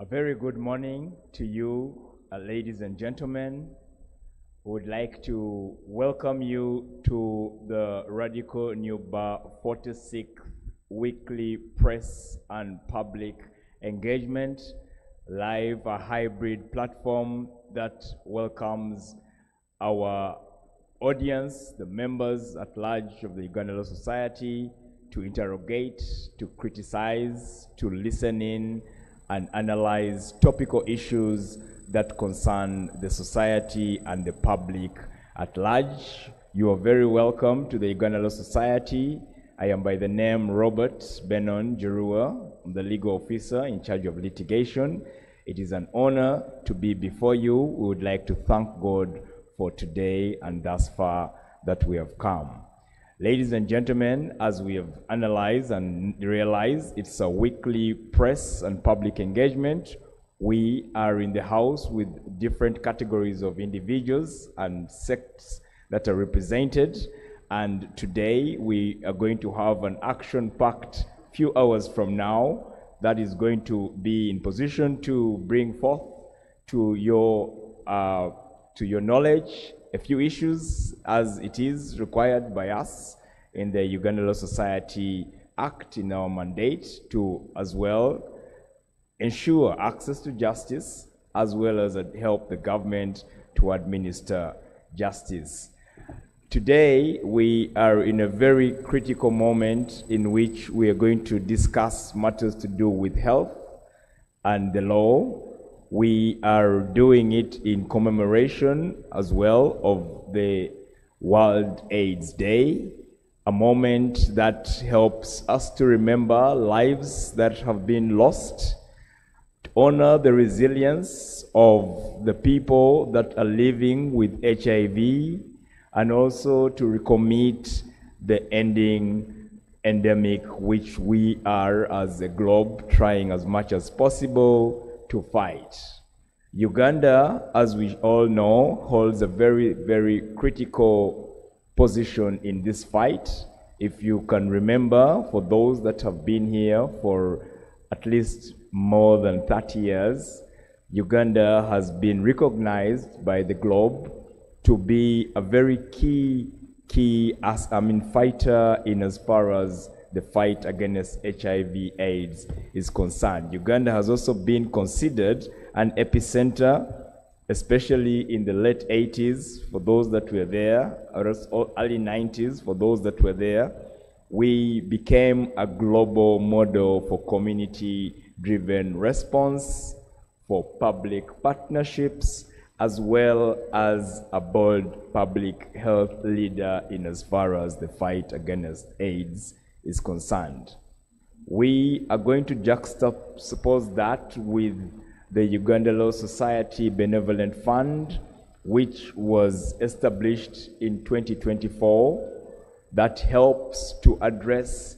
A very good morning to you, ladies and gentlemen. We would like to welcome you to the Radical New Bar 46th weekly press and public engagement, live, a hybrid platform that welcomes our audience, the members at large of the Uganda Law Society, to interrogate, to criticize, to listen in, and analyze topical issues that concern the society and the public at large. You are very welcome to the Uganda Law Society. I am by the name Robert Benon Jerua. I'm the legal officer in charge of litigation. It is an honor to be before you. We would like to thank God for today and thus far that we have come. Ladies and gentlemen, as we have analyzed and realized, it's a weekly press and public engagement. We are in the house with different categories of individuals and sects that are represented. And today we are going to have an action-packed few hours from now that is going to be in position to bring forth to your knowledge a few issues as it is required by us in the Uganda Law Society Act in our mandate to as well ensure access to justice as well as help the government to administer justice. Today we are in a very critical moment in which we are going to discuss matters to do with health and the law. We are doing it in commemoration as well of the World AIDS Day, a moment that helps us to remember lives that have been lost, to honor the resilience of the people that are living with HIV, and also to recommit the ending endemic which we are as a globe trying as much as possible to fight. Uganda, as we all know, holds a very, very critical position in this fight. If you can remember, for those that have been here for at least more than 30 years, Uganda has been recognized by the globe to be a very key fighter in as far as the fight against HIV/AIDS is concerned. Uganda has also been considered an epicenter, especially in the late 80s for those that were there, or early 90s for those that were there. We became a global model for community-driven response, for public partnerships, as well as a bold public health leader in as far as the fight against AIDS is concerned. We are going to juxtapose that with the Uganda Law Society Benevolent Fund, which was established in 2024, that helps to address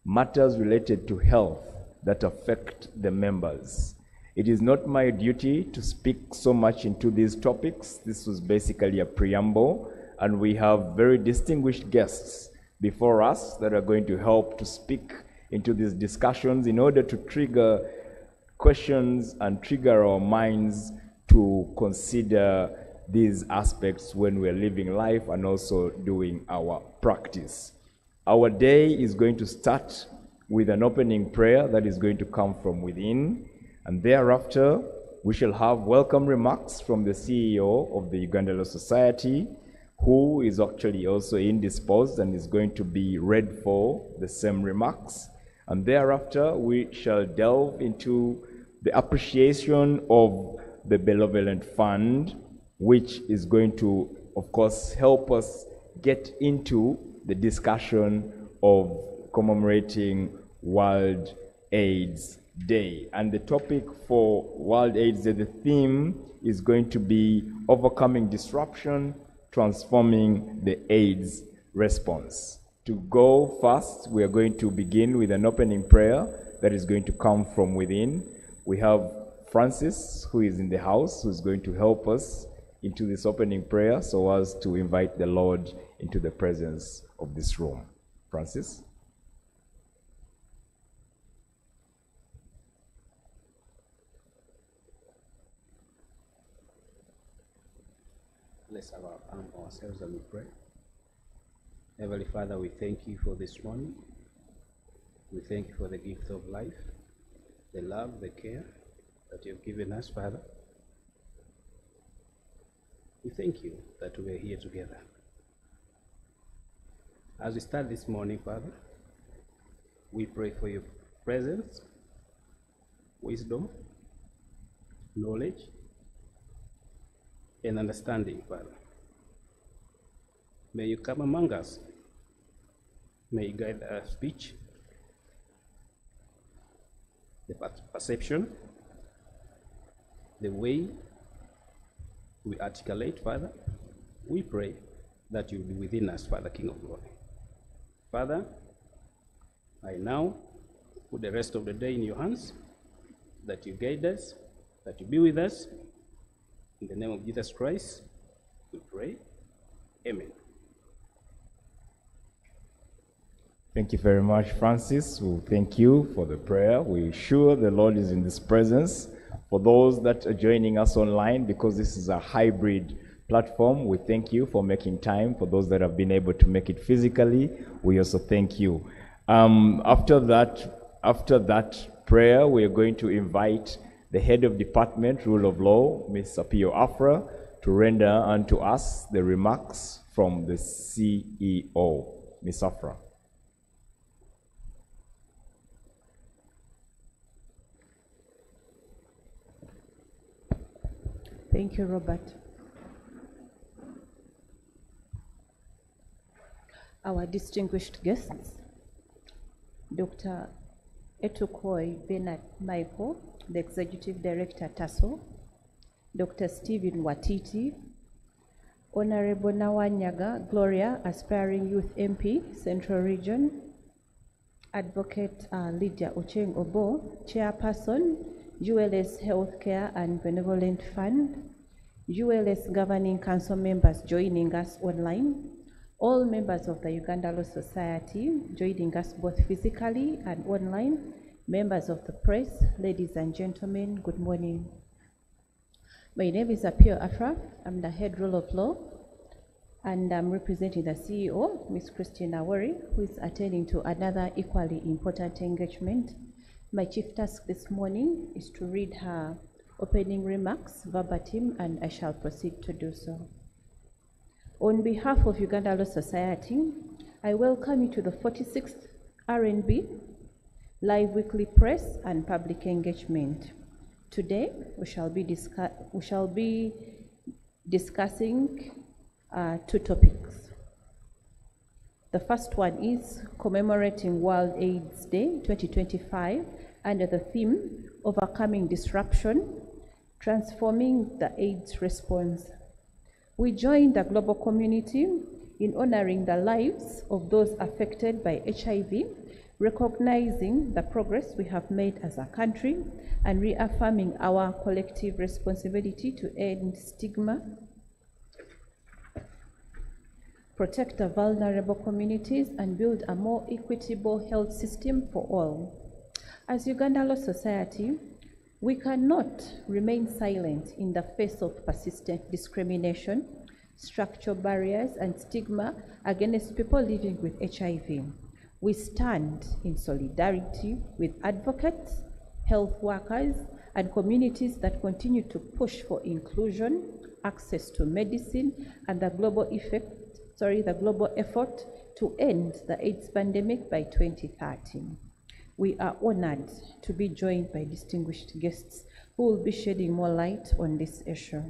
matters related to health that affect the members. It is not my duty to speak so much into these topics. This was basically a preamble, and we have very distinguished guests before us that are going to help to speak into these discussions in order to trigger questions and trigger our minds to consider these aspects when we're living life and also doing our practice. Our day is going to start with an opening prayer that is going to come from within, and thereafter we shall have welcome remarks from the CEO of the Uganda Law Society, who is actually also indisposed and is going to be read for the same remarks. And thereafter we shall delve into the appreciation of the Benevolent Fund, which is going to, of course, help us get into the discussion of commemorating World AIDS Day. And the topic for World AIDS Day, the theme is going to be overcoming disruption, transforming the AIDS response. To go first, we are going to begin with an opening prayer that is going to come from within. We have Francis, who is in the house, who is going to help us into this opening prayer so as to invite the Lord into the presence of this room. Francis? Let's arm ourselves and we pray. Heavenly Father, we thank you for this morning. We thank you for the gift of life, the love, the care that you've given us, Father. We thank you that we are here together. As we start this morning, Father, we pray for your presence, wisdom, knowledge, and understanding, Father. May you come among us. May you guide our speech, the perception, the way we articulate, Father. We pray that you will be within us, Father, King of Glory. Father, I now put the rest of the day in your hands, that you guide us, that you be with us. In the name of Jesus Christ, we pray. Amen. Thank you very much, Francis. We thank you for the prayer. We're sure the Lord is in this presence. For those that are joining us online, because this is a hybrid platform, we thank you for making time. For those that have been able to make it physically, we also thank you. After that prayer, we are going to invite the head of department, Rule of Law, Ms. Sapio Afra, to render unto us the remarks from the CEO. Ms. Afra. Thank you, Robert. Our distinguished guests, Dr. Etukoi Bernard Michael, the Executive Director, TASO, Dr. Stephen Watiti, Honorable Nawanyaga Gloria, Aspiring Youth MP, Central Region, Advocate Lydia Ocheng Obo, Chairperson, ULS Healthcare and Benevolent Fund, ULS Governing Council members joining us online, all members of the Uganda Law Society joining us both physically and online, members of the press, ladies and gentlemen, good morning. My name is Apio Afra. I'm the head rule of law, and I'm representing the CEO, Ms. Christina Worry, who is attending to another equally important engagement. My chief task this morning is to read her opening remarks verbatim, and I shall proceed to do so. On behalf of Uganda Law Society, I welcome you to the 46th Rnblive live weekly press and public engagement. Today, we shall be discussing two topics. The first one is Commemorating World AIDS Day 2025 under the theme Overcoming Disruption, Transforming the AIDS Response. We join the global community in honoring the lives of those affected by HIV, recognizing the progress we have made as a country and reaffirming our collective responsibility to end stigma, protect the vulnerable communities, and build a more equitable health system for all. As Uganda Law Society, We cannot remain silent in the face of persistent discrimination, structural barriers, and stigma against people living with HIV. We stand in solidarity with advocates, health workers, and communities that continue to push for inclusion, access to medicine, and the global effort to end the AIDS pandemic by 2030. We are honored to be joined by distinguished guests who will be shedding more light on this issue.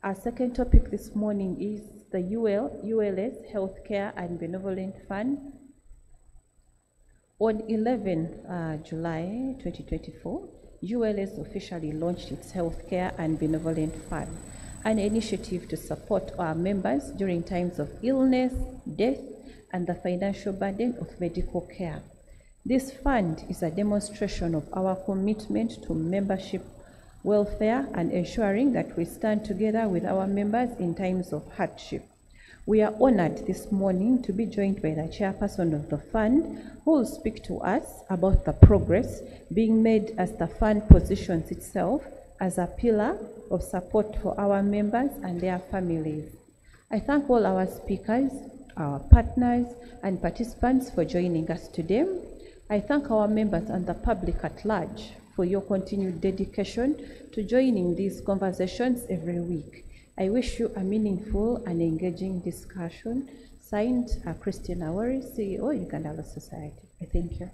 Our second topic this morning is the ULS Healthcare and Benevolent Fund. On 11 July 2024, ULS officially launched its Healthcare and Benevolent Fund, an initiative to support our members during times of illness, death, and the financial burden of medical care. This fund is a demonstration of our commitment to membership welfare and ensuring that we stand together with our members in times of hardship. We are honored this morning to be joined by the chairperson of the fund, who will speak to us about the progress being made as the fund positions itself as a pillar of support for our members and their families. I thank all our speakers, our partners, and participants for joining us today. I thank our members and the public at large for your continued dedication to joining these conversations every week. I wish you a meaningful and engaging discussion. Signed, Christine Awari, CEO, Uganda Law Society. I thank you.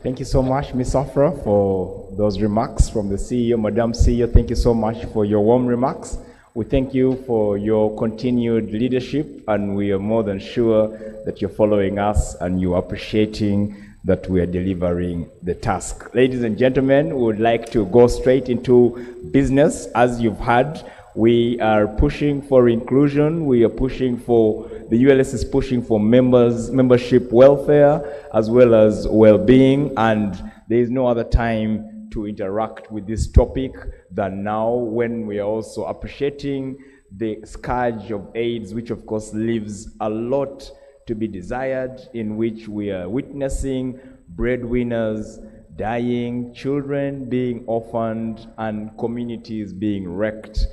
Thank you so much, Ms. Afra, for those remarks from the CEO. Madam CEO, thank you so much for your warm remarks. We thank you for your continued leadership, and we are more than sure that you're following us and you're appreciating that we are delivering the task. Ladies and gentlemen, we would like to go straight into business. As you've heard, we are pushing for inclusion. We are pushing for, the ULS is pushing for membership welfare as well as well-being, and there is no other time to interact with this topic than now, when we are also appreciating the scourge of AIDS, which of course leaves a lot to be desired, in which we are witnessing breadwinners dying, children being orphaned, and communities being wrecked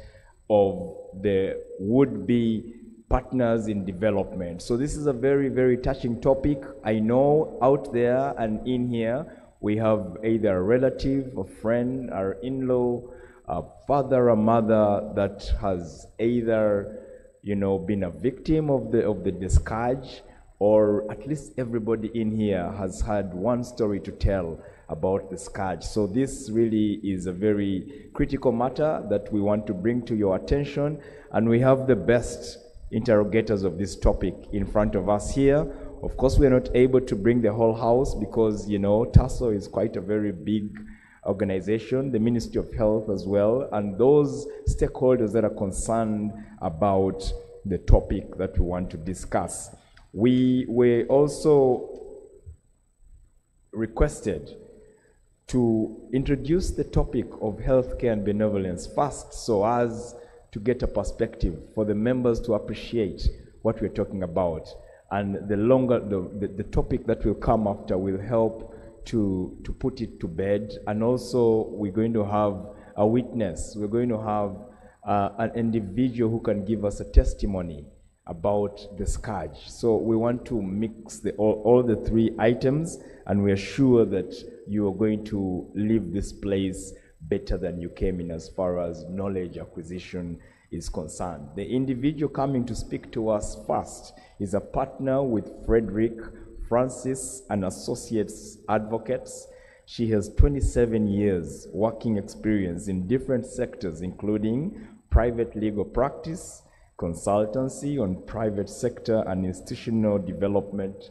of the would-be partners in development. So this is a very, very touching topic. I know out there and in here, we have either a relative, a friend, our in-law, a father, a mother that has either, been a victim of the scourge, or at least everybody in here has had one story to tell about the scourge. So this really is a very critical matter that we want to bring to your attention, and we have the best interrogators of this topic in front of us here. Of course, we are not able to bring the whole house because, TASO is quite a very big organization, the Ministry of Health as well, and those stakeholders that are concerned about the topic that we want to discuss. We were also requested to introduce the topic of healthcare and benevolence first, so as to get a perspective for the members to appreciate what we're talking about. And the topic that will come after will help to put it to bed. And also, we're going to have a witness. We're going to have an individual who can give us a testimony about the scourge. So we want to mix all the three items, and we're sure that you are going to leave this place better than you came in as far as knowledge acquisition is concerned. The individual coming to speak to us first is a partner with Frederick Francis and Associates Advocates. She has 27 years working experience in different sectors, including private legal practice, consultancy on private sector and institutional development,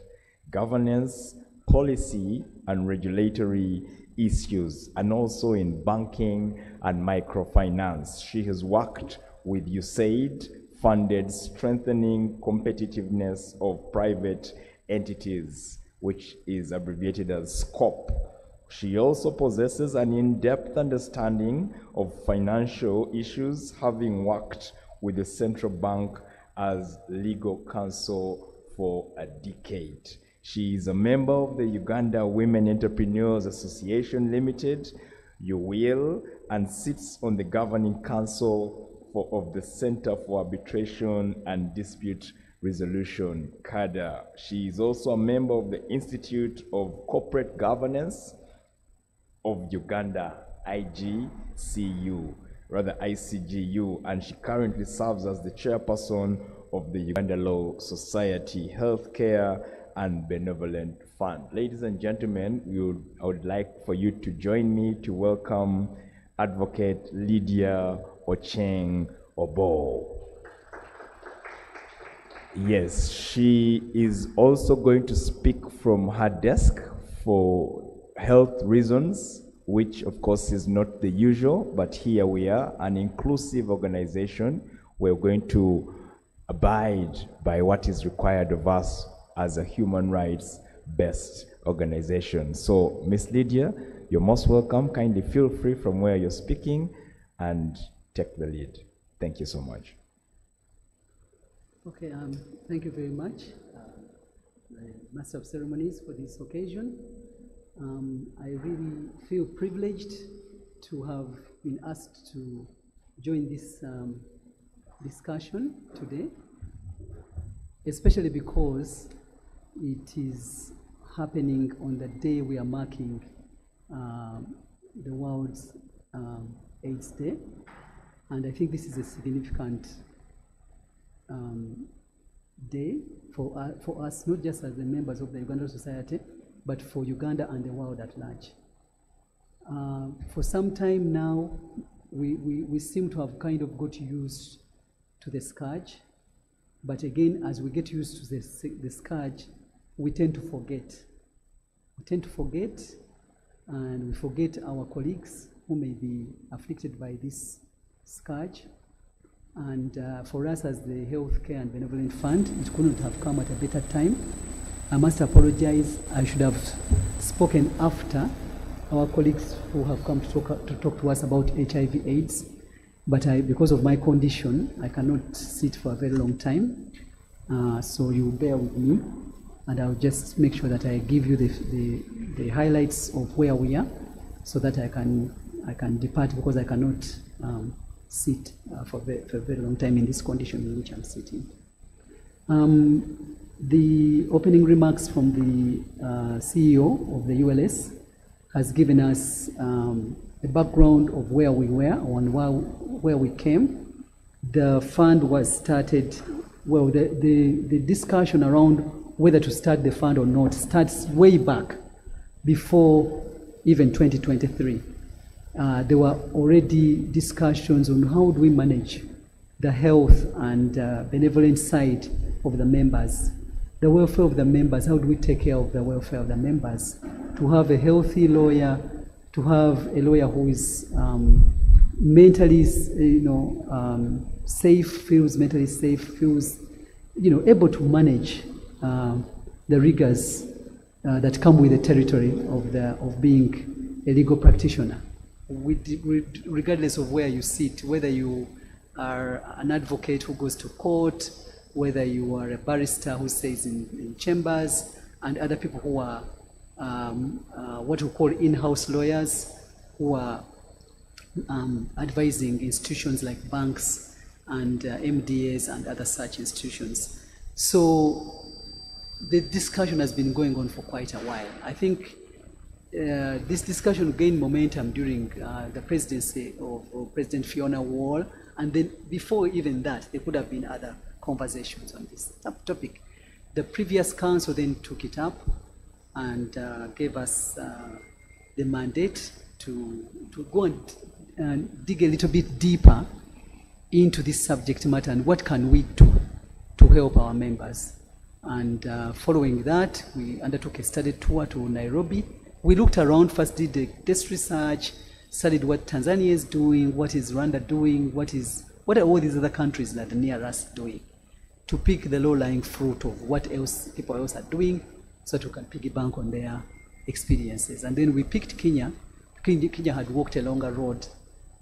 governance, policy, and regulatory issues, and also in banking and microfinance. She has worked with USAID, funded strengthening competitiveness of private entities, which is abbreviated as SCOP. She also possesses an in-depth understanding of financial issues, having worked with the central bank as legal counsel for a decade. She is a member of the Uganda Women Entrepreneurs Association Limited, UWIL, and sits on the governing council of the Center for Arbitration and Dispute Resolution, CADA. She is also a member of the Institute of Corporate Governance of Uganda, IGCU, ICGU, and she currently serves as the chairperson of the Uganda Law Society Healthcare and Benevolent Fund. Ladies and gentlemen, I would like for you to join me to welcome Advocate Lydia Ocheng Obo. Yes, she is also going to speak from her desk for health reasons, which of course is not the usual, but here we are, an inclusive organization. We're going to abide by what is required of us as a human rights-based organization. So, Ms. Lydia, you're most welcome. Kindly feel free from where you're speaking and take the lead. Thank you so much. Okay, thank you very much, the Master of Ceremonies, for this occasion. I really feel privileged to have been asked to join this discussion today, especially because it is happening on the day we are marking the World's AIDS Day. And I think this is a significant day for us, not just as the members of the Uganda Society, but for Uganda and the world at large. For some time now, we seem to have kind of got used to the scourge, but again, as we get used to the scourge, we tend to forget. We tend to forget, and we forget our colleagues who may be afflicted by this scourge. And for us as the Healthcare and Benevolent Fund, it couldn't have come at a better time. I must apologize. I should have spoken after our colleagues who have come to talk to us about HIV/AIDS. But because of my condition, I cannot sit for a very long time. So you bear with me, and I'll just make sure that I give you the highlights of where we are, so that I can depart, because I cannot sit for a very long time in this condition in which I'm sitting. The opening remarks from the CEO of the ULS has given us a background of where we were and where we came. The fund was started, well, the discussion around whether to start the fund or not starts way back before even 2023. There were already discussions on how do we manage the health and benevolent side of the members, the welfare of the members. How do we take care of the welfare of the members? To have a healthy lawyer, to have a lawyer who is mentally, safe, feels mentally safe, feels, able to manage the rigors that come with the territory of being a legal practitioner. Regardless of where you sit, whether you are an advocate who goes to court, whether you are a barrister who stays in chambers, and other people who are what we call in-house lawyers, who are advising institutions like banks and MDAs and other such institutions. So the discussion has been going on for quite a while. I think this discussion gained momentum during the presidency of President Fiona Wall, and then before even that, there could have been other conversations on this topic. The previous council then took it up and gave us the mandate to go and dig a little bit deeper into this subject matter and what can we do to help our members. And following that, we undertook a study tour to Nairobi. We looked around, first did the desk research, studied what Tanzania is doing, what is Rwanda doing, what are all these other countries that are near us doing, to pick the low-lying fruit of what else people else are doing, so that we can piggyback on their experiences. And then we picked Kenya. Kenya had walked a longer road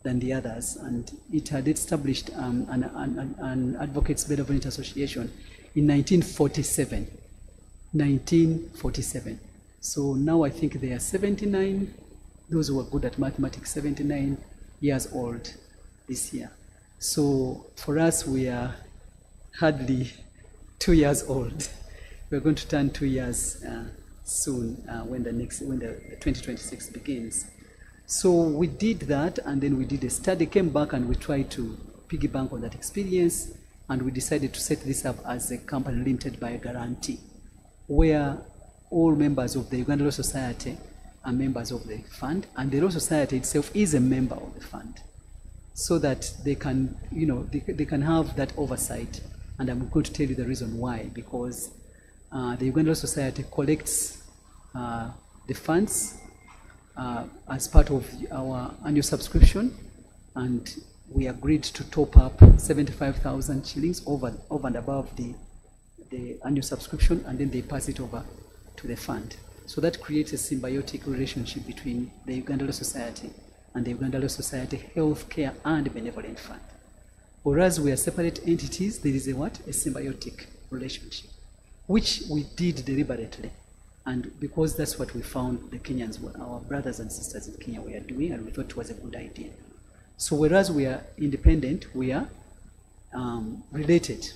than the others, and it had established an Advocates Benevolent Association in 1947. 1947. So now I think they are 79, those who are good at mathematics, 79 years old this year. So for us, we are hardly 2 years old. We're going to turn 2 years soon when the 2026 begins. So we did that, and then we did a study, came back, and we tried to piggyback on that experience, and we decided to set this up as a company limited by a guarantee, where all members of the Uganda Law Society are members of the fund, and the Law Society itself is a member of the fund, so that they can, they can have that oversight. And I'm going to tell you the reason why, because the Uganda Law Society collects the funds as part of our annual subscription, and we agreed to top up 75,000 shillings over and above the annual subscription, and then they pass it over to the fund. So that creates a symbiotic relationship between the Uganda Law Society and the Uganda Law Society Healthcare and Benevolent Fund. Whereas we are separate entities, there is a what? A symbiotic relationship, which we did deliberately. And because that's what we found the Kenyans, our brothers and sisters in Kenya were doing, and we thought it was a good idea. So whereas we are independent, we are related.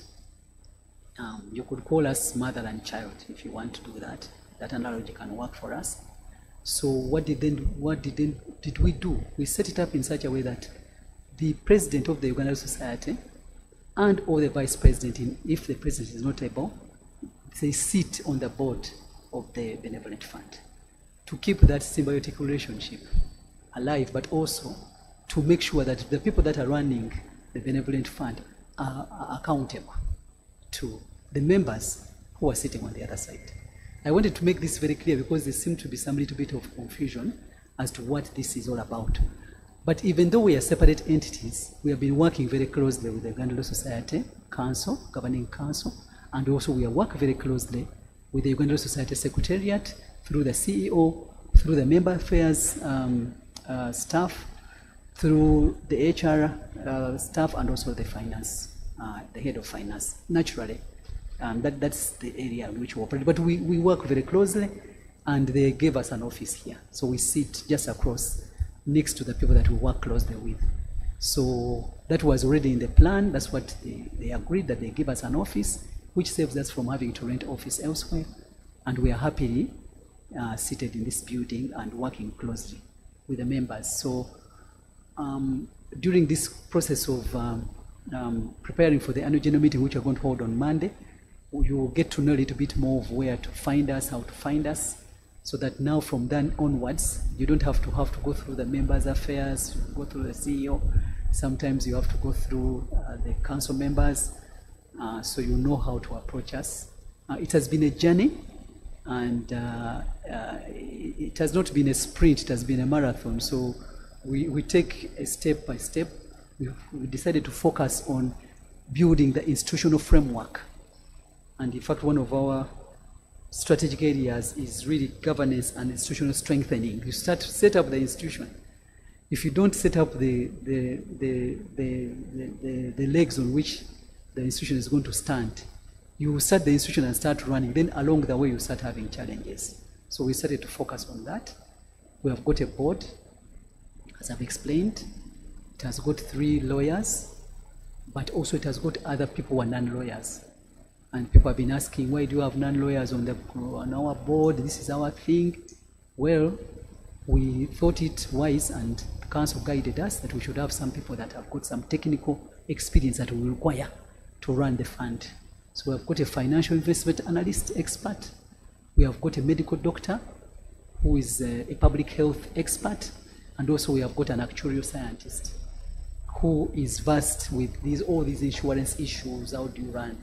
You could call us mother and child if you want to do that. That analogy can work for us. So what did we do? We set it up in such a way that the president of the Uganda Society and or the vice president, if the president is not able, they sit on the board of the Benevolent Fund to keep that symbiotic relationship alive, but also to make sure that the people that are running the Benevolent Fund are accountable to the members who are sitting on the other side. I wanted to make this very clear because there seemed to be some little bit of confusion as to what this is all about. But even though we are separate entities, we have been working very closely with the Uganda Law Society Council, Governing Council, and also we are working very closely with the Uganda Law Society Secretariat, through the CEO, through the member affairs staff, through the HR staff, and also the finance, the head of finance, naturally. That's the area in which we operate. But we work very closely, and they gave us an office here. So we sit just across, next to the people that we work closely with. So that was already in the plan. That's what they agreed, that they give us an office, which saves us from having to rent office elsewhere. And we are happily seated in this building and working closely with the members. So during this process of preparing for the annual general meeting, which we're going to hold on Monday, you will get to know a little bit more of where to find us, how to find us, so that now from then onwards, you don't have to go through the members' affairs, go through the CEO. Sometimes you have to go through the council members, so you know how to approach us. It has been a journey, and it has not been a sprint, it has been a marathon. So we take a step by step. We decided to focus on building the institutional framework. And in fact, one of our strategic areas is really governance and institutional strengthening. You start to set up the institution. If you don't set up the legs on which the institution is going to stand, you start the institution and start running. Then along the way, you start having challenges. So we started to focus on that. We have got a board, as I've explained. It has got 3 lawyers, but also it has got other people who are non-lawyers. And people have been asking, why do you have non-lawyers on our board? This is our thing. Well, we thought it wise, and the council guided us that we should have some people that have got some technical experience that we require to run the fund. So we have got a financial investment analyst expert. We have got a medical doctor who is a public health expert. And also we have got an actuarial scientist who is versed with all these insurance issues. How do you run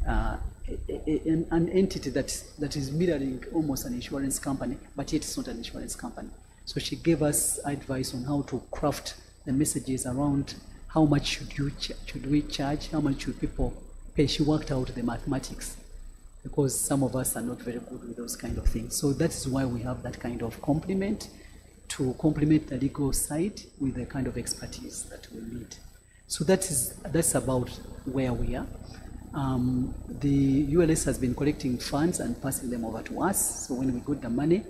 an entity that is mirroring almost an insurance company, but yet it's not an insurance company. So she gave us advice on how to craft the messages around how much should we charge, how much should people pay. She worked out the mathematics, because some of us are not very good with those kind of things. So that's why we have that kind of complement, to complement the legal side with the kind of expertise that we need. So that's about where we are. The ULS has been collecting funds and passing them over to us. So when we got the money,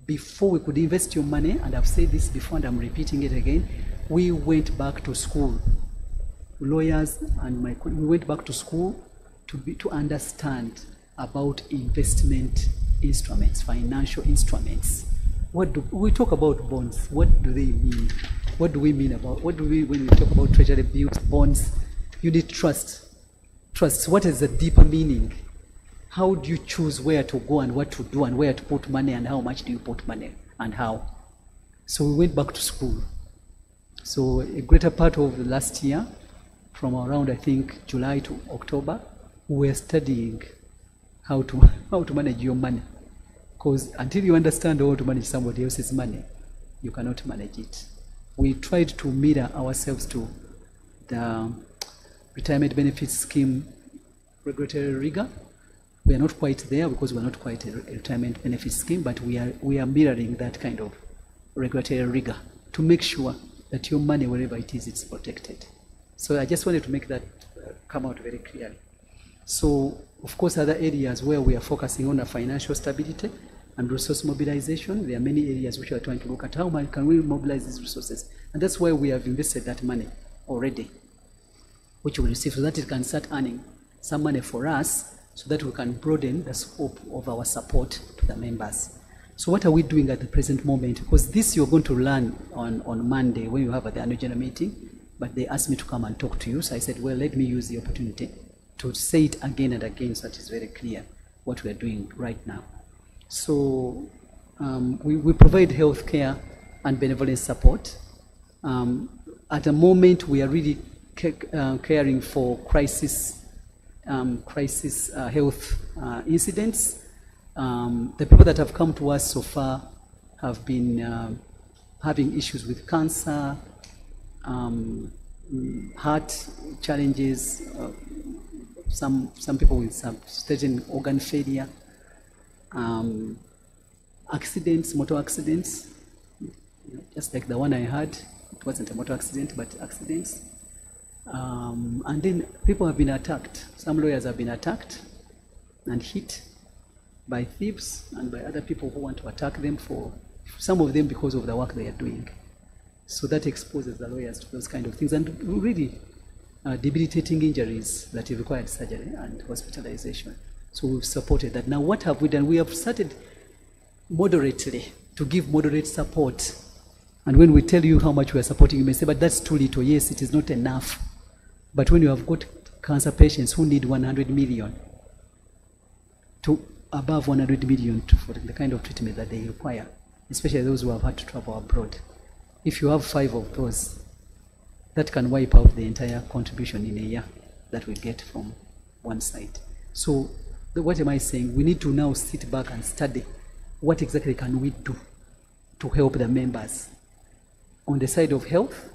before we could invest your money, and I've said this before and I'm repeating it again, we went back to school. Lawyers and we went back to school to understand about investment instruments, financial instruments. We talk about bonds? What do they mean? What do we mean about, when we talk about treasury bills, bonds? You need trust. Trust, what is the deeper meaning? How do you choose where to go and what to do and where to put money and how much do you put money and how? So we went back to school. So a greater part of the last year, from around I think July to October, we were studying how to manage your money. Because until you understand how to manage somebody else's money, you cannot manage it. We tried to mirror ourselves to the retirement benefits scheme regulatory rigor. We are not quite there because we are not quite a retirement benefits scheme, but we are mirroring that kind of regulatory rigor to make sure that your money, wherever it is, it's protected. So I just wanted to make that come out very clearly. So, of course, other areas where we are focusing on are financial stability and resource mobilization. There are many areas which we are trying to look at how can we mobilize these resources. And that's why we have invested that money already, which we receive, so that it can start earning some money for us so that we can broaden the scope of our support to the members. So what are we doing at the present moment? Because this you're going to learn on Monday when you have the annual general meeting, but they asked me to come and talk to you. So I said, well, let me use the opportunity to say it again and again so that it's very clear what we are doing right now. So we provide healthcare and benevolent support. At the moment, we are really caring for crisis health incidents. The people that have come to us so far have been having issues with cancer, heart challenges, some people with some certain organ failure, accidents, motor accidents, just like the one I had. It wasn't a motor accident, but accidents. And then people have been attacked. Some lawyers have been attacked and hit by thieves and by other people who want to attack them, for some of them because of the work they are doing. So that exposes the lawyers to those kind of things, and really debilitating injuries that have required surgery and hospitalization. So we've supported that. Now what have we done? We have started moderately to give moderate support. And when we tell you how much we are supporting, you may say, but that's too little. Yes, it is not enough. But when you have got cancer patients who need 100 million to above 100 million for the kind of treatment that they require, especially those who have had to travel abroad, if you have 5 of those, that can wipe out the entire contribution in a year that we get from one side. So what am I saying? We need to now sit back and study what exactly can we do to help the members. On the side of health,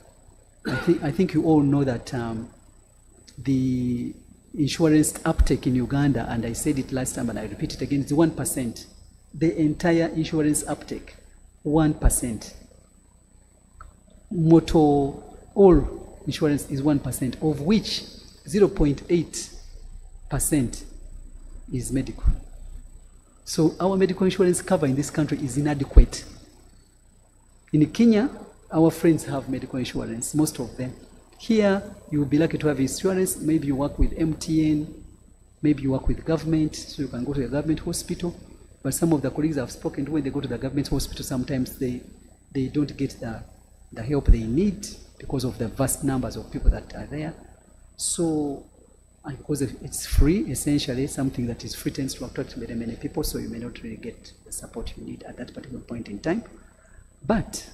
I think you all know that the insurance uptake in Uganda, and I said it last time and I repeat it again, it's 1%. The entire insurance uptake, 1%. All insurance is 1%, of which 0.8% is medical. So our medical insurance cover in this country is inadequate. In Kenya, our friends have medical insurance, most of them. Here, you will be lucky to have insurance. Maybe you work with MTN, maybe you work with government, so you can go to a government hospital. But some of the colleagues I've spoken to, when they go to the government hospital, sometimes they don't get the help they need because of the vast numbers of people that are there. So, and because it's free, essentially, something that is free tends to attract very many people, so you may not really get the support you need at that particular point in time. But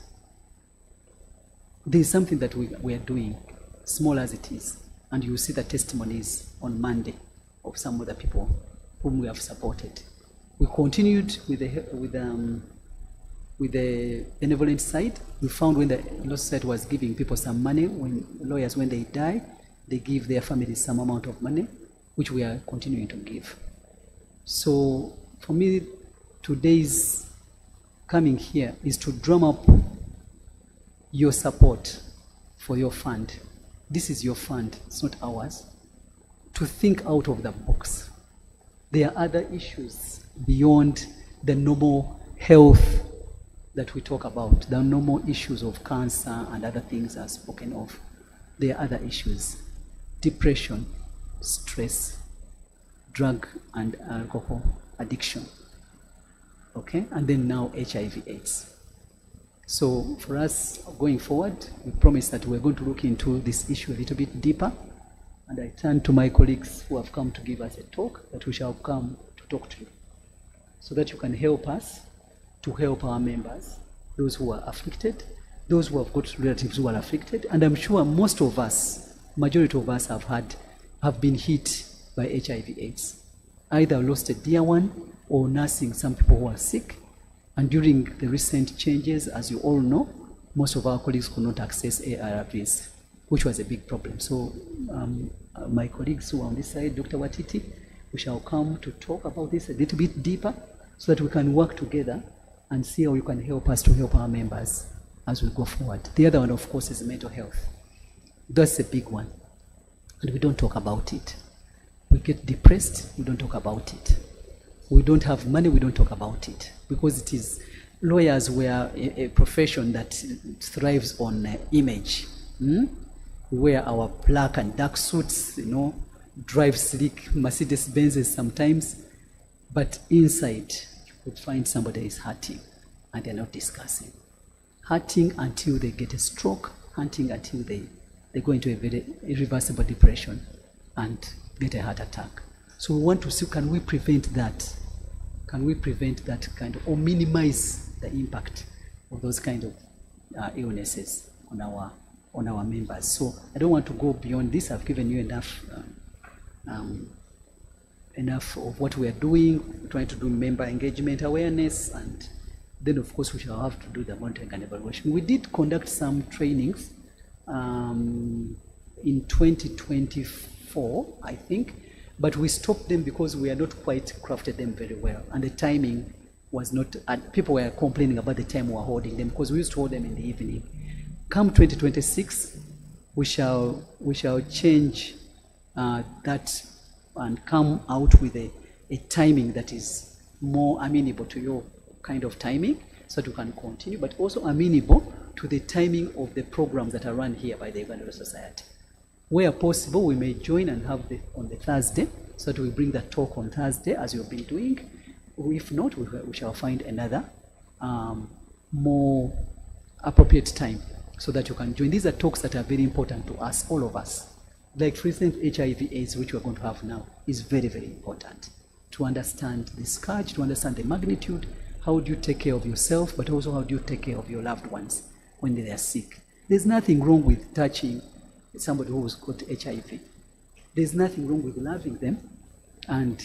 there's something that we are doing, small as it is, and you will see the testimonies on Monday of some of the people whom we have supported. We continued with the benevolent side. We found when the law society was giving people some money, when lawyers, when they die, they give their families some amount of money, which we are continuing to give. So for me, today's coming here is to drum up your support for your fund. This is your fund, it's not ours. to think out of the box. There are other issues beyond the normal health that we talk about, the normal issues of cancer and other things are spoken of. There are other issues: depression, stress, drug and alcohol addiction, okay? And then now HIV/AIDS. So for us, going forward, we promise that we're going to look into this issue a little bit deeper. And I turn to my colleagues who have come to give us a talk, that we shall come to talk to you, so that you can help us to help our members, those who are afflicted, those who have got relatives who are afflicted. And I'm sure most of us, majority of us have been hit by HIV/AIDS. Either lost a dear one or nursing some people who are sick. And during the recent changes, as you all know, most of our colleagues could not access ARVs, which was a big problem. So my colleagues who are on this side, Dr. Watiti, we shall come to talk about this a little bit deeper so that we can work together and see how you can help us to help our members as we go forward. The other one, of course, is mental health. That's a big one, and we don't talk about it. We get depressed, we don't talk about it. We don't have money, we don't talk about it. Because it is, lawyers were a profession that thrives on image. We wear our black and dark suits, you know, drive sleek Mercedes Benzes sometimes, but inside you could find somebody is hurting and they're not discussing. Hurting until they get a stroke, hurting until they go into a very irreversible depression and get a heart attack. So we want to see, can we prevent that? Can we prevent that kind of, or minimize the impact of those kind of illnesses on our members? So I don't want to go beyond this. I've given you enough of what we are doing. We're trying to do member engagement awareness, and then of course we shall have to do the monitoring and evaluation. We did conduct some trainings in 2024, I think, but we stopped them because we had not quite crafted them very well, and the timing was not, people were complaining about the time we were holding them, because we used to hold them in the evening. Come 2026, we shall change that and come out with a timing that is more amenable to your kind of timing, so that you can continue, but also amenable to the timing of the programs that are run here by the Benevolent Society. Where possible, we may join and have on the Thursday, so that we bring that talk on Thursday, as you've been doing. If not, we shall find another more appropriate time so that you can join. These are talks that are very important to us, all of us. Like, for instance, HIV/AIDS, which we're going to have now, is very, very important to understand the scourge, to understand the magnitude. How do you take care of yourself, but also how do you take care of your loved ones when they are sick? There's nothing wrong with touching somebody who's got HIV. There's nothing wrong with loving them and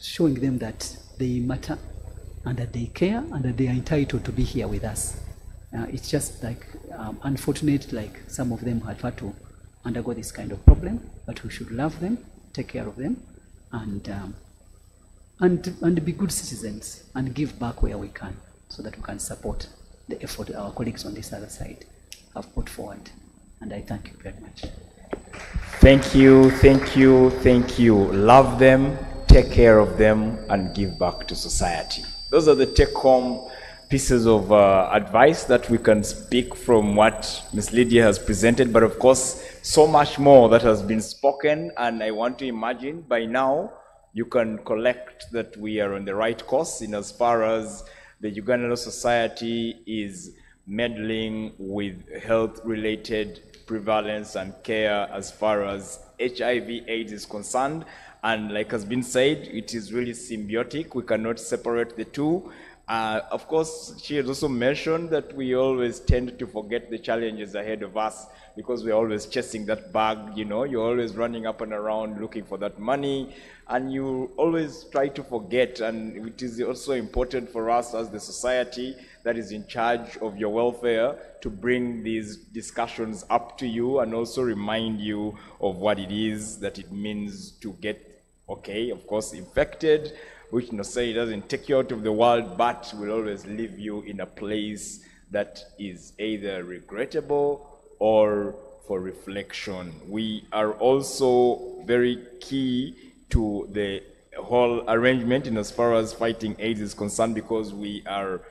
showing them that they matter and that they care and that they are entitled to be here with us. It's just like unfortunate, like some of them have had to undergo this kind of problem, but we should love them, take care of them, and be good citizens and give back where we can, so that we can support the effort our colleagues on this other side have put forward. And I thank you very much. Thank you, thank you, thank you. Love them, take care of them, and give back to society. Those are the take-home pieces of advice that we can speak from what Ms. Lydia has presented, but of course, so much more that has been spoken, and I want to imagine by now you can collect that we are on the right course in as far as the Ugandan Society is meddling with health-related prevalence and care as far as HIV/AIDS is concerned. And like has been said, it is really symbiotic. We cannot separate the two. Of course, she has also mentioned that we always tend to forget the challenges ahead of us because we're always chasing that bag, you know, you're always running up and around looking for that money, and you always try to forget. And it is also important for us as the society that is in charge of your welfare to bring these discussions up to you and also remind you of what it is that it means to get, okay, of course, infected, which no say it doesn't take you out of the world, but will always leave you in a place that is either regrettable or for reflection. We are also very key to the whole arrangement in as far as fighting AIDS is concerned, because we are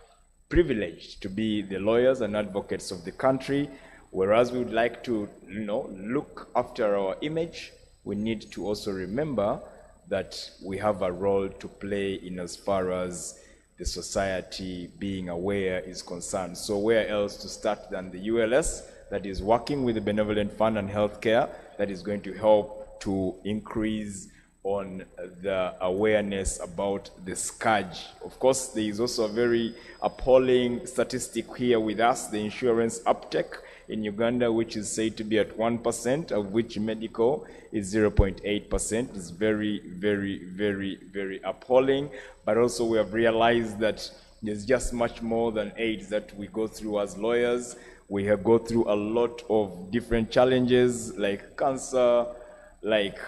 privileged to be the lawyers and advocates of the country. Whereas we would like to, look after our image, we need to also remember that we have a role to play in as far as the society being aware is concerned. So where else to start than the ULS that is working with the Benevolent Fund and Healthcare that is going to help to increase on the awareness about the scourge. Of course, there is also a very appalling statistic here with us, the insurance uptake in Uganda, which is said to be at 1%, of which medical is 0.8%. It's very, very, very, very appalling. But also we have realized that there's just much more than AIDS that we go through as lawyers. We have go through a lot of different challenges like cancer, like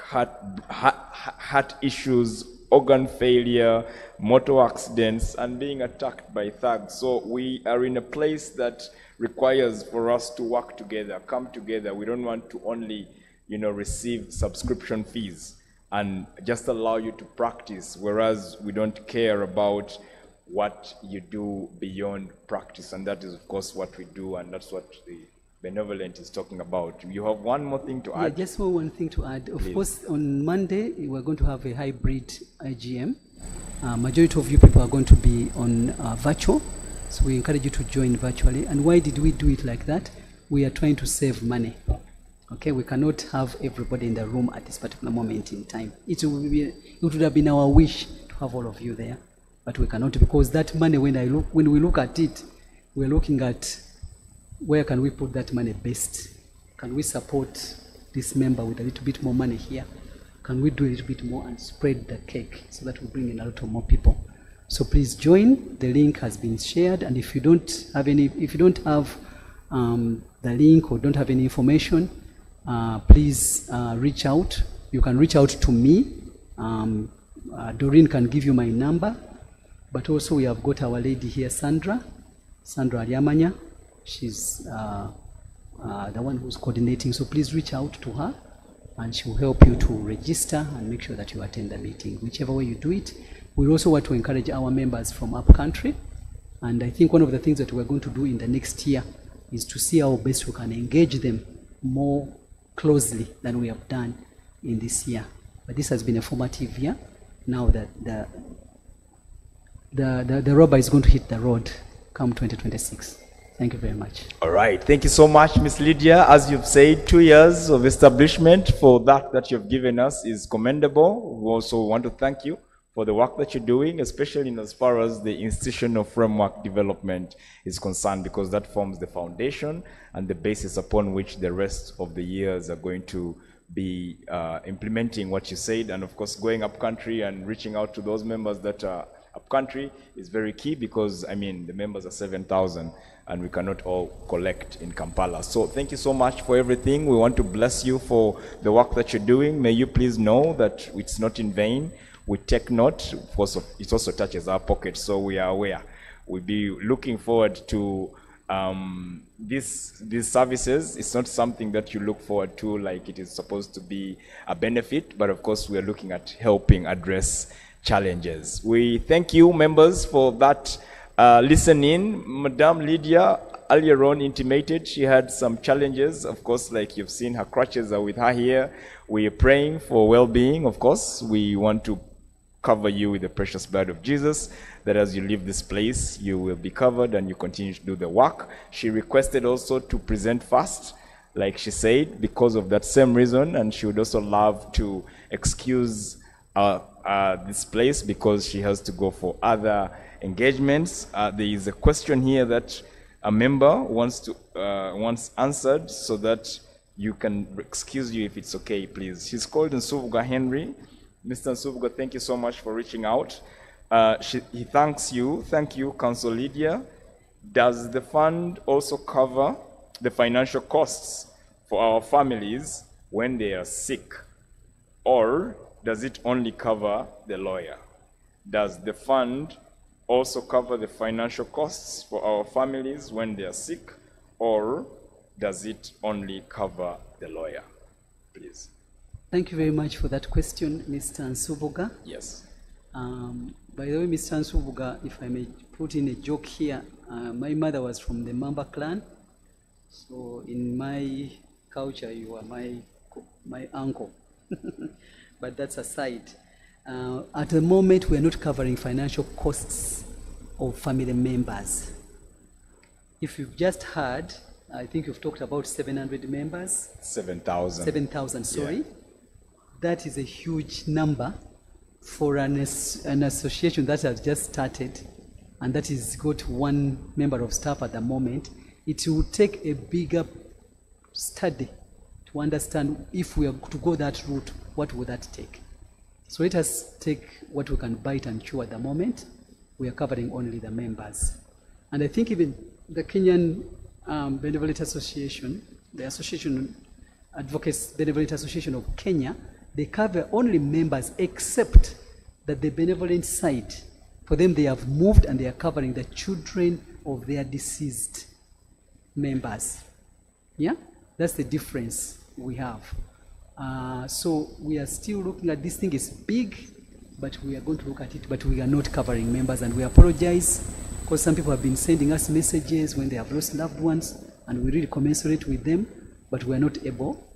heart issues, organ failure, motor accidents, and being attacked by thugs. So we are in a place that requires for us to work together, come together. We don't want to only, receive subscription fees and just allow you to practice, whereas we don't care about what you do beyond practice. And that is, of course, what we do, and that's what the Benevolent is talking about. You have one more thing to add? Yeah, just one thing to add. Of course, on Monday, we're going to have a hybrid IGM. Majority of you people are going to be on virtual, so we encourage you to join virtually. And why did we do it like that? We are trying to save money. Okay, we cannot have everybody in the room at this particular moment in time. It would have been our wish to have all of you there, but we cannot, because that money, when we look at it, we're looking at where can we put that money best? Can we support this member with a little bit more money here? Can we do a little bit more and spread the cake so that we bring in a lot more people? So please join. The link has been shared, and if you don't have the link or don't have any information, please reach out. You can reach out to me. Doreen can give you my number, but also we have got our lady here, Sandra Aliamanya. She's the one who's coordinating, so please reach out to her and she will help you to register and make sure that you attend the meeting. Whichever way you do it, we also want to encourage our members from up country, and I think one of the things that we're going to do in the next year is to see how best we can engage them more closely than we have done in this year. But this has been a formative year. Now that the rubber is going to hit the road come 2026. Thank you very much. All right. Thank you so much, Ms. Lydia. As you've said, 2 years of establishment for that you've given us is commendable. We also want to thank you for the work that you're doing, especially in as far as the institutional framework development is concerned, because that forms the foundation and the basis upon which the rest of the years are going to be implementing what you said. And of course, going up country and reaching out to those members that are up country is very key, because the members are 7,000 and we cannot all collect in Kampala. So thank you so much for everything. We want to bless you for the work that you're doing. May you please know that it's not in vain. We take note. Of course, it also touches our pockets, so we are aware. We'll be looking forward to these services. It's not something that you look forward to like it is supposed to be a benefit, but of course we are looking at helping address challenges. We thank you, members, for that listening. Madame Lydia earlier on intimated she had some challenges. Of course, like you've seen, her crutches are with her here. We are praying for well-being, of course. We want to cover you with the precious blood of Jesus, that as you leave this place, you will be covered and you continue to do the work. She requested also to present fast, like she said, because of that same reason, and she would also love to excuse this place because she has to go for other engagements. There is a question here that a member wants answered, so that you can excuse you if it's okay, please. She's called Nsuvga Henry. Mr. Nsuvga, thank you so much for reaching out. He thanks you. Thank you, Council Lydia. Does the fund also cover the financial costs for our families when they are sick, or does it only cover the lawyer? Does the fund also cover the financial costs for our families when they are sick, or does it only cover the lawyer? Please. Thank you very much for that question, Mr. Nsubuga. Yes. By the way, Mr. Nsubuga, if I may put in a joke here, my mother was from the Mamba clan. So in my culture, you are my uncle. But that's aside. At the moment, we are not covering financial costs of family members. If you've just heard, I think you've talked about 700 members. 7,000. 7,000, sorry. Yeah. That is a huge number for an association that has just started and that is got one member of staff at the moment. It will take a bigger study to understand if we are to go that route, what would that take? So let us take what we can bite and chew at the moment. We are covering only the members. And I think even the Kenyan Benevolent Association, the Association Advocates Benevolent Association of Kenya, they cover only members except that the benevolent side, for them they have moved and they are covering the children of their deceased members. Yeah, that's the difference we have. So we are still looking at this thing is big, but we are going to look at it, but we are not covering members, and we apologize because some people have been sending us messages when they have lost loved ones, and we really commensurate with them, but we are not able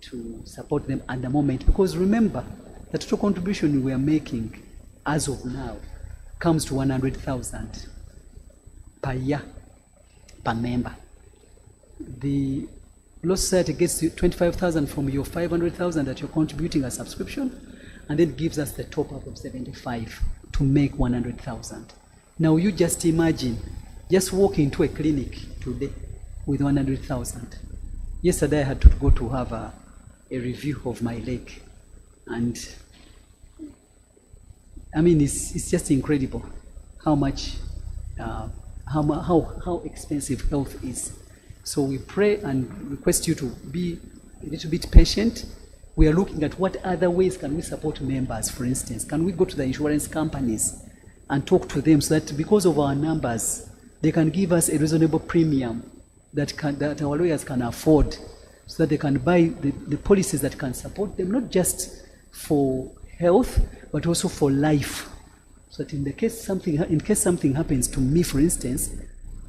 to support them at the moment, because remember, the total contribution we are making as of now comes to 100,000 per year, per member. The Law Society gets 25,000 from your 500,000 that you're contributing as subscription, and then gives us the top up of 75 to make 100,000. Now you just imagine, just walk into a clinic today with 100,000. Yesterday I had to go to have a review of my leg, and I mean it's just incredible how much how expensive health is. So we pray and request you to be a little bit patient. We are looking at what other ways can we support members. For instance, can we go to the insurance companies and talk to them so that because of our numbers they can give us a reasonable premium that our lawyers can afford, so that they can buy the policies that can support them, not just for health, but also for life. So that in case something happens to me, for instance,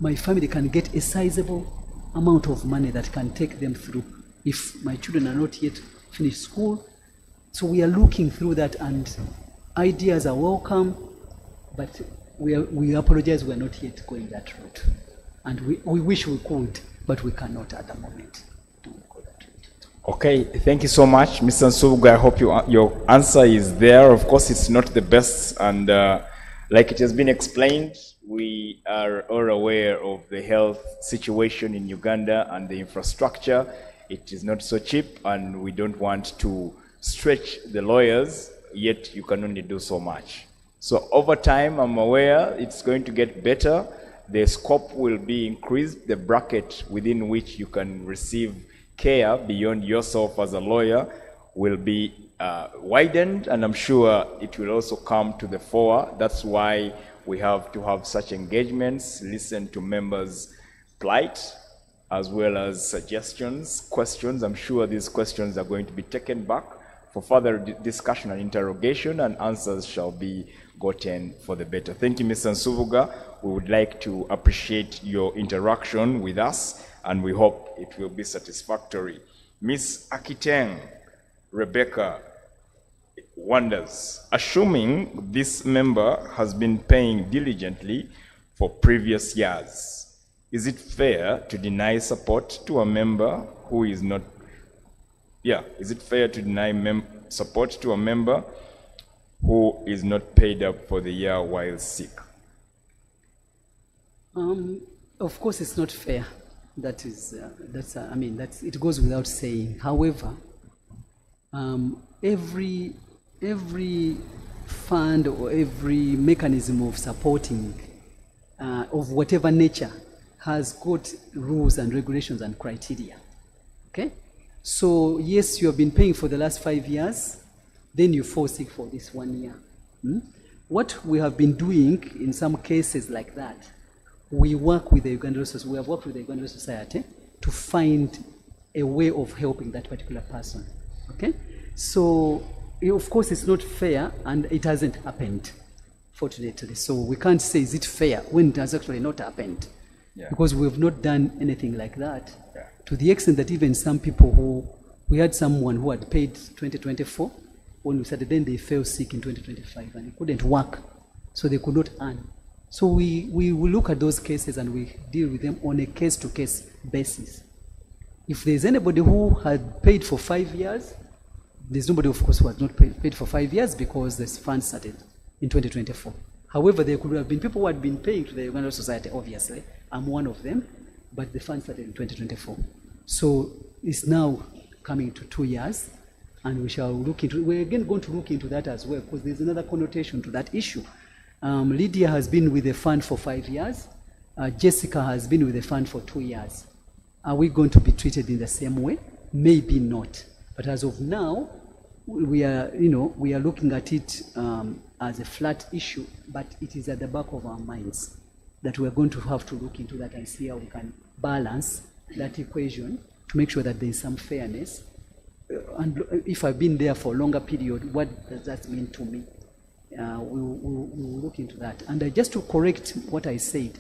my family can get a sizable amount of money that can take them through if my children are not yet finished school. So we are looking through that, and ideas are welcome, but we apologize, we are not yet going that route. And we wish we could, but we cannot at the moment. Okay, thank you so much, Mr. Nsubuga. I hope your answer is there. Of course, it's not the best, and like it has been explained, we are all aware of the health situation in Uganda and the infrastructure. It is not so cheap, and we don't want to stretch the lawyers, yet you can only do so much. So over time, I'm aware it's going to get better. The scope will be increased, the bracket within which you can receive care beyond yourself as a lawyer will be widened, and I'm sure it will also come to the fore. That's why we have to have such engagements, listen to members' plight, as well as suggestions, questions. I'm sure these questions are going to be taken back for further discussion and interrogation, and answers shall be gotten for the better. Thank you, Mr. Nsubuga. We would like to appreciate your interaction with us, and we hope it will be satisfactory. Ms. Akiteng Rebecca wonders, assuming this member has been paying diligently for previous years, is it fair to deny support to a member who is not, is it fair to deny support to a member who is not paid up for the year while sick? Of course, it's not fair. That is, it goes without saying. However, every fund or every mechanism of supporting of whatever nature has got rules and regulations and criteria. Okay? So yes, you have been paying for the last 5 years, then you fall sick for this 1 year. What we have been doing in some cases like that, we work with the Ugandan Society. We have worked with the Ugandan Society to find a way of helping that particular person. Okay? So, of course, it's not fair, and it hasn't happened, fortunately. So we can't say, is it fair, when it has actually not happened? Yeah. Because we have not done anything like that. Yeah. To the extent that even some people we had someone who had paid 2024, when we started, then they fell sick in 2025, and they couldn't work, so they could not earn. So we will look at those cases and we deal with them on a case-to-case basis. If there's anybody who had paid for 5 years, there's nobody, of course, who has not paid for 5 years because this fund started in 2024. However, there could have been people who had been paying to the Uganda Society, obviously. I'm one of them, but the fund started in 2024. So it's now coming to 2 years, and we're again going to look into that as well, because there's another connotation to that issue. Lydia has been with the fund for 5 years. Jessica has been with the fund for 2 years. Are we going to be treated in the same way? Maybe not. But as of now, we are looking at it as a flat issue, but it is at the back of our minds that we are going to have to look into that and see how we can balance that equation to make sure that there is some fairness. And if I've been there for a longer period, what does that mean to me? We'll look into that. And just to correct what I said,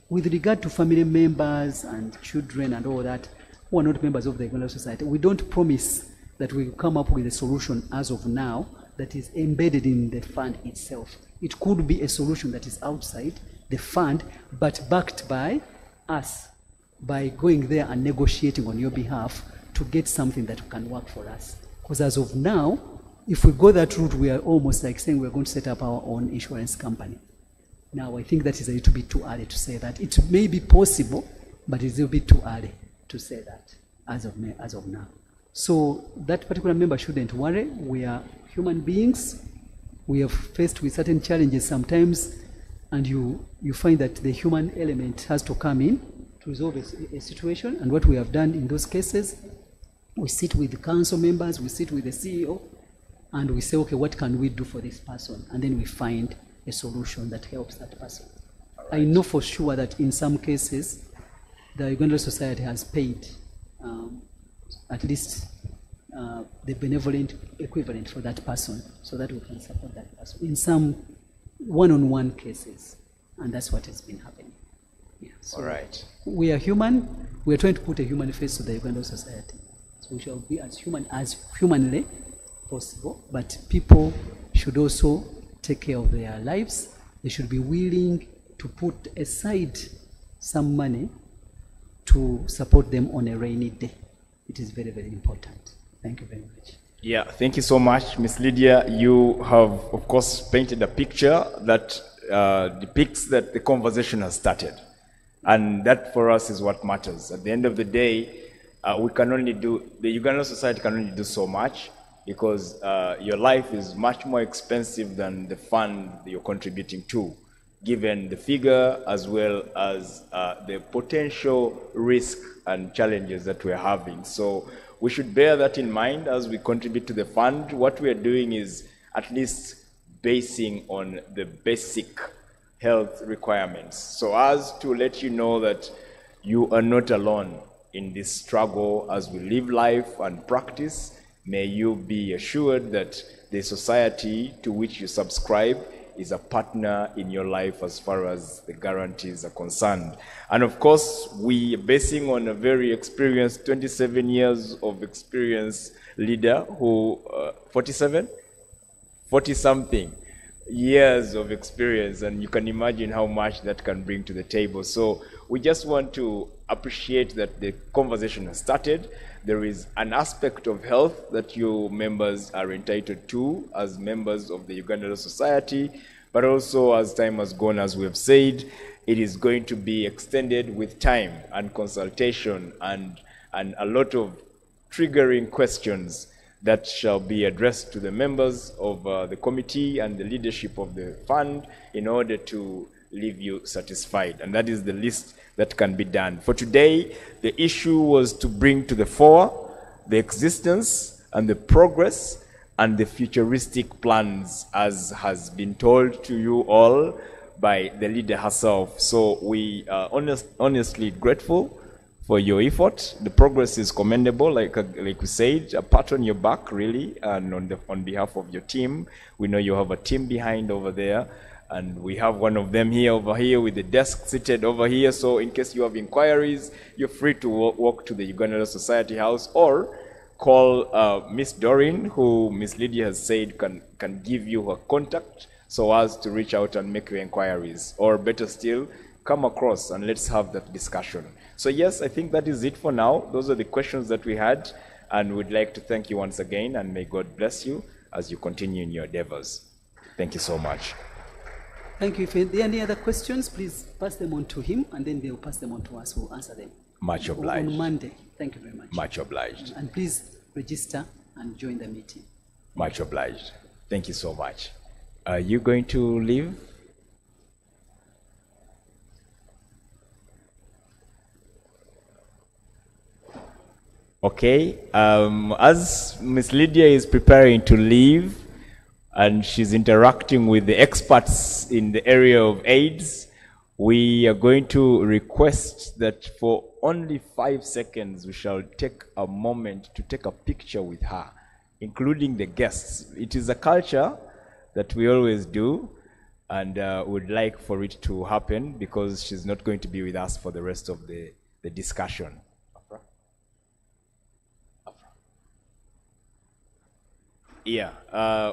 with regard to family members and children and all that, who are not members of the Uganda Society, we don't promise that we will come up with a solution as of now that is embedded in the fund itself. It could be a solution that is outside the fund, but backed by us, by going there and negotiating on your behalf to get something that can work for us. Because as of now, if we go that route, we are almost like saying we're going to set up our own insurance company. Now, I think that is a little bit too early to say that. It may be possible, but it's a little bit too early to say that as of now. So that particular member shouldn't worry. We are human beings. We are faced with certain challenges sometimes, and you find that the human element has to come in to resolve a situation. And what we have done in those cases, we sit with the council members, we sit with the CEO, and we say, okay, what can we do for this person? And then we find a solution that helps that person. Right. I know for sure that in some cases, the Uganda Society has paid at least the benevolent equivalent for that person, so that we can support that person in some one-on-one cases. And that's what has been happening. Yeah, so all right. We are human. We are trying to put a human face to the Uganda Society. So we shall be as humanly possible, but people should also take care of their lives. They should be willing to put aside some money to support them on a rainy day. It is very, very important. Thank you very much. Yeah, thank you so much, Ms. Lydia. You have, of course, painted a picture that depicts that the conversation has started. And that for us is what matters. At the end of the day, the Uganda Society can only do so much, because your life is much more expensive than the fund you're contributing to, given the figure as well as the potential risk and challenges that we're having. So we should bear that in mind as we contribute to the fund. What we are doing is at least basing on the basic health requirements, so as to let you know that you are not alone in this struggle as we live life and practice. May you be assured that the society to which you subscribe is a partner in your life as far as the guarantees are concerned. And of course, we are basing on a very experienced, 27 years of experience leader who, 40-something years of experience, and you can imagine how much that can bring to the table. So we just want to appreciate that the conversation has started. There is an aspect of health that you members are entitled to as members of the Uganda Society, but also as time has gone, as we have said, it is going to be extended with time and consultation and a lot of triggering questions that shall be addressed to the members of the committee and the leadership of the fund in order to leave you satisfied. And that is the least that can be done. For today, the issue was to bring to the fore the existence and the progress and the futuristic plans, as has been told to you all by the leader herself. So we are honestly grateful for your effort. The progress is commendable, like we said, a pat on your back, really, and on behalf of your team. We know you have a team behind over there, and we have one of them here over here with the desk seated over here. So in case you have inquiries, you're free to walk to the Uganda Law Society House or call Miss Doreen, who Miss Lydia has said can give you her contact so as to reach out and make your inquiries. Or better still, come across and let's have that discussion. So yes, I think that is it for now. Those are the questions that we had, and we'd like to thank you once again, and may God bless you as you continue in your endeavors. Thank you so much. Thank you. If there are any other questions, please pass them on to him, and then they'll pass them on to us. We'll answer them. Much obliged. On Monday. Thank you very much. Much obliged. And please register and join the meeting. Much obliged. Thank you so much. Are you going to leave? Okay. As Miss Lydia is preparing to leave and she's interacting with the experts in the area of AIDS, we are going to request that for only 5 seconds we shall take a moment to take a picture with her, including the guests. It is a culture that we always do, and would like for it to happen because she's not going to be with us for the rest of the discussion. Yeah,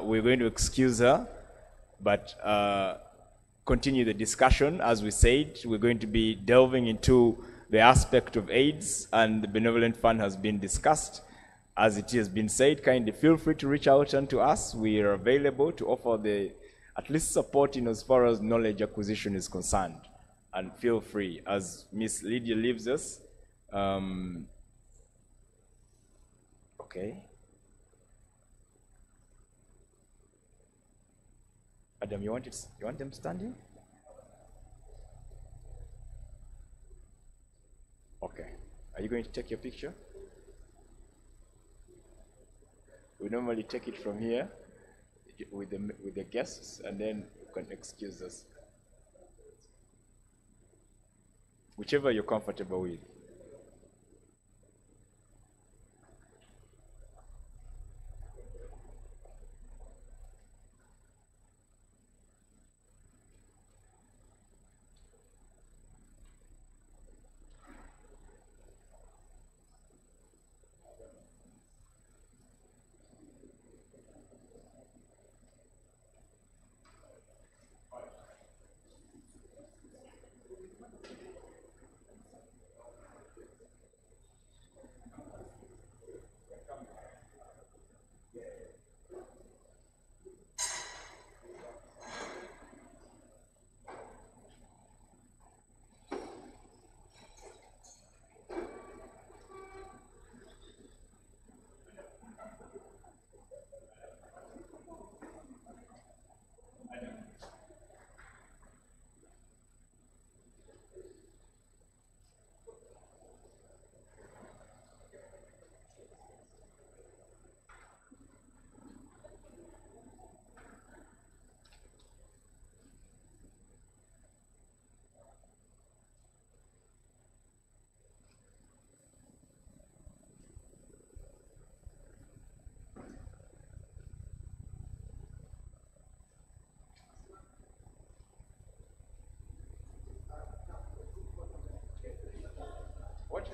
we're going to excuse her, but continue the discussion. As we said, we're going to be delving into the aspect of AIDS, and the Benevolent Fund has been discussed. As it has been said, kindly feel free to reach out to us. We are available to offer at least support in as far as knowledge acquisition is concerned. And feel free, as Miss Lydia leaves us. Okay. Adam, you want them standing? Okay. Are you going to take your picture? We normally take it from here with the guests, and then you can excuse us. Whichever you're comfortable with.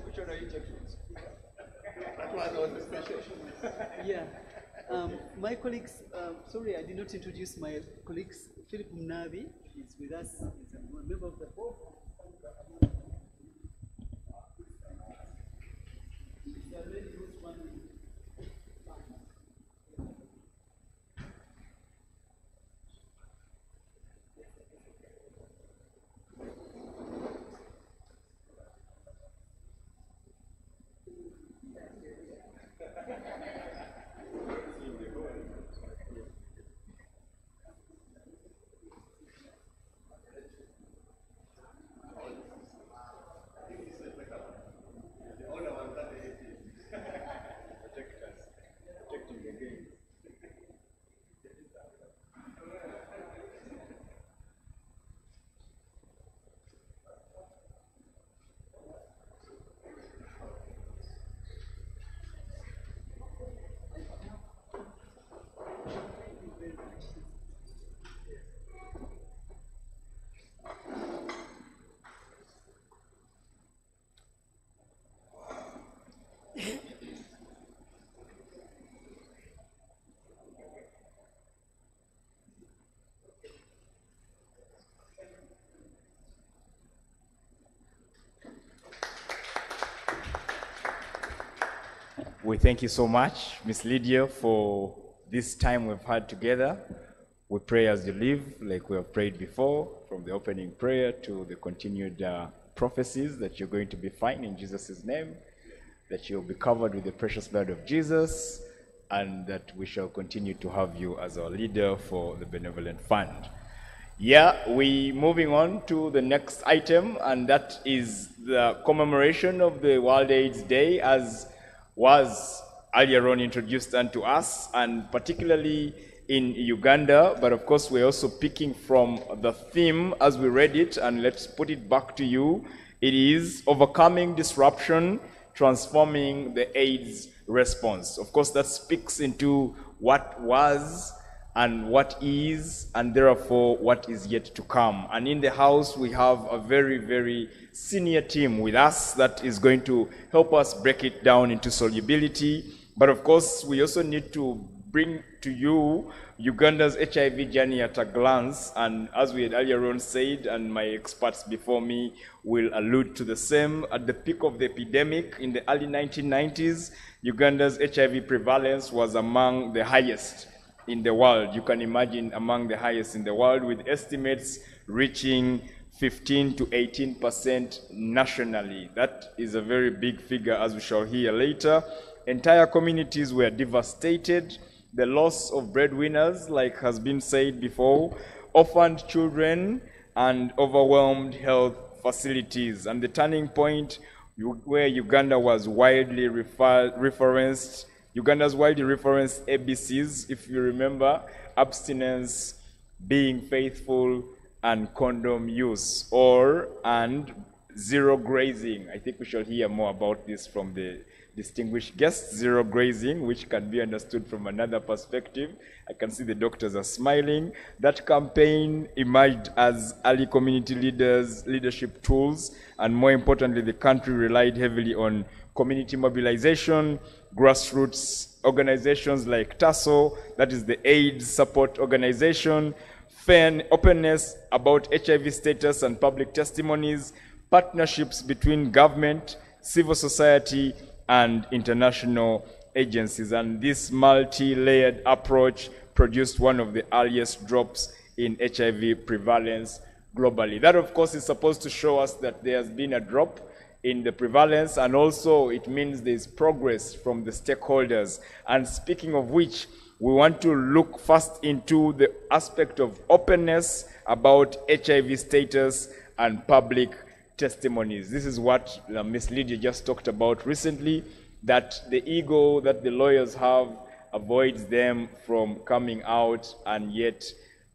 Which one are you taking? That was the special. Yeah. My colleagues, sorry, I did not introduce my colleagues. Philip Mnavi is with us. He's a member of the board. We thank you so much, Miss Lydia, for this time we've had together. We pray as you leave, like we have prayed before, from the opening prayer to the continued prophecies, that you're going to be fine in Jesus' name, that you'll be covered with the precious blood of Jesus, and that we shall continue to have you as our leader for the Benevolent Fund. Yeah, we moving on to the next item, and that is the commemoration of the World AIDS Day, as was earlier on introduced unto us, and particularly in Uganda. But of course, we're also picking from the theme as we read it, and let's put it back to you. It is overcoming disruption, transforming the AIDS response. Of course, that speaks into what was and what is, and therefore what is yet to come. And in the house, we have a very, very senior team with us that is going to help us break it down into solubility. But of course, we also need to bring to you Uganda's HIV journey at a glance. And as we had earlier on said, and my experts before me will allude to the same, at the peak of the epidemic in the early 1990s, Uganda's HIV prevalence was among the highest in the world. You can imagine, among the highest in the world, with estimates reaching 15 to 18% nationally. That is a very big figure, as we shall hear later. Entire communities were devastated. The loss of breadwinners, like has been said before, orphaned children, and overwhelmed health facilities. And the turning point where Uganda was widely referenced, Uganda's widely referenced ABCs, if you remember: abstinence, being faithful, and condom use, and zero grazing. I think we shall hear more about this from the distinguished guests. Zero grazing, which can be understood from another perspective. I can see the doctors are smiling. That campaign emerged as early community leadership tools, and more importantly, the country relied heavily on community mobilization, grassroots organizations like TASO, that is the AIDS support organization, openness about HIV status and public testimonies, partnerships between government, civil society, and international agencies. And this multi-layered approach produced one of the earliest drops in HIV prevalence globally. That, of course, is supposed to show us that there has been a drop in the prevalence, and also it means there's progress from the stakeholders. And speaking of which, we want to look first into the aspect of openness about HIV status and public testimonies. This is what Ms. Lydia just talked about recently, that the ego that the lawyers have avoids them from coming out, and yet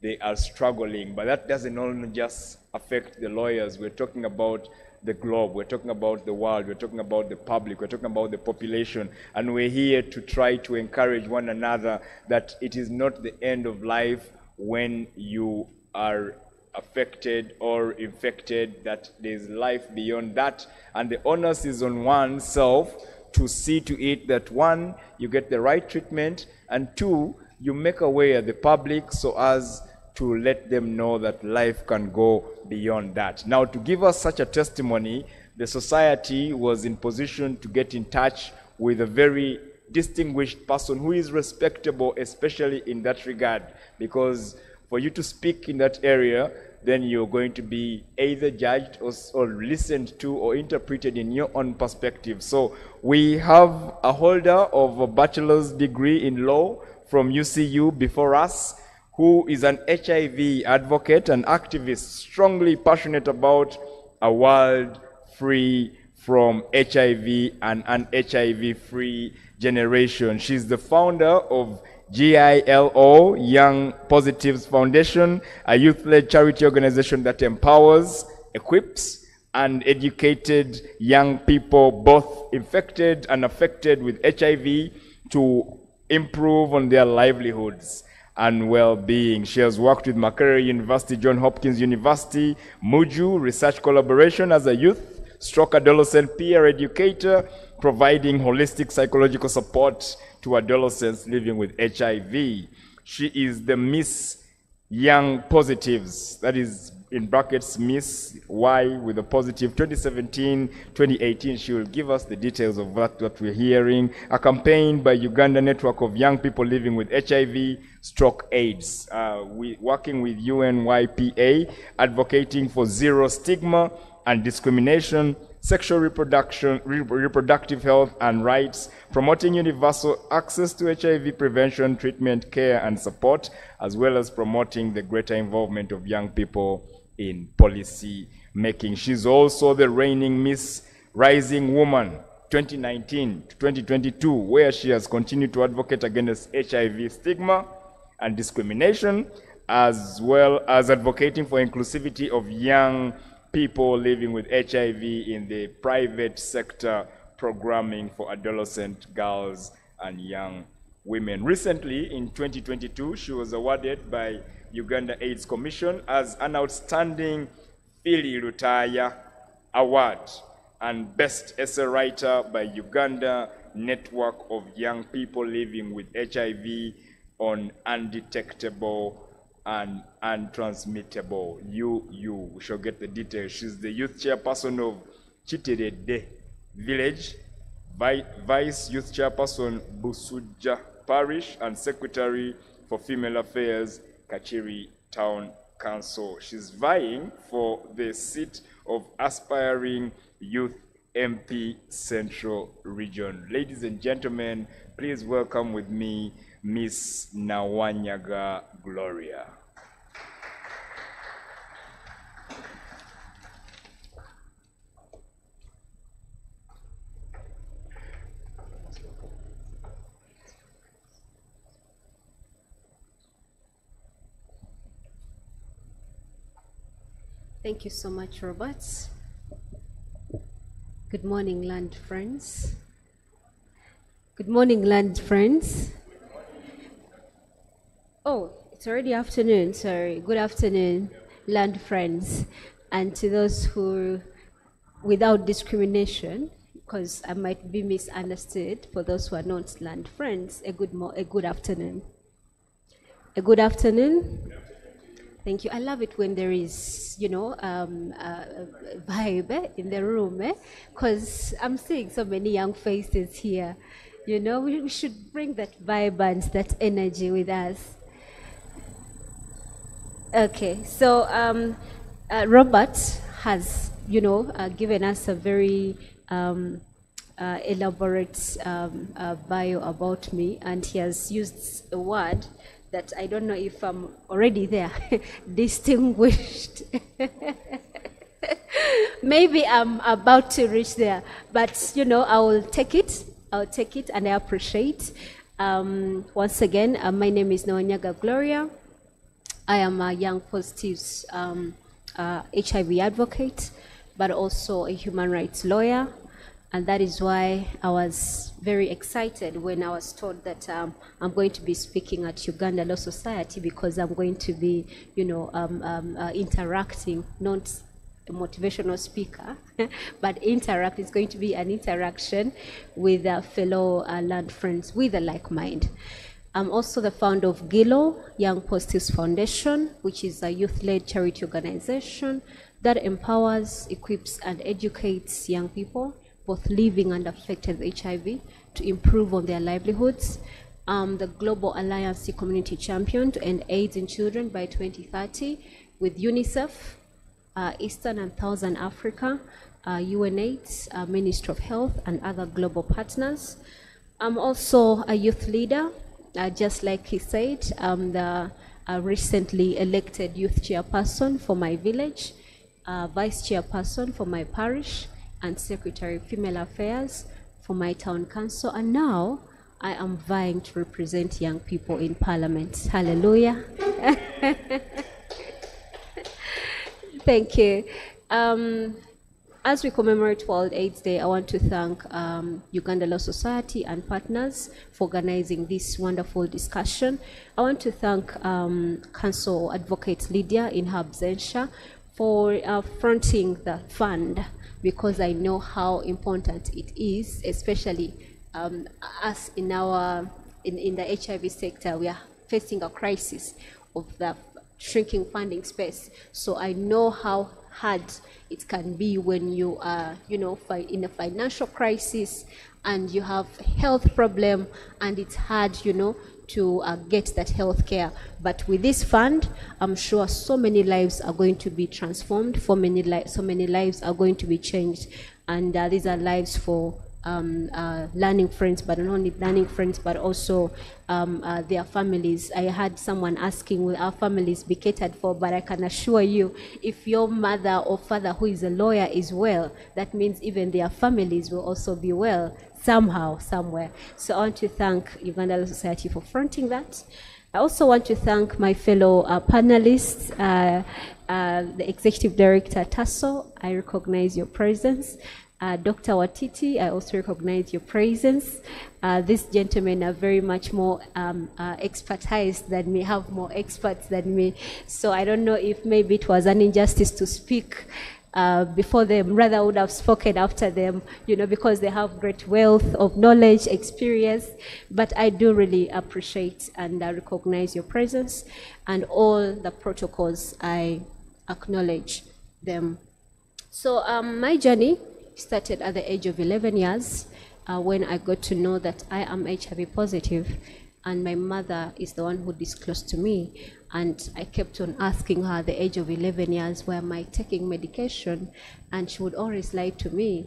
they are struggling. But that doesn't only just affect the lawyers. We're talking about the globe, we're talking about the world, we're talking about the public, we're talking about the population, and we're here to try to encourage one another that it is not the end of life when you are affected or infected, that there's life beyond that, and the onus is on oneself to see to it that, one, you get the right treatment, and two, you make aware the public so as to let them know that life can go beyond that. Now, to give us such a testimony, the society was in position to get in touch with a very distinguished person who is respectable, especially in that regard, because for you to speak in that area, then you're going to be either judged or listened to or interpreted in your own perspective. So we have a holder of a bachelor's degree in law from UCU before us, who is an HIV advocate and activist, strongly passionate about a world free from HIV and an HIV-free generation. She's the founder of GILO, Young Positives Foundation, a youth-led charity organization that empowers, equips, and educated young people, both infected and affected with HIV, to improve on their livelihoods and well-being. She has worked with Makerere University, Johns Hopkins University, Muju Research Collaboration as a youth/adolescent peer educator, providing holistic psychological support to adolescents living with HIV. She is the Miss young positives, that is in brackets Miss Y with a positive 2017-2018. She will give us the details of what we're hearing. A campaign by Uganda Network of Young People Living with HIV stroke AIDS. We working with UNYPA, advocating for zero stigma and discrimination, sexual reproductive health and rights, promoting universal access to HIV prevention, treatment, care, and support, as well as promoting the greater involvement of young people in policy making. She's also the reigning Miss Rising Woman 2019 to 2022, where she has continued to advocate against HIV stigma and discrimination, as well as advocating for inclusivity of young people living with HIV in the private sector programming for adolescent girls and young women. Recently, in 2022, she was awarded by Uganda AIDS Commission as an outstanding Philly Lutaya Award and Best Essay Writer by Uganda Network of Young People Living with HIV on Undetectable and Untransmittable. We shall get the details. She's the youth chairperson of Chitirede Village, vice youth chairperson Busuja Parish, and secretary for female affairs Kachiri Town Council. She's vying for the seat of aspiring youth MP Central Region. Ladies and gentlemen, please welcome with me Miss Nawanyaga Gloria. Thank you so much, Robert. Good morning, land friends. Good morning, land friends. Oh, it's already afternoon, sorry. Good afternoon, land friends. And to those who, without discrimination, because I might be misunderstood, for those who are not land friends, a good afternoon. A good afternoon. Thank you. I love it when there is, a vibe in the room, because I'm seeing so many young faces here. We should bring that vibe and that energy with us. Okay, so Robert has, given us a very elaborate bio about me, and he has used a word that I don't know if I'm already there, distinguished. Maybe I'm about to reach there, but I will take it. I'll take it, and I appreciate. Once again, my name is Nawanyaga Gloria. I am a young positives HIV advocate, but also a human rights lawyer. And that is why I was very excited when I was told that I'm going to be speaking at Uganda Law Society, because I'm going to be, interacting, not a motivational speaker, but interact. It's going to be an interaction with fellow land friends with a like mind. I'm also the founder of GILO, Young Positives Foundation, which is a youth-led charity organization that empowers, equips, and educates young people, both living and affected with HIV, to improve on their livelihoods. The Global Alliance Community Champion to end AIDS in children by 2030 with UNICEF, Eastern and Southern Africa, UNAIDS, Ministry of Health, and other global partners. I'm also a youth leader. Just like he said, I'm the recently elected youth chairperson for my village, vice chairperson for my parish, and Secretary of Female Affairs for my town council. And now I am vying to represent young people in Parliament. Hallelujah. Thank you. As we commemorate World AIDS Day, I want to thank Uganda Law Society and partners for organizing this wonderful discussion. I want to thank Council Advocate Lydia in her absentia for fronting the fund, because I know how important it is, especially us in the HIV sector. We are facing a crisis of the shrinking funding space. So I know how hard it can be when you are, in a financial crisis and you have health problem, and it's hard, to get that health care. But with this fund, I'm sure so many lives are going to be transformed, so many lives are going to be changed. And these are lives for learning friends, but not only learning friends, but also their families. I had someone asking, will our families be catered for? But I can assure you, if your mother or father who is a lawyer is well, that means even their families will also be well, somehow, somewhere. So I want to thank Uganda Law Society for fronting that. I also want to thank my fellow panelists, the Executive Director Tasso. I recognize your presence. Dr. Watiti, I also recognize your presence. These gentlemen are very much more expertized than me, have more experts than me. So I don't know if maybe it was an injustice to speak before them. Rather, I would have spoken after them, because they have great wealth of knowledge, experience. But I do really appreciate and recognize your presence, and all the protocols, I acknowledge them. So my journey started at the age of 11 years when I got to know that I am HIV positive, and my mother is the one who disclosed to me. And I kept on asking her at the age of 11 years, why am I taking medication? And she would always lie to me,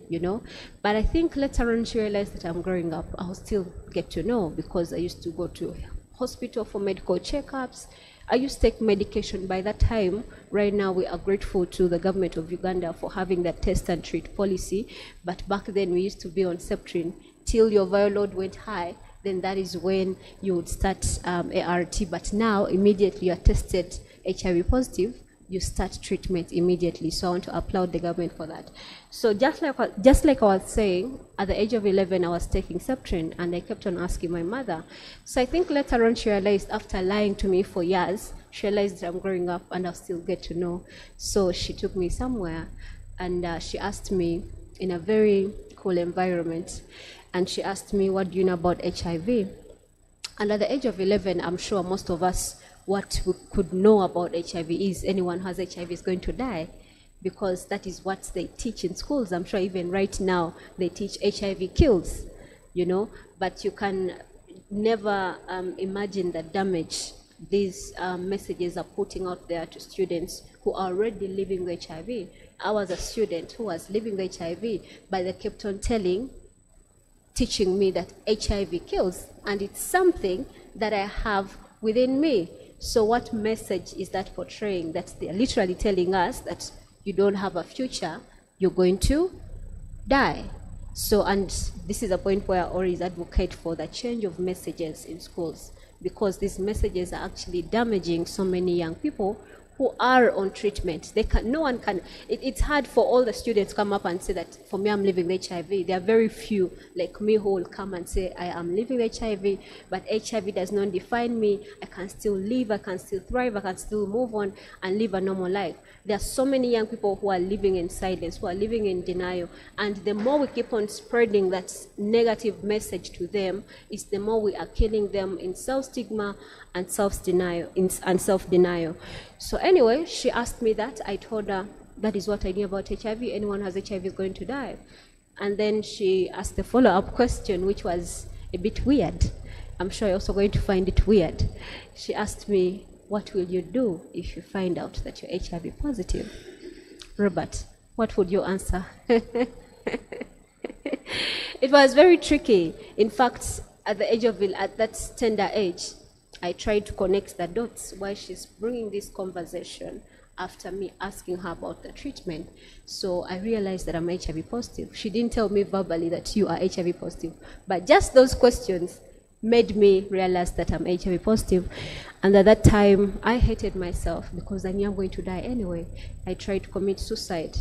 But I think later on she realized that I'm growing up. I'll still get to know, because I used to go to hospital for medical checkups. I used to take medication by that time. Right now, we are grateful to the government of Uganda for having that test and treat policy. But back then, we used to be on Septrin till your viral load went high. Then that is when you would start ART. But now, immediately you're tested HIV positive, you start treatment immediately. So I want to applaud the government for that. So just like I was saying, at the age of 11, I was taking Septrin, and I kept on asking my mother. So I think later on she realized, after lying to me for years, she realized that I'm growing up and I'll still get to know. So she took me somewhere, and she asked me in a very cool environment, and she asked me, what do you know about HIV? And at the age of 11, I'm sure most of us, what we could know about HIV is anyone who has HIV is going to die, because that is what they teach in schools. I'm sure even right now they teach HIV kills, but you can never imagine the damage these messages are putting out there to students who are already living with HIV. I was a student who was living with HIV, but they kept on teaching me that HIV kills, and it's something that I have within me. So what message is that portraying? That they're literally telling us that you don't have a future, you're going to die. So, and this is a point where I always advocate for the change of messages in schools, because these messages are actually damaging so many young people who are on treatment. It's hard for all the students to come up and say that, for me, I'm living with HIV. There are very few like me who will come and say, I am living with HIV, but HIV does not define me. I can still live, I can still thrive, I can still move on and live a normal life. There are so many young people who are living in silence, who are living in denial. And the more we keep on spreading that negative message to them, is the more we are killing them in self-stigma and self-denial. So anyway, she asked me that. I told her that is what I knew about HIV. Anyone who has HIV is going to die. And then she asked the follow-up question, which was a bit weird. I'm sure you're also going to find it weird. She asked me, what will you do if you find out that you're HIV positive? Robert, what would you answer? It was very tricky. In fact, at that tender age, I tried to connect the dots while she's bringing this conversation after me asking her about the treatment. So I realized that I'm HIV positive. She didn't tell me verbally that you are HIV positive, but just those questions made me realize that I'm HIV positive. And at that time, I hated myself because I knew I'm going to die anyway. I tried to commit suicide,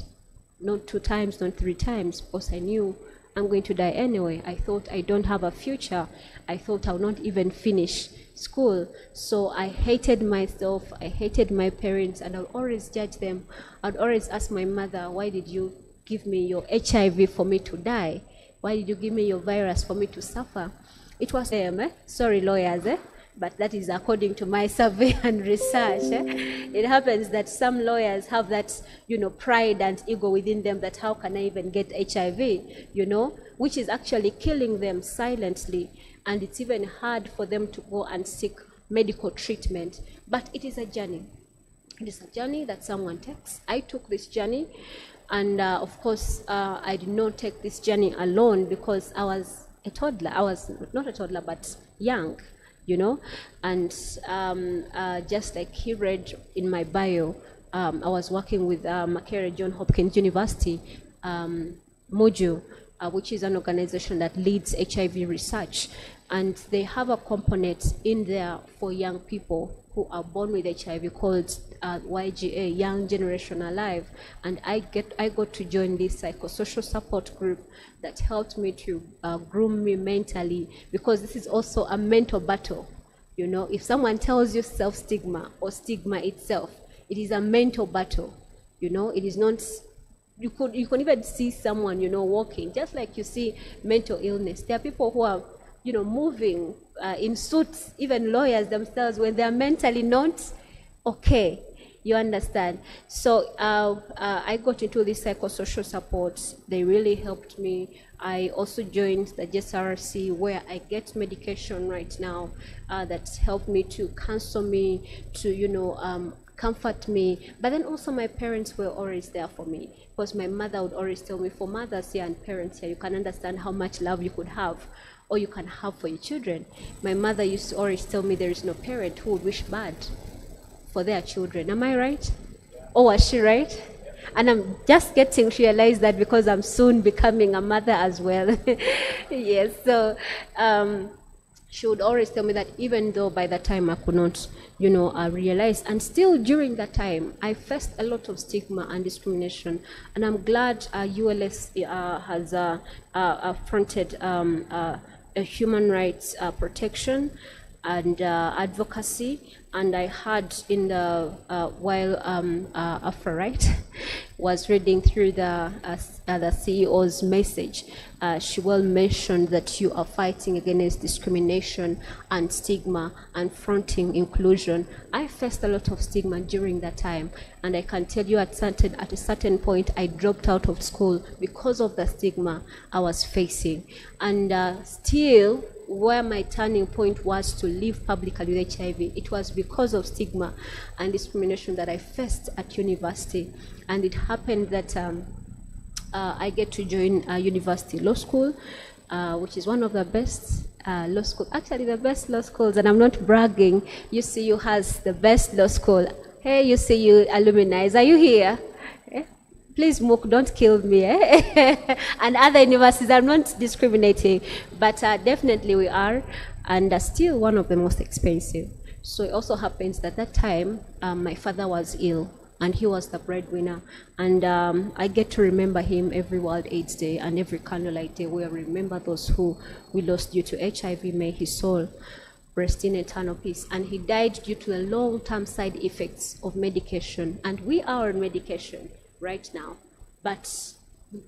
not 2 times, not 3 times, because I knew I'm going to die anyway. I thought I don't have a future. I thought I would not even finish school. So I hated myself, I hated my parents, and I'll always judge them. I'd always ask my mother, why did you give me your HIV for me to die? Why did you give me your virus for me to suffer? It was sorry lawyers, but that is according to my survey and research. It happens that some lawyers have that, pride and ego within them, that how can I even get HIV, which is actually killing them silently. And it's even hard for them to go and seek medical treatment. But it is a journey. It is a journey that someone takes. I took this journey, and of course, I did not take this journey alone, because I was a toddler. I was not a toddler, but young, and just like he read in my bio, I was working with Makerere John Hopkins University, Mojo, which is an organization that leads HIV research. And they have a component in there for young people who are born with HIV called YGA, Young Generation Alive. And I got to join this psychosocial support group that helped me to groom me mentally, because this is also a mental battle. If someone tells you self-stigma or stigma itself, it is a mental battle. It is not, you can even see someone, walking, just like you see mental illness. There are people who are moving in suits, even lawyers themselves, when they're mentally not okay. You understand? So I got into this psychosocial support. They really helped me. I also joined the JSRC, where I get medication right now that's helped me to counsel me, to comfort me. But then also my parents were always there for me, because my mother would always tell me, for mothers here and parents here, you can understand how much love you could have, or you can have for your children. My mother used to always tell me there is no parent who would wish bad for their children. Am I right? Or was she right? And I'm just getting to realize that, because I'm soon becoming a mother as well. Yes, so she would always tell me that, even though by that time I could not, realize, and still during that time, I faced a lot of stigma and discrimination. And I'm glad ULS has fronted a human rights protection and advocacy. And I had in the while Afra Wright was reading through the CEO's message, she well mentioned that you are fighting against discrimination and stigma and fronting inclusion. I faced a lot of stigma during that time, and I can tell you at a certain point I dropped out of school because of the stigma I was facing. And still, where my turning point was to live publicly with HIV, it was because of stigma and discrimination that I faced at university. And it happened that I get to join university law school, which is one of the best law schools, actually the best law schools, and I'm not bragging. UCU has the best law school. Hey, UCU alumni, are you here? Please, MOOC, don't kill me. And other universities, I'm not discriminating, but definitely we are, and still one of the most expensive. So it also happens that that time, my father was ill, and he was the breadwinner. And I get to remember him every World AIDS Day and every Candlelight Day, where we remember those who we lost due to HIV. May his soul rest in eternal peace. And he died due to the long-term side effects of medication. And we are on medication right now, but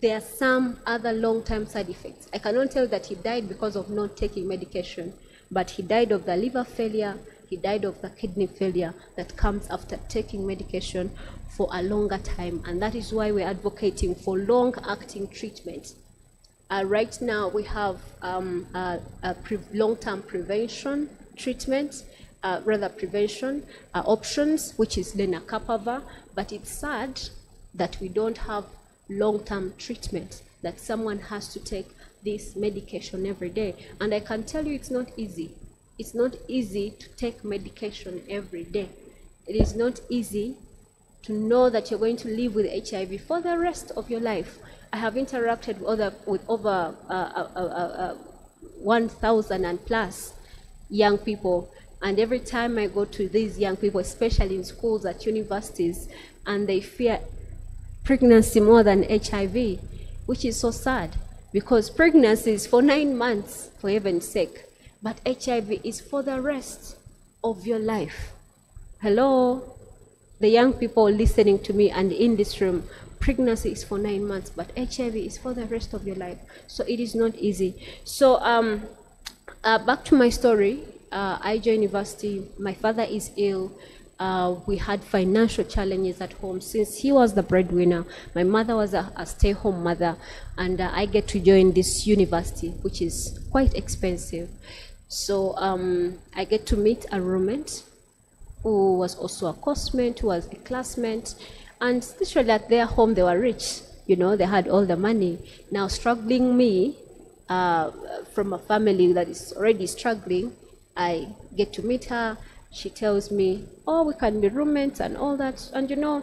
there are some other long-term side effects. I cannot tell that he died because of not taking medication, but he died of the liver failure, he died of the kidney failure that comes after taking medication for a longer time. And that is why we're advocating for long-acting treatment. Right now we have long-term prevention treatment, prevention options, which is lenacapavir, but it's sad that we don't have long-term treatment, that someone has to take this medication every day. And I can tell you it's not easy. It's not easy to take medication every day. It is not easy to know that you're going to live with HIV for the rest of your life. I have interacted with over 1,000 and plus young people, and every time I go to these young people, especially in schools, at universities, and they fear pregnancy more than HIV, which is so sad, because pregnancy is for 9 months, for heaven's sake, but HIV is for the rest of your life. Hello, the young people listening to me and in this room, pregnancy is for 9 months, but HIV is for the rest of your life. So it is not easy. So back to my story. I joined university. My father is ill. We had financial challenges at home since he was the breadwinner. My mother was a stay-home mother, and I get to join this university, which is quite expensive. So I get to meet a roommate who was also a coursemate, who was a classmate, and literally at their home they were rich. You know, they had all the money. Now struggling me from a family that is already struggling, I get to meet her. She tells me, oh, we can be roommates and all that. And you know,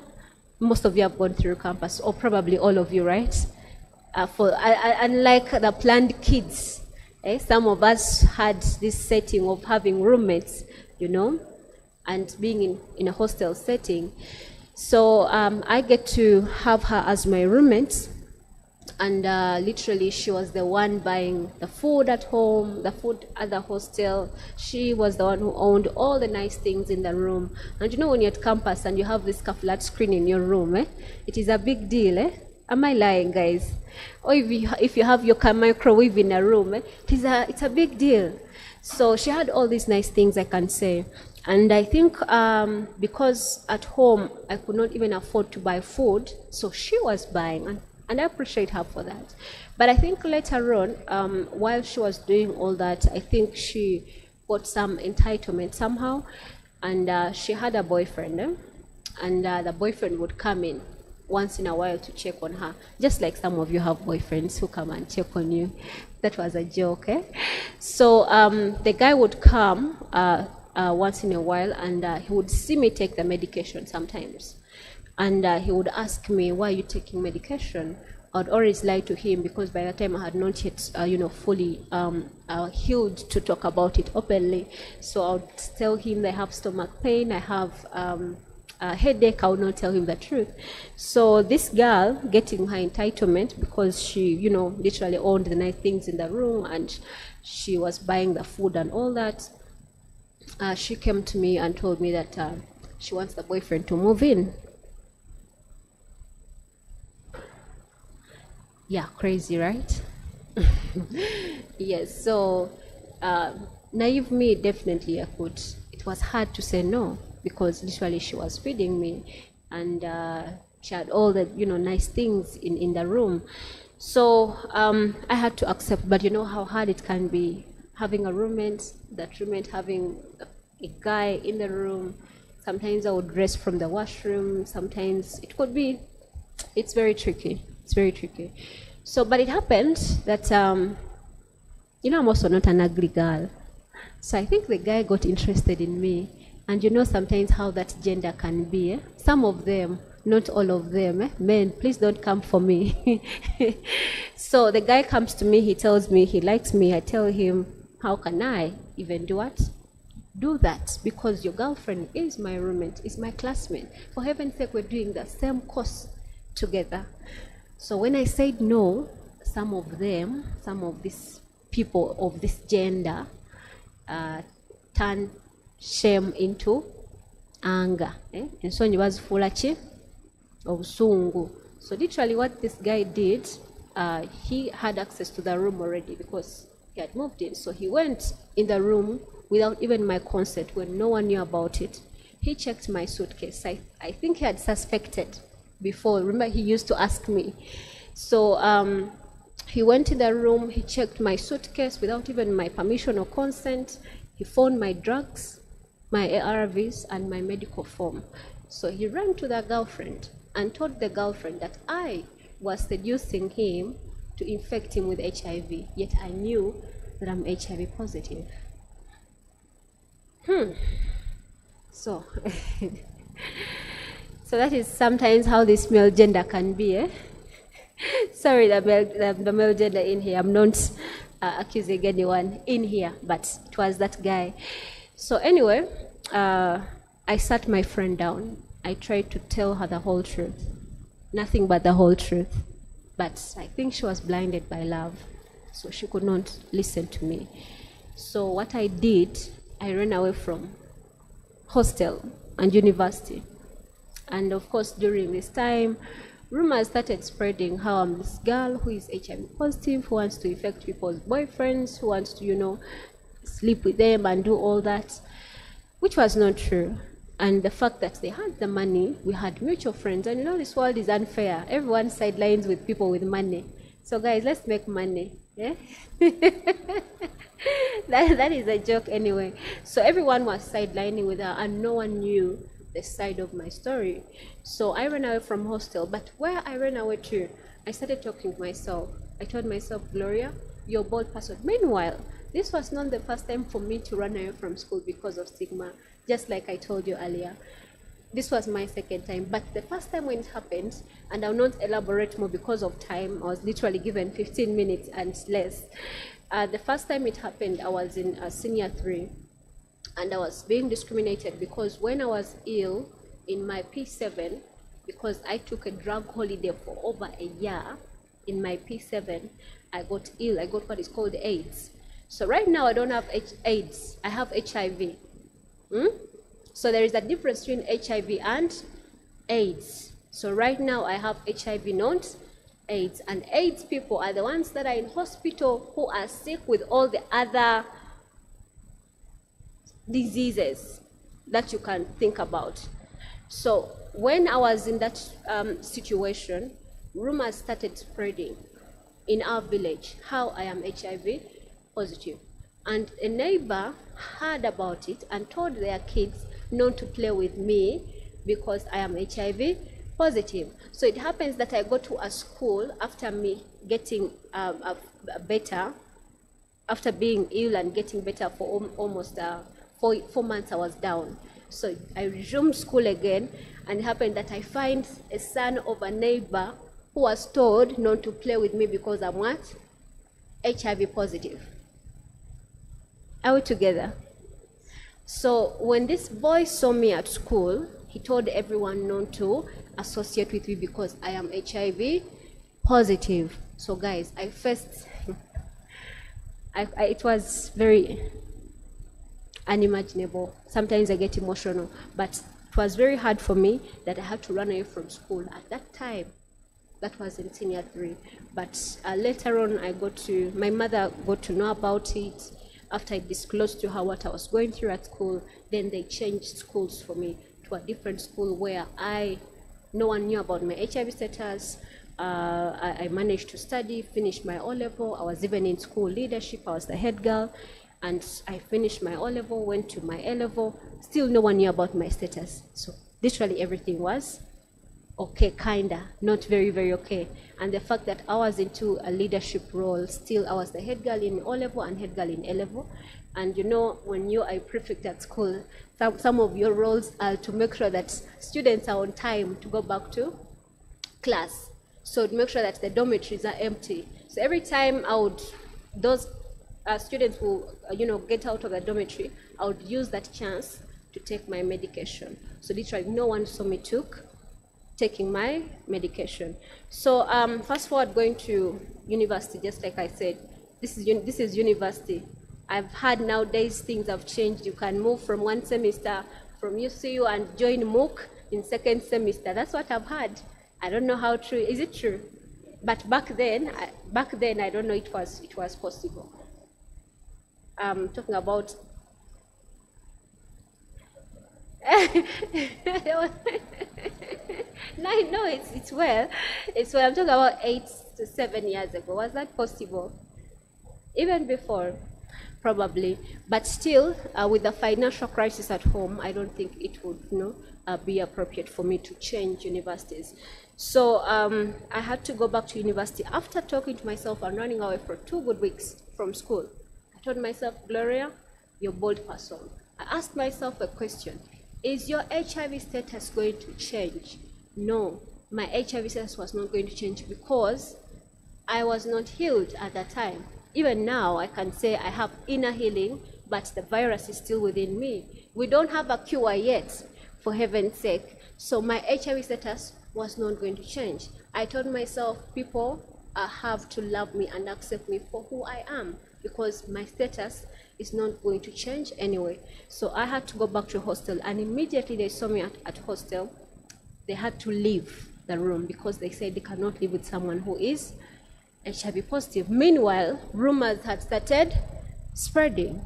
most of you have gone through campus, or probably all of you, right? Unlike the planned kids, some of us had this setting of having roommates, you know, and being in a hostel setting. So I get to have her as my roommate. And literally, she was the one buying the food at home, the food at the hostel. She was the one who owned all the nice things in the room. And you know, when you're at campus and you have this flat screen in your room, it is a big deal. Am I lying, guys? Or if you have your microwave in a room, it's a big deal. So she had all these nice things, I can say. And I think because at home I could not even afford to buy food, so she was buying. And I appreciate her for that. But I think later on, while she was doing all that, I think she got some entitlement somehow. And she had a boyfriend. And the boyfriend would come in once in a while to check on her. Just like some of you have boyfriends who come and check on you. That was a joke, So the guy would come once in a while, and he would see me take the medication sometimes. And he would ask me, why are you taking medication? I'd always lie to him because by that time I had not yet, fully healed to talk about it openly. So I would tell him that I have stomach pain, I have a headache. I would not tell him the truth. So this girl, getting her entitlement because she, literally owned the nice things in the room and she was buying the food and all that, she came to me and told me that she wants the boyfriend to move in. Yeah, crazy, right? Yes, so naive me, definitely I could. It was hard to say no because literally she was feeding me and she had all the, nice things in the room. So I had to accept, but you know how hard it can be having a roommate, that roommate having a guy in the room. Sometimes I would rest from the washroom, sometimes it could be, it's very tricky. It's very tricky. So, but it happened that, I'm also not an ugly girl. So I think the guy got interested in me. And sometimes how that gender can be. Some of them, not all of them. Men, please don't come for me. So the guy comes to me, he tells me he likes me. I tell him, how can I even do what? Do that, because your girlfriend is my roommate, is my classmate. For heaven's sake, we're doing the same course together. So when I said no, some of these people of this gender turned shame into anger. And so he was full of obusungu. So literally what this guy did, he had access to the room already because he had moved in. So he went in the room without even my consent when no one knew about it. He checked my suitcase. I think he had suspected before. Remember, he used to ask me. So he went in the room, he checked my suitcase without even my permission or consent. He found my drugs, my ARVs, and my medical form. So he ran to the girlfriend and told the girlfriend that I was seducing him to infect him with HIV, yet I knew that I'm HIV positive. So, so that is sometimes how this male gender can be. Sorry, the male gender in here. I'm not accusing anyone in here, but it was that guy. So anyway, I sat my friend down. I tried to tell her the whole truth. Nothing but the whole truth. But I think she was blinded by love, so she could not listen to me. So what I did, I ran away from hostel and university. And of course, during this time, rumors started spreading how I'm this girl who is HIV positive, who wants to infect people's boyfriends, who wants to, sleep with them and do all that, which was not true. And the fact that they had the money, we had mutual friends, and you know this world is unfair. Everyone sidelines with people with money. So guys, let's make money. Yeah? that is a joke anyway. So everyone was sidelining with her, and no one knew the side of my story. So I ran away from hostel, but where I ran away to, I started talking to myself. I told myself, Gloria, you're a bold person. Meanwhile, this was not the first time for me to run away from school because of stigma, just like I told you earlier. This was my second time, but the first time when it happened, and I'll not elaborate more because of time, I was literally given 15 minutes and less. The first time it happened, I was in senior 3, and I was being discriminated because when I was ill in my P7, because I took a drug holiday for over a year, in my P7, I got ill. I got what is called AIDS. So right now I don't have AIDS, I have HIV. So there is a difference between HIV and AIDS. So right now I have HIV, not AIDS. And AIDS people are the ones that are in hospital who are sick with all the other diseases that you can think about. So when I was in that situation, rumors started spreading in our village how I am HIV positive. And a neighbor heard about it and told their kids not to play with me because I am HIV positive. So it happens that I go to a school after me getting better, after being ill and getting better for almost 4 months I was down. So I resumed school again, and it happened that I find a son of a neighbor who was told not to play with me because I'm what? HIV positive. Are we together? So when this boy saw me at school, he told everyone not to associate with me because I am HIV positive. So guys, I first, it was very unimaginable. Sometimes I get emotional, but it was very hard for me that I had to run away from school at that time. That was in senior 3. But later on, my mother got to know about it. After I disclosed to her what I was going through at school, then they changed schools for me to a different school where no one knew about my HIV status. I managed to study, finished my O-level. I was even in school leadership. I was the head girl. And I finished my O-level, went to my A-level. Still no one knew about my status. So literally everything was okay, kinda, not very, very okay. And the fact that I was into a leadership role, still I was the head girl in O-level and head girl in A-level. And you know, when you are a prefect at school, some of your roles are to make sure that students are on time to go back to class. So to make sure that the dormitories are empty. So every time those students will, get out of the dormitory, I would use that chance to take my medication. So literally no one saw me taking my medication. So fast forward going to university, just like I said, this is university. I've heard nowadays things have changed. You can move from one semester from UCU and join MOOC in second semester. That's what I've heard. I don't know how true. Is it true? But back then I don't know it was possible. Talking about no, it's well. I'm talking about 8 to 7 years ago. Was that possible? Even before, probably. But still, with the financial crisis at home, I don't think it would be appropriate for me to change universities. So I had to go back to university after talking to myself and running away for 2 good weeks from school. I told myself, Gloria, you're a bold person. I asked myself a question. Is your HIV status going to change? No, my HIV status was not going to change because I was not healed at that time. Even now, I can say I have inner healing, but the virus is still within me. We don't have a cure yet, for heaven's sake. So my HIV status was not going to change. I told myself, people have to love me and accept me for who I am, because my status is not going to change anyway. So I had to go back to hostel, and immediately they saw me at hostel. They had to leave the room because they said they cannot live with someone who is HIV positive. Meanwhile, rumors had started spreading.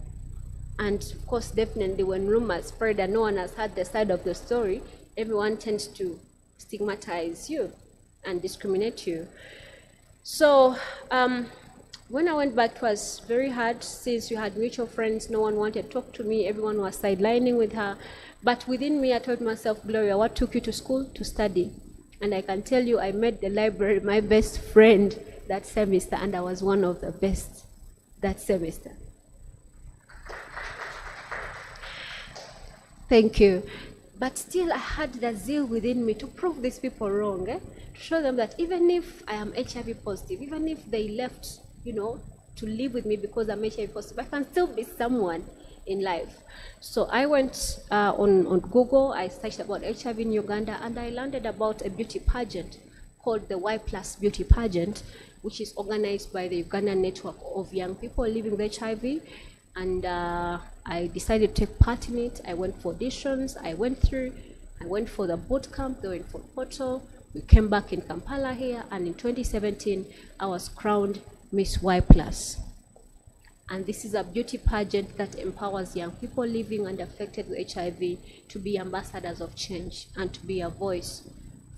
And of course, definitely when rumors spread and no one has heard the side of the story, everyone tends to stigmatize you and discriminate you. So when I went back, it was very hard since we had mutual friends. No one wanted to talk to me. Everyone was sidelining with her. But within me, I told myself, Gloria, what took you to school? To study. And I can tell you, I made the library my best friend that semester, and I was one of the best that semester. Thank you. But still, I had the zeal within me to prove these people wrong, to show them that even if I am HIV positive, even if they left, to live with me because I'm HIV positive, I can still be someone in life. So I went on Google, I searched about HIV in Uganda, and I landed about a beauty pageant called the Y+ Beauty Pageant, which is organized by the Ugandan Network of Young People Living with HIV. And I decided to take part in it. I went for auditions, I went for the boot camp, they went for Porto. We came back in Kampala here, and in 2017, I was crowned Miss Y+. And this is a beauty pageant that empowers young people living and affected with HIV to be ambassadors of change and to be a voice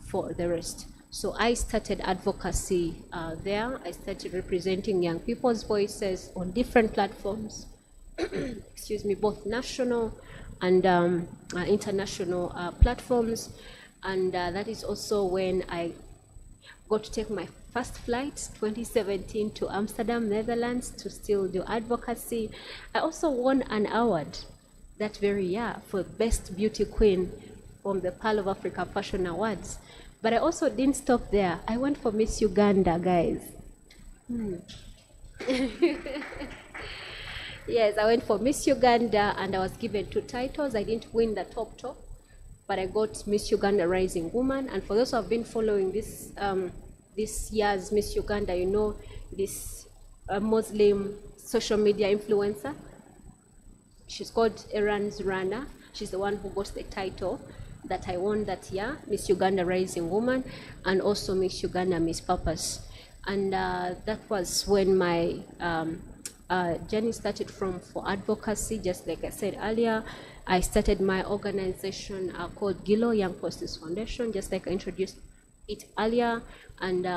for the rest. So I started advocacy there. I started representing young people's voices on different platforms, excuse me, both national and international platforms. And that is also when I got to take my first flight, 2017, to Amsterdam, Netherlands, to still do advocacy. I also won an award that very year for Best Beauty Queen from the Pearl of Africa Fashion Awards. But I also didn't stop there. I went for Miss Uganda, guys. Yes, I went for Miss Uganda, and I was given 2 titles. I didn't win the top, but I got Miss Uganda Rising Woman. And for those who have been following this year's Miss Uganda, this Muslim social media influencer. She's called Rnblive. She's the one who got the title that I won that year, Miss Uganda Rising Woman, and also Miss Uganda Miss Purpose. And that was when my journey started for advocacy. Just like I said earlier, I started my organization called GILO, Young Posters Foundation, just like I introduced it earlier. And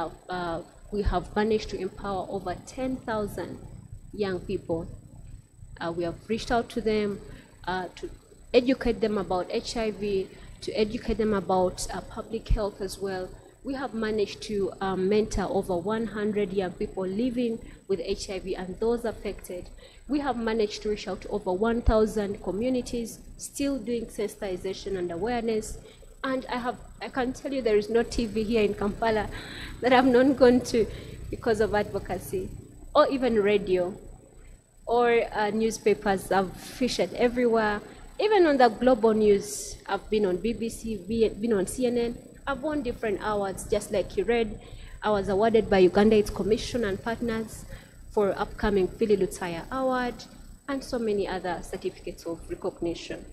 we have managed to empower over 10,000 young people. We have reached out to them to educate them about HIV, to educate them about public health as well. We have managed to mentor over 100 young people living with HIV and those affected. We have managed to reach out to over 1,000 communities, still doing sensitization and awareness. And I can tell you there is no TV here in Kampala that I've not gone to because of advocacy, or even radio, or newspapers. I've featured everywhere. Even on the global news, I've been on BBC, been on CNN. I've won different awards, just like you read. I was awarded by Uganda AIDS Commission and partners for upcoming Philly Lutaya Award, and so many other certificates of recognition.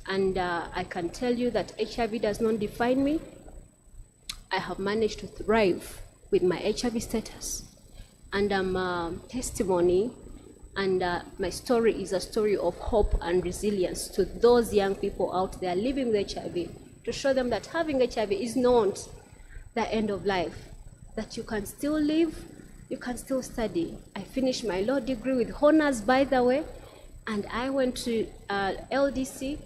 And I can tell you that HIV does not define me. I have managed to thrive with my HIV status. And I'm a testimony, and my story is a story of hope and resilience to those young people out there living with HIV, to show them that having HIV is not the end of life, that you can still live, you can still study. I finished my law degree with honors, by the way, and I went to LDC,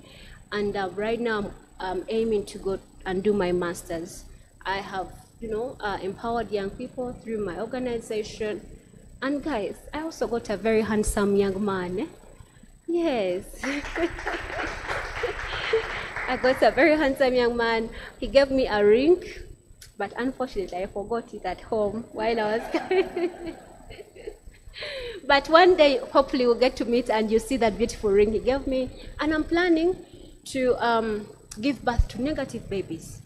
and right now I'm aiming to go and do my master's. I have, empowered young people through my organization. And guys, I also got a very handsome young man. Yes. I got a very handsome young man. He gave me a ring, but unfortunately I forgot it at home while I was But one day, hopefully we'll get to meet and you see that beautiful ring he gave me. And I'm planning to give birth to negative babies,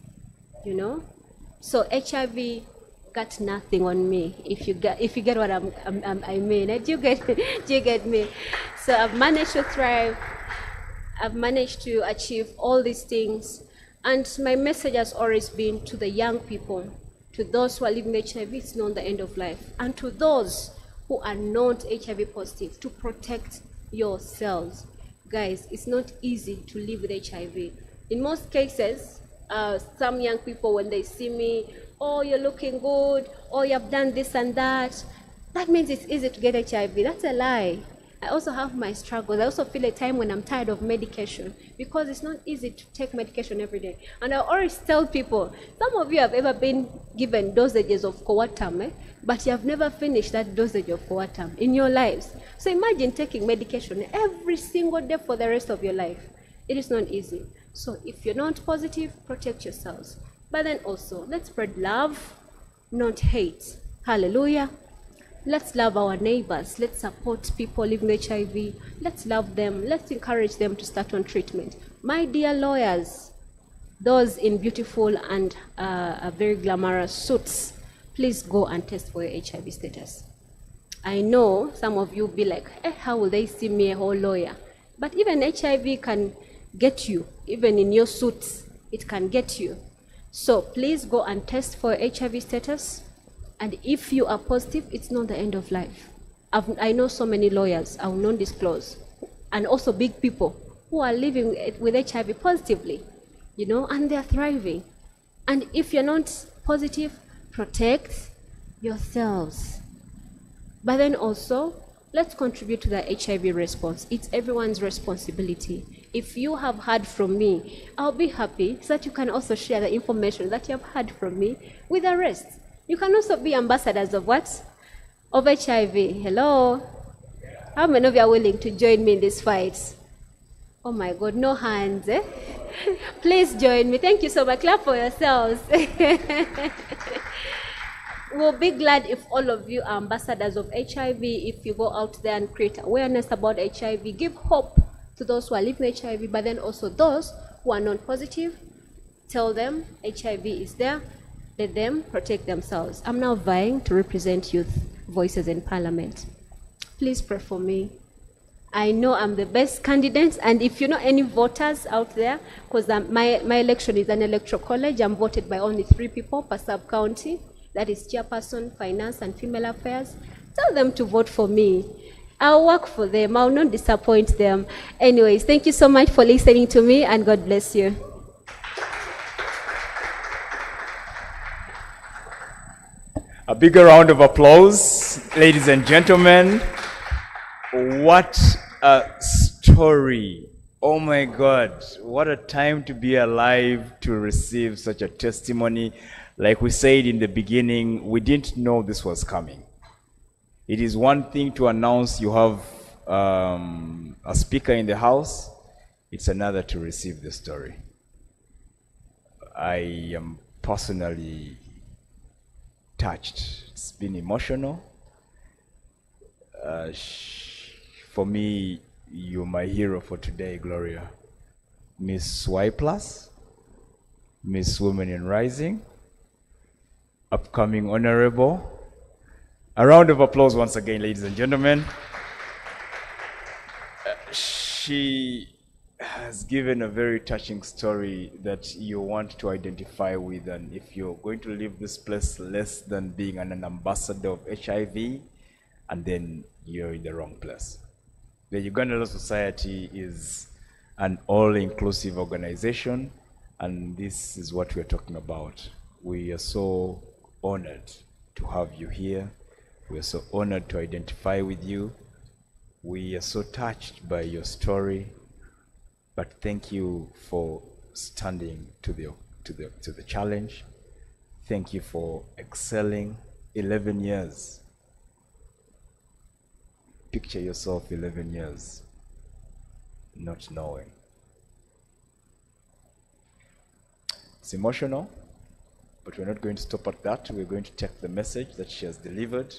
So HIV got nothing on me, if you get what I mean. Do you get me? So I've managed to thrive. I've managed to achieve all these things. And my message has always been to the young people, to those who are living with HIV, it's not the end of life. And to those who are not HIV positive, to protect yourselves. Guys, it's not easy to live with HIV. In most cases, some young people, when they see me, oh, you're looking good, oh, you've done this and that, that means it's easy to get HIV. That's a lie. I also have my struggles. I also feel a time when I'm tired of medication because it's not easy to take medication every day. And I always tell people, some of you have ever been given dosages of Coartem, but you have never finished that dosage of Coartem in your lives. So imagine taking medication every single day for the rest of your life. It is not easy. So if you're not positive, protect yourselves. But then also, let's spread love, not hate. Hallelujah. Let's love our neighbors. Let's support people living with HIV. Let's love them. Let's encourage them to start on treatment. My dear lawyers, those in beautiful and very glamorous suits, please go and test for your HIV status. I know some of you be like, how will they see me a whole lawyer? But even HIV can get you. Even in your suits, it can get you. So please go and test for HIV status. And if you are positive, it's not the end of life. I know so many lawyers, I will not disclose, and also big people who are living with HIV positively, you know, and they're thriving. And if you're not positive, protect yourselves. But then also, let's contribute to the HIV response. It's everyone's responsibility. If you have heard from me, I'll be happy so that you can also share the information that you have heard from me with the rest. You can also be ambassadors of what? Of HIV. Hello? How many of you are willing to join me in this fight? Oh my God, no hands, eh? Please join me. Thank you so much. Clap for yourselves. We'll be glad if all of you are ambassadors of HIV, if you go out there and create awareness about HIV, give hope to those who are living with HIV, but then also those who are not positive, tell them HIV is there. Let them protect themselves. I'm now vying to represent youth voices in Parliament. Please pray for me. I know I'm the best candidate, and if you know any voters out there, because my election is an electoral college, I'm voted by only 3 people per sub-county. That is chairperson, finance, and female affairs. Tell them to vote for me. I'll work for them. I'll not disappoint them. Anyways, thank you so much for listening to me, and God bless you. A bigger round of applause, ladies and gentlemen. What a story. Oh my God, what a time to be alive to receive such a testimony. Like we said in the beginning, we didn't know this was coming. It is one thing to announce you have a speaker in the house. It's another to receive the story. I am personally touched. It's been emotional. For me, you're my hero for today, Gloria. Miss Y+, Miss Women in Rising, upcoming honorable. A round of applause once again, ladies and gentlemen. She has given a very touching story that you want to identify with, and if you're going to leave this place less than being an ambassador of HIV, and then you're in the wrong place. The Uganda Law Society is an all-inclusive organization, and this is what we're talking about. We are so honored to have you here. We are so honored to identify with you. We are so touched by your story. But thank you for standing to the challenge. Thank you for excelling. 11 years. Picture yourself 11 years not knowing. It's emotional, but we're not going to stop at that. We're going to take the message that she has delivered.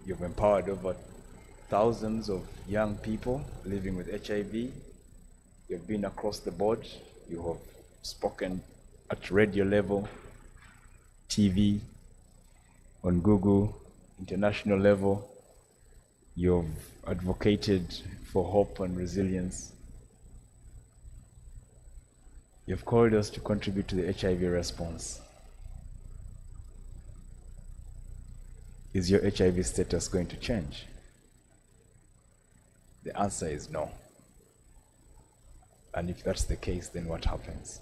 You've empowered over thousands of young people living with HIV. You've been across the board. You have spoken at radio level, TV, on Google, international level. You've advocated for hope and resilience. You've called us to contribute to the HIV response. Is your HIV status going to change? The answer is no. And if that's the case, then what happens?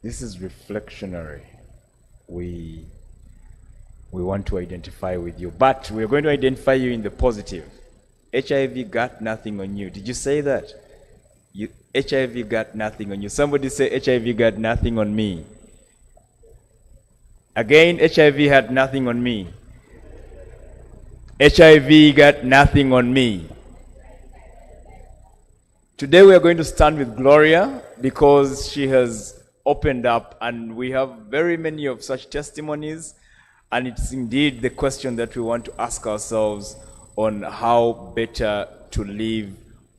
This is reflectionary. We want to identify with you, but we're going to identify you in the positive. HIV got nothing on you. Did you say that? HIV got nothing on you. Somebody say HIV got nothing on me. Again, HIV had nothing on me. HIV got nothing on me. Today we are going to stand with Gloria because she has opened up, and we have very many of such testimonies, and it's indeed the question that we want to ask ourselves on how better to live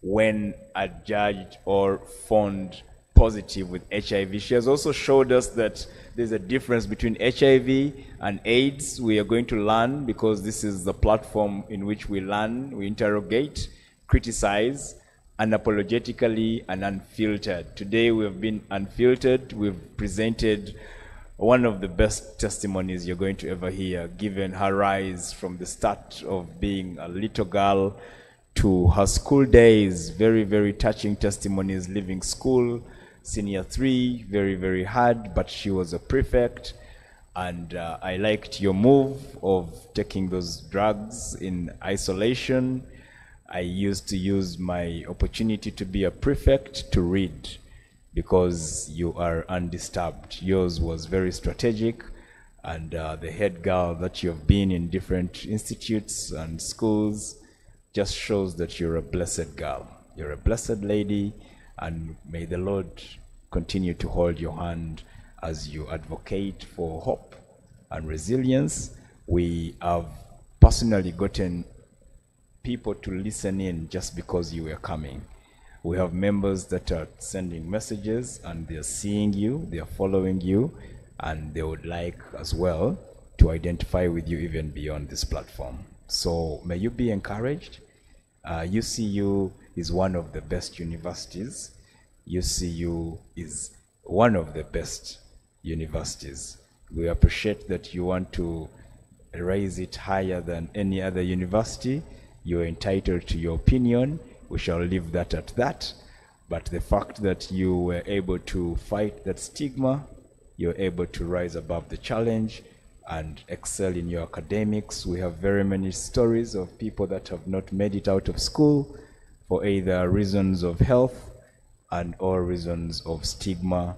when adjudged or found positive with HIV. She has also showed us that there's a difference between HIV and AIDS. We are going to learn, because this is the platform in which we learn, we interrogate, criticize, unapologetically and unfiltered. Today we have been unfiltered. We've presented one of the best testimonies you're going to ever hear, given her rise from the start of being a little girl to her school days. Very, very touching testimonies, leaving school, senior 3, very, very hard, but she was a prefect. And I liked your move of taking those drugs in isolation. I used to use my opportunity to be a prefect to read, because you are undisturbed. Yours was very strategic, and the head girl that you have been in different institutes and schools just shows that you're a blessed girl. You're a blessed lady, and may the Lord continue to hold your hand as you advocate for hope and resilience. We have personally gotten people to listen in just because you were coming. We have members that are sending messages, and they're seeing you, they're following you, and they would like as well to identify with you even beyond this platform. So may you be encouraged. UCU is one of the best universities. UCU is one of the best universities. We appreciate that you want to raise it higher than any other university. You're entitled to your opinion. We shall leave that at that. But the fact that you were able to fight that stigma, you're able to rise above the challenge and excel in your academics. We have very many stories of people that have not made it out of school for either reasons of health and or reasons of stigma.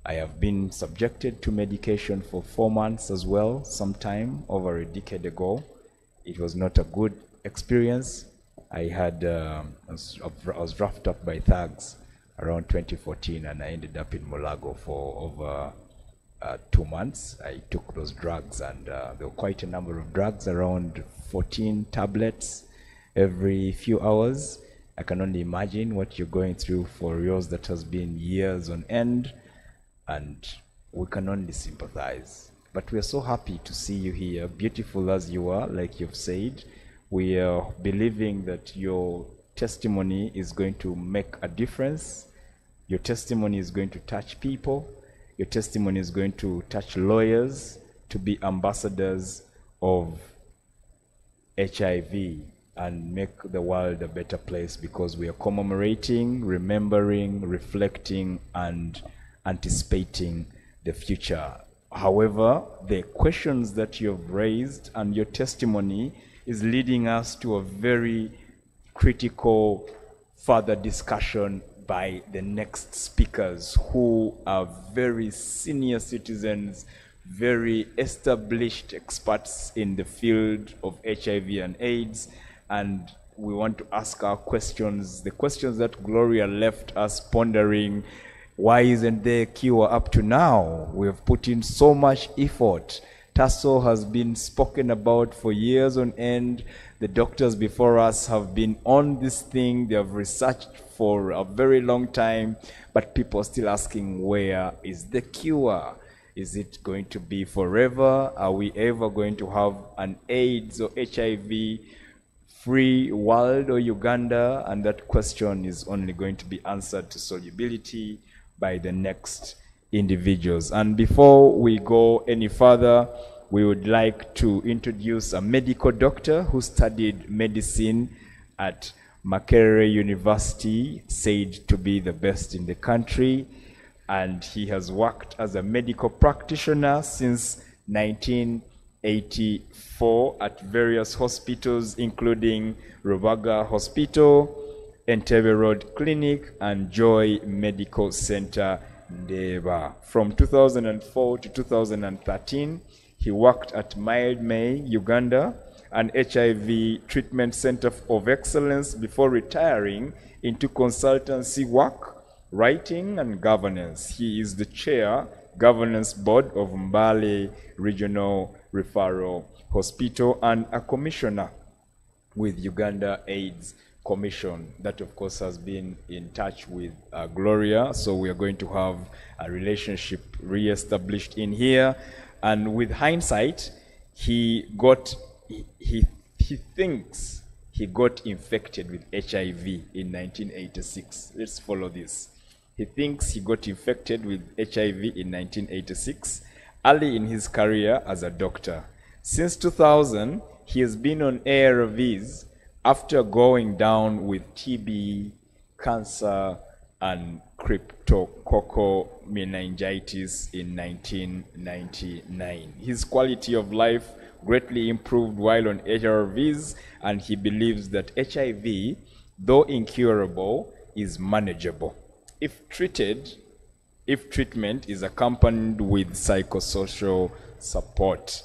I have been subjected to medication for 4 months as well, sometime over a decade ago. It was not a good experience. I was roughed up by thugs around 2014, and I ended up in Mulago for over 2 months. I took those drugs, and there were quite a number of drugs, around 14 tablets every few hours. I can only imagine what you're going through for yours that has been years on end, and we can only sympathize. But we are so happy to see you here, beautiful as you are, like you've said. We are believing that your testimony is going to make a difference. Your testimony is going to touch people. Your testimony is going to touch lawyers to be ambassadors of HIV and make the world a better place, because we are commemorating, remembering, reflecting, and anticipating the future. However, the questions that you have raised and your testimony is leading us to a very critical further discussion by the next speakers, who are very senior citizens, very established experts in the field of HIV and AIDS. And we want to ask our questions, the questions that Gloria left us pondering. Why isn't there a cure up to now? We have put in so much effort. TASO has been spoken about for years on end. The doctors before us have been on this thing. They have researched for a very long time, but people are still asking, where is the cure? Is it going to be forever? Are we ever going to have an AIDS or HIV free world or Uganda? And that question is only going to be answered to solubility by the next individuals. And before we go any further, we would like to introduce a medical doctor who studied medicine at Makerere University, said to be the best in the country, and he has worked as a medical practitioner since 1984 at various hospitals, including Rubaga Hospital, Entebbe Road Clinic, and Joy Medical Center, Ndeba. From 2004 to 2013, he worked at Mildmay, Uganda, an HIV treatment center of excellence before retiring into consultancy work, writing, and governance. He is the chair, governance board of Mbale Regional Referral Hospital and a commissioner with Uganda AIDS Commission. That, of course, has been in touch with Gloria, so we are going to have a relationship re-established in here. And with hindsight, he thinks he got infected with HIV in 1986. Let's follow this. He thinks he got infected with HIV in 1986, early in his career as a doctor. Since 2000, he has been on ARVs after going down with TB, cancer, and cryptococcal meningitis in 1999. His quality of life greatly improved while on ARVs, and he believes that HIV, though incurable, is manageable if treatment is accompanied with psychosocial support.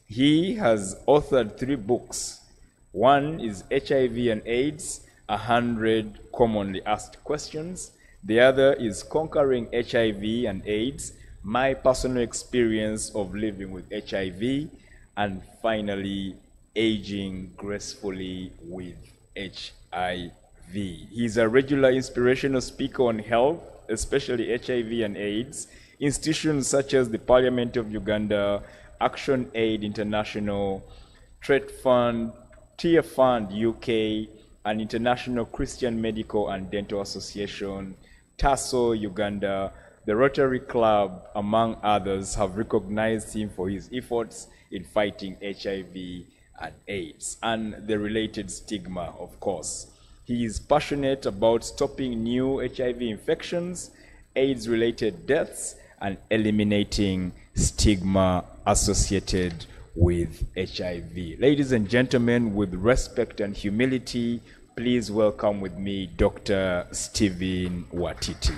He has authored 3 books. One is HIV and AIDS, 100 Commonly Asked Questions. The other is Conquering HIV and AIDS, My Personal Experience of Living with HIV. And finally, Aging Gracefully with HIV. He's a regular inspirational speaker on health, especially HIV and AIDS. Institutions such as the Parliament of Uganda, Action Aid International, Trade Fund, Tear Fund UK, and International Christian Medical and Dental Association, TASO Uganda, the Rotary Club, among others, have recognized him for his efforts in fighting HIV and AIDS and the related stigma, of course. He is passionate about stopping new HIV infections, AIDS-related deaths, and eliminating stigma associated with HIV. Ladies and gentlemen, with respect and humility, please welcome with me Dr. Stephen Watiti.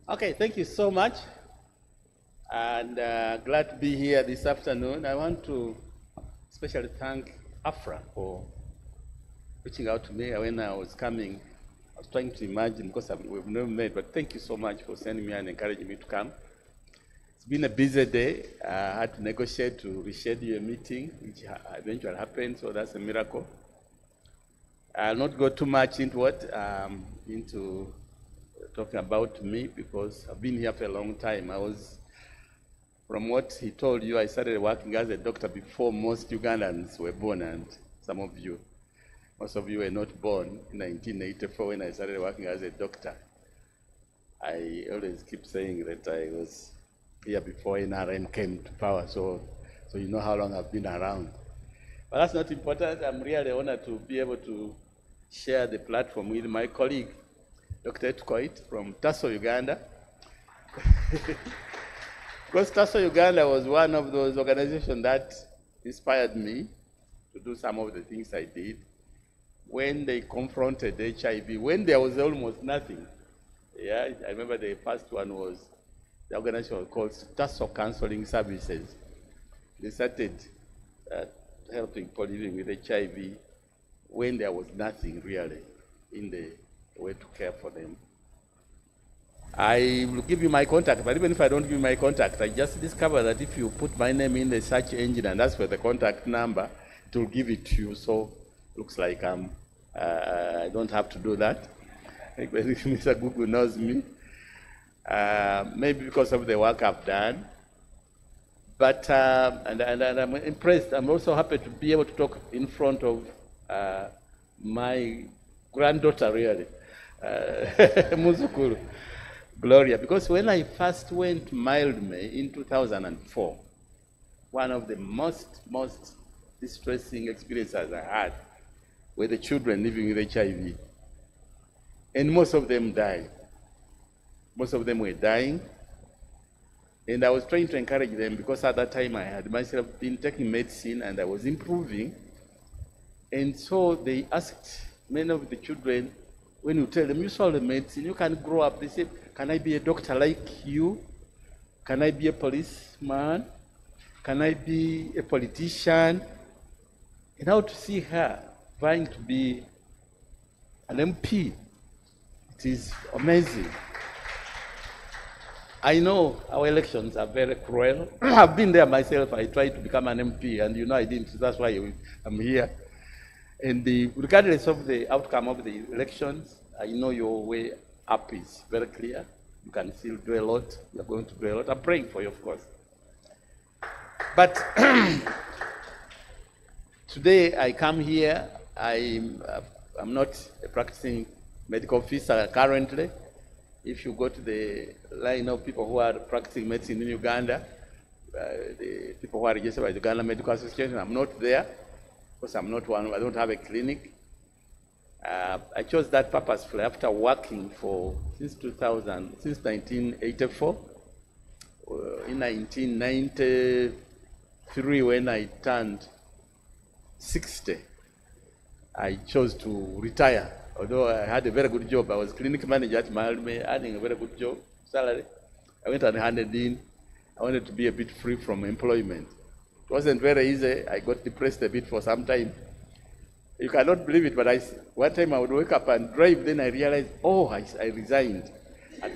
Okay, thank you so much, and glad to be here this afternoon. I want to especially thank Afra for reaching out to me when I was coming. I was trying to imagine, because we've never met, but thank you so much for sending me and encouraging me to come. It's been a busy day. I had to negotiate to reschedule a meeting, which eventually happened, so that's a miracle. I'll not go too much into talking about me, because I've been here for a long time. From what he told you, I started working as a doctor before most Ugandans were born, and most of you were not born in 1984 when I started working as a doctor. I always keep saying that I was here before NRM came to power, so you know how long I've been around. But that's not important. I'm really honored to be able to share the platform with my colleague, Dr. Etukoit from TASO Uganda. Because TASO Uganda was one of those organizations that inspired me to do some of the things I did when they confronted HIV, when there was almost nothing. Yeah, I remember the first one was, the organization was called TASO Counseling Services. They started helping people living with HIV when there was nothing really in the way to care for them. I will give you my contact, but even if I don't give you my contact, I just discovered that if you put my name in the search engine and ask for the contact number, it will give it to you. So looks like I don't have to do that. Mr. Google knows me. Maybe because of the work I've done. But, and I'm impressed. I'm also happy to be able to talk in front of my granddaughter, really, Muzukuru, Gloria. Because when I first went to Mildmay in 2004, one of the most distressing experiences I had were the children living with HIV. And most of them died. Most of them were dying. And I was trying to encourage them because at that time I had myself been taking medicine and I was improving. And so they asked many of the children, when you tell them, you saw the medicine, you can grow up. They said, can I be a doctor like you? Can I be a policeman? Can I be a politician? And now to see her trying to be an MP, it is amazing. I know our elections are very cruel. I've been there myself. I tried to become an MP, and I didn't. That's why I'm here. And regardless of the outcome of the elections, I know your way up is very clear. You can still do a lot. You're going to do a lot. I'm praying for you, of course. But today I come here. I'm not a practicing medical officer currently. If you go to the line of people who are practicing medicine in Uganda, the people who are registered by the Uganda Medical Association, I'm not there because I'm not one. I don't have a clinic. I chose that purposefully after working since 1984. In 1993, when I turned 60, I chose to retire. Although I had a very good job, I was clinic manager at Mildmay, having a very good job, salary. I went and handed in. I wanted to be a bit free from employment. It wasn't very easy. I got depressed a bit for some time. You cannot believe it, but one time I would wake up and drive, then I realized, oh, I resigned. I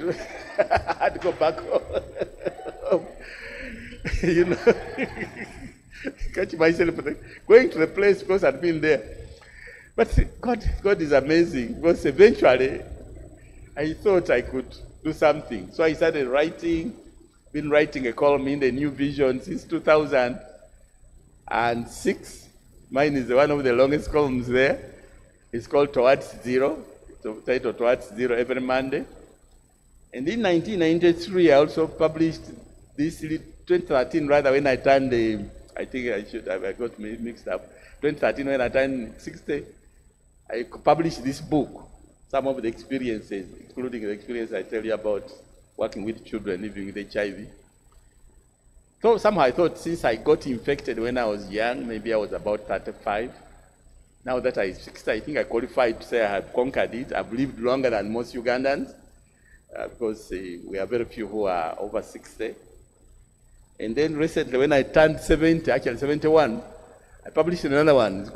had to go back home. Catch myself going to the place because I'd been there. But God is amazing, because eventually I thought I could do something. So I started writing, been writing a column in the New Vision since 2006. Mine is one of the longest columns there. It's called Towards Zero. It's titled Towards Zero every Monday. And in 1993, I also published this, 2013 rather, when I turned I think I got mixed up. 2013, when I turned 60, I published this book, some of the experiences, including the experience I tell you about working with children living with HIV. So somehow I thought, since I got infected when I was young, maybe I was about 35. Now that I'm 60, I think I qualified to say I have conquered it. I've lived longer than most Ugandans, because we are very few who are over 60. And then recently, when I turned 70, actually 71, I published another one. It's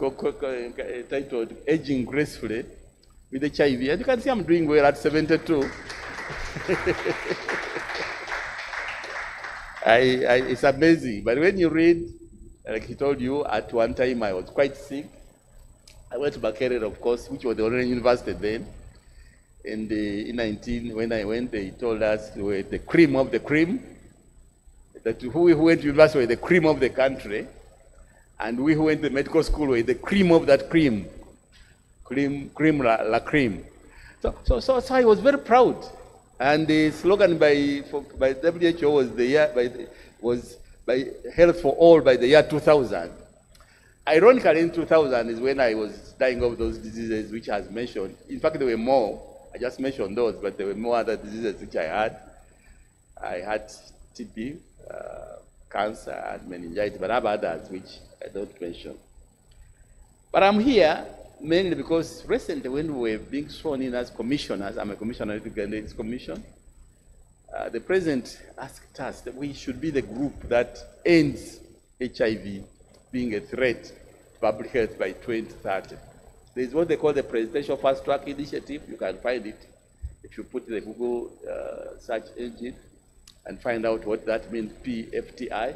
titled Aging Gracefully with HIV. As you can see, I'm doing well at 72. It's amazing. But when you read, like he told you, at one time I was quite sick. I went to Makerere, of course, which was the only university then. And when I went, they told us we were the cream of the cream. That who went to university were the cream of the country. And we who went to medical school were the cream of that cream. Cream la cream. So I was very proud. And the slogan by WHO was by Health for All by the year 2000. Ironically, in 2000 is when I was dying of those diseases which I has mentioned. In fact, there were more. I just mentioned those, but there were more other diseases which I had. I had TB, cancer, and meningitis, but I have others which I don't mention. But I'm here mainly because recently when we were being sworn in as commissioners, I'm a commissioner at the Uganda Commission, the president asked us that we should be the group that ends HIV being a threat to public health by 2030. There's what they call the Presidential Fast Track Initiative. You can find it if you put the Google search engine and find out what that means, PFTI.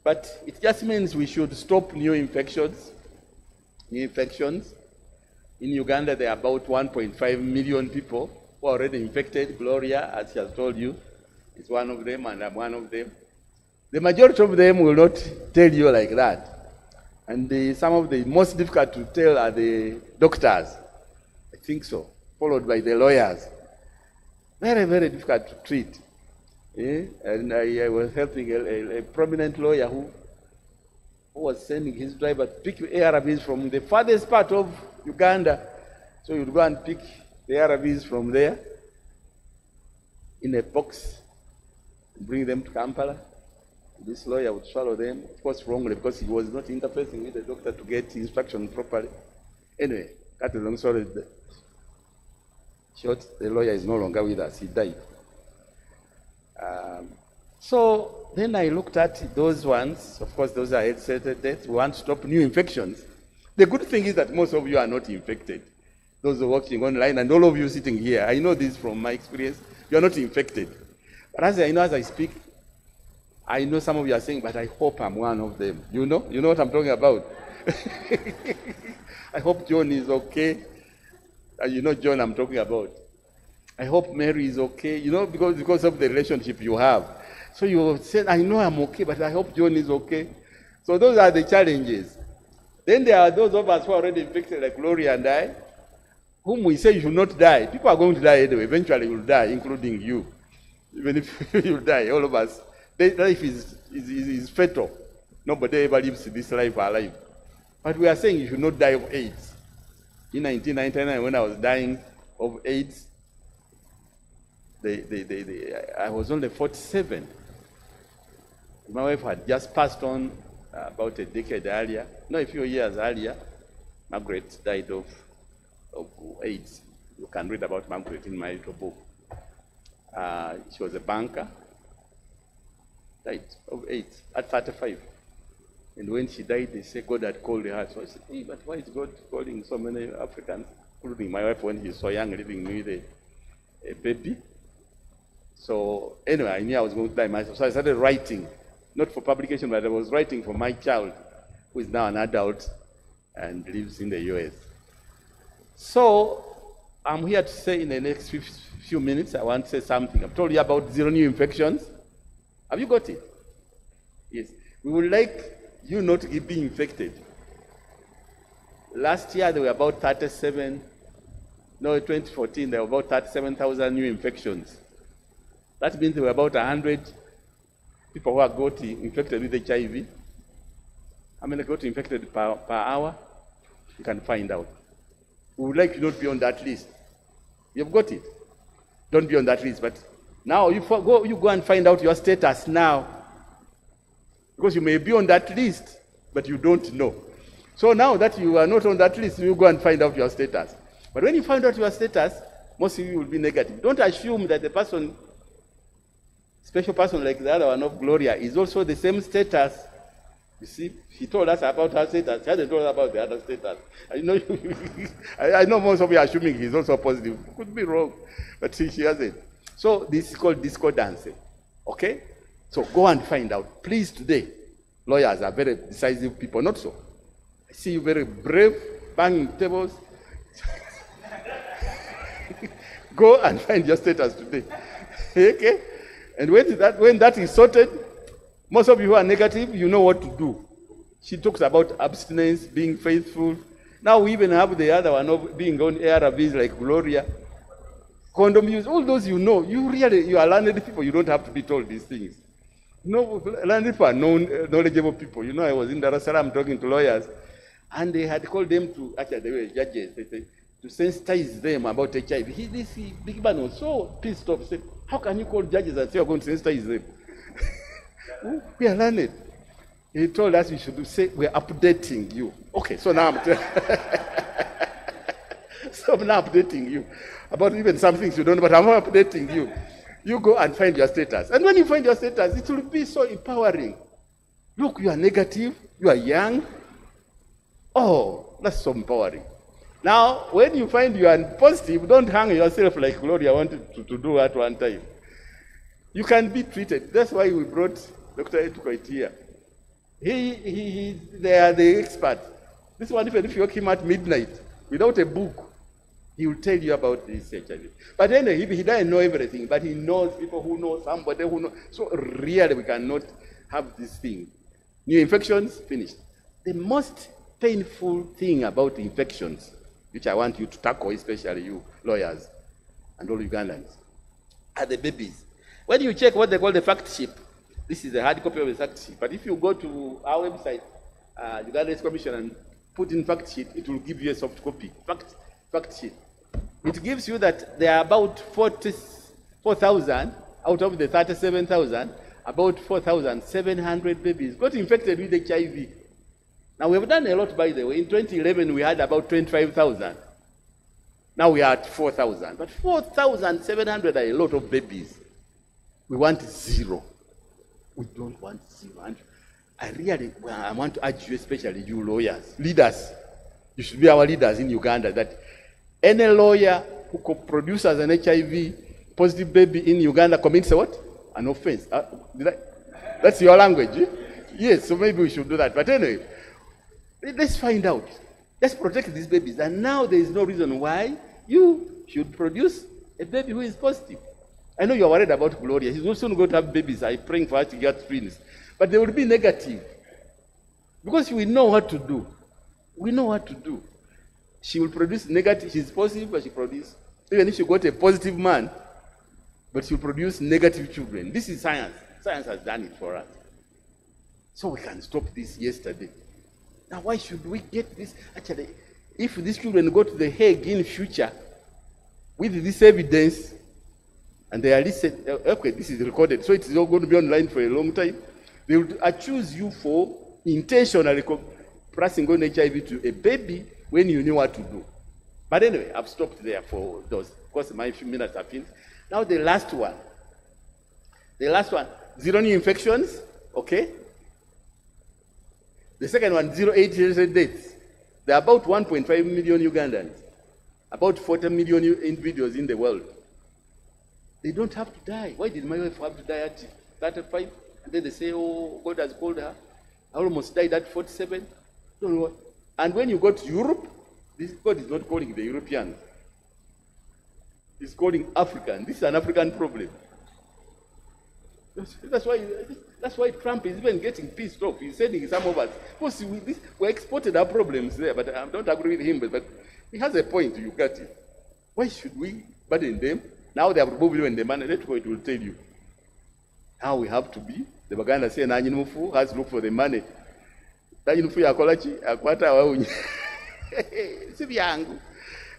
But it just means we should stop new infections. In Uganda, there are about 1.5 million people who are already infected. Gloria, as she has told you, is one of them, and I'm one of them. The majority of them will not tell you like that. And some of the most difficult to tell are the doctors. I think so. Followed by the lawyers. Very, very difficult to treat. And I was helping a prominent lawyer who was sending his driver to pick ARVs from the farthest part of Uganda. So you'd go and pick the ARVs from there in a box, bring them to Kampala. This lawyer would swallow them, of course wrongly, because he was not interfacing with the doctor to get instruction properly. Anyway, cut a long story short, the lawyer is no longer with us, he died. So then I looked at those ones. Of course, those are head-setted deaths. We want to stop new infections. The good thing is that most of you are not infected. Those who are watching online, and all of you sitting here, I know this from my experience, you are not infected. But as I know as I speak, I know some of you are saying, but I hope I'm one of them. You know what I'm talking about. I hope John is okay. You know John I'm talking about. I hope Mary is okay, because of the relationship you have. So you said, I know I'm okay, but I hope John is okay. So those are the challenges. Then there are those of us who are already infected, like Gloria and I, whom we say you should not die. People are going to die anyway. Eventually you'll die, including you. Even if you die, all of us. Life is fatal. Nobody ever lives this life alive. But we are saying you should not die of AIDS. In 1999, when I was dying of AIDS, I was only 47. My wife had just passed on about a decade earlier. No, a few years earlier. Margaret died of AIDS. You can read about Margaret in my little book. She was a banker. Died of AIDS at 35. And when she died, they say God had called her. So I said, hey, but why is God calling so many Africans, including my wife when she's so young, living with a baby? So anyway, I knew I was going to die myself. So I started writing, not for publication, but I was writing for my child, who is now an adult and lives in the US. So I'm here to say in the next few minutes, I want to say something. I've told you about 0 new infections. Have you got it? Yes. We would like you not to be infected. Last year, there were about 2014, there were about 37,000 new infections. That means there were about 100 people who got infected with HIV. How many got infected per hour? You can find out. We would like you not to be on that list. You've got it. Don't be on that list. But now you go and find out your status now. Because you may be on that list, but you don't know. So now that you are not on that list, you go and find out your status. But when you find out your status, most of you will be negative. Don't assume that the person, special person like the other one of Gloria, is also the same status. You see, she told us about her status. She hasn't told us about the other status. I know most of you are assuming he's also positive. Could be wrong, but she hasn't. So this is called discordance. Okay? So go and find out. Please today, lawyers are very decisive people, not so. I see you very brave, banging tables. Go and find your status today. Okay? And when that is sorted, most of you who are negative, you know what to do. She talks about abstinence, being faithful. Now we even have the other one of being on ARVs like Gloria. Condom use, all those you know. You are learned people, you don't have to be told these things. No, learned people are knowledgeable people. I was in Dar es Salaam talking to lawyers, and they had called them to, actually they were judges, to sensitize them about HIV. This big man was so pissed off, said, how can you call judges and say you're going to sensitize them? We are learned. He told us we should say we're updating you. Okay, so now I'm updating you about even some things you don't know, but I'm updating you. You go and find your status. And when you find your status, it will be so empowering. Look, you are negative, you are young. Oh, that's so empowering. Now, when you find you are positive, don't hang yourself like Gloria wanted to do at one time. You can be treated. That's why we brought Dr. Etukoi here. They are the experts. This one, even if you wake him at midnight without a book, he will tell you about this HIV. But anyway, he doesn't know everything, but he knows people who know somebody who knows. So really, we cannot have this thing. New infections, finished. The most painful thing about infections, which I want you to tackle, especially you lawyers and all Ugandans, are the babies. When you check what they call the fact sheet, this is a hard copy of the fact sheet, but if you go to our website, Uganda's Commission, and put in fact sheet, it will give you a soft copy, fact sheet. It gives you that there are about 44,000 out of the 37,000, about 4,700 babies got infected with HIV. Now, we have done a lot, by the way. In 2011, we had about 25,000. Now we are at 4,000. But 4,700 are a lot of babies. We want zero. We don't want zero. And I want to urge you, especially you lawyers, leaders. You should be our leaders in Uganda, that any lawyer who produces an HIV positive baby in Uganda commits a what? An offense. That's your language. Eh? Yes, so maybe we should do that. But anyway, let's find out. Let's protect these babies. And now there is no reason why you should produce a baby who is positive. I know you're worried about Gloria. She's also going to have babies. I'm praying for her to get twins. But they will be negative. Because we know what to do. We know what to do. She will produce negative. She's positive, but she produces. Even if she got a positive man, but she'll produce negative children. This is science. Science has done it for us. So we can stop this yesterday. Now, why should we get this? Actually, if these children go to the Hague in future with this evidence, and they are listened, okay, this is recorded, so it's not going to be online for a long time, they will accuse you for intentionally passing on HIV to a baby when you knew what to do. But anyway, I've stopped there for those, because my few minutes are finished. Now the last one. The last one, 0 new infections, okay? The second one, 0 age-related deaths. There are about 1.5 million Ugandans, about 40 million individuals in the world. They don't have to die. Why did my wife have to die at 35? And then they say, oh, God has called her. I almost died at 47. Don't know what. And when you go to Europe, this God is not calling the Europeans. He's calling African. This is an African problem. That's why Trump is even getting pissed off. He's sending some of us. Because we exported our problems there, but I don't agree with him. But he has a point, you got it. Why should we burden them? Now they have removed you in the money. That's what it will tell you. How we have to be. The Baganda say, Nanyinufu has to look for the money. Nanyinufu yakolachi, akwata waunyi.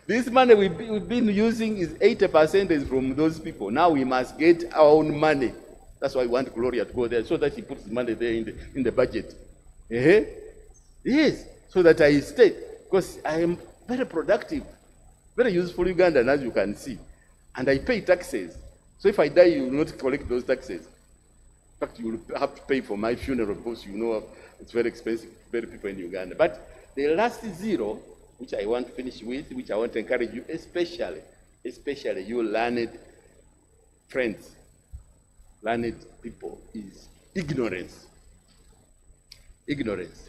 This money we've been using is 80% is from those people. Now we must get our own money. That's why we want Gloria to go there, so that she puts money there in the budget. Yes, so that I stay. Because I am very productive, very useful Ugandan, as you can see. And I pay taxes. So if I die, you will not collect those taxes. In fact, you will have to pay for my funeral, because you know it's very expensive to bury people in Uganda. But the last 0, which I want to finish with, which I want to encourage you, especially you learned friends, learned people, is ignorance. Ignorance.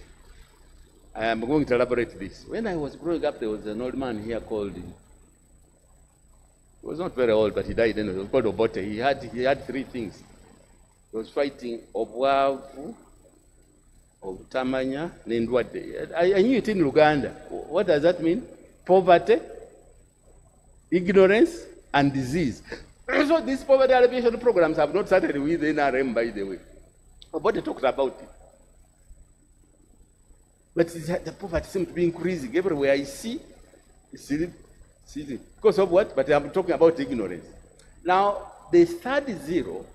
I am going to elaborate this. When I was growing up, there was an old man here called, he was not very old, but he died anyway. He was called Obote. He had 3 things. He was fighting Obwavu, Obutamanya, Nendwade. I knew it in Uganda. What does that mean? Poverty, ignorance, and disease. So these poverty alleviation programs have not started with NRM, by the way. Obote talked about it. But the poverty seems to be increasing. Everywhere I see it. Because of what? But I'm talking about ignorance. Now, the third 0,